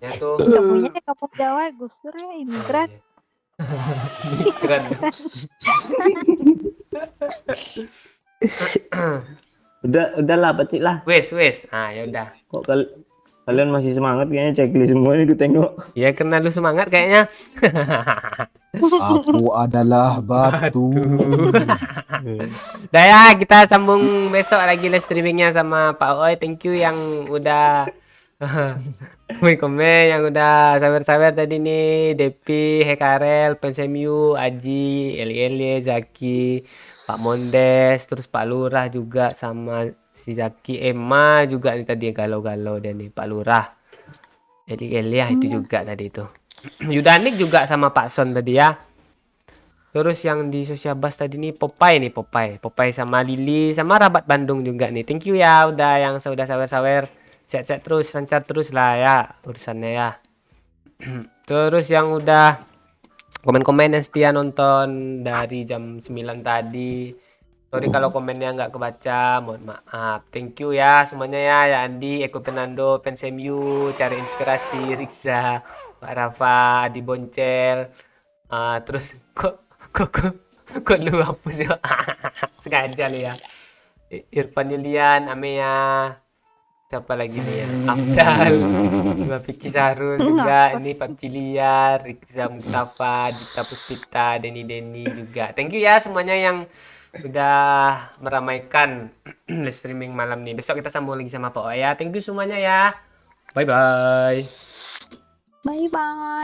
Ya tuh. Gak punya di kampung Jawa, Gus Dur ya, imigran. Migran. Udahlah Pak Cik lah. Wes. Ah, ya udah. Kok kalian masih semangat kayaknya, checklist semua ini gue tengok. Ya karena lu semangat kayaknya. Aku adalah batu. Udah ya, kita sambung besok lagi live streamingnya sama Pak Oi. Thank you yang udah komen, yang udah sabar tadi nih. Depi, Hekarel, Pensemiu, Aji, Eli, Zaki, Pak Mondes, terus Pak Lurah juga sama si Zaki, Emma juga nih tadi galau-galau dan nih Pak Lurah. Jadi Elia itu juga tadi itu. Yudanik juga sama Pak Son tadi ya. Terus yang di Sosial Bus tadi nih Popeye sama Lili sama Rabat Bandung juga nih. Thank you ya udah yang sudah sawer-sawer. Sehat-sehat terus, lancar terus lah ya urusannya ya. Terus yang udah komen-komen yang setia nonton dari jam 9 tadi. Sorry kalau komennya nggak kebaca, mohon maaf. Thank you ya semuanya ya Andi, Eko Fernando, Pensemiu, Cari Inspirasi, Riksa, Pak Rafa, Adi Boncel. Terus kok lu hapus ya? Sengaja lu ya. Irfan Yulian, Amea, siapa lagi nih ya? Afdal, Piki Sarul juga, ini Pak Cilia, Riksa Mustafa, Dita Puspita, Denny juga. Thank you ya semuanya yang udah meramaikan live streaming malam nih. Besok kita sambung lagi sama Pak Oya. Thank you semuanya ya. Bye bye. Bye-bye.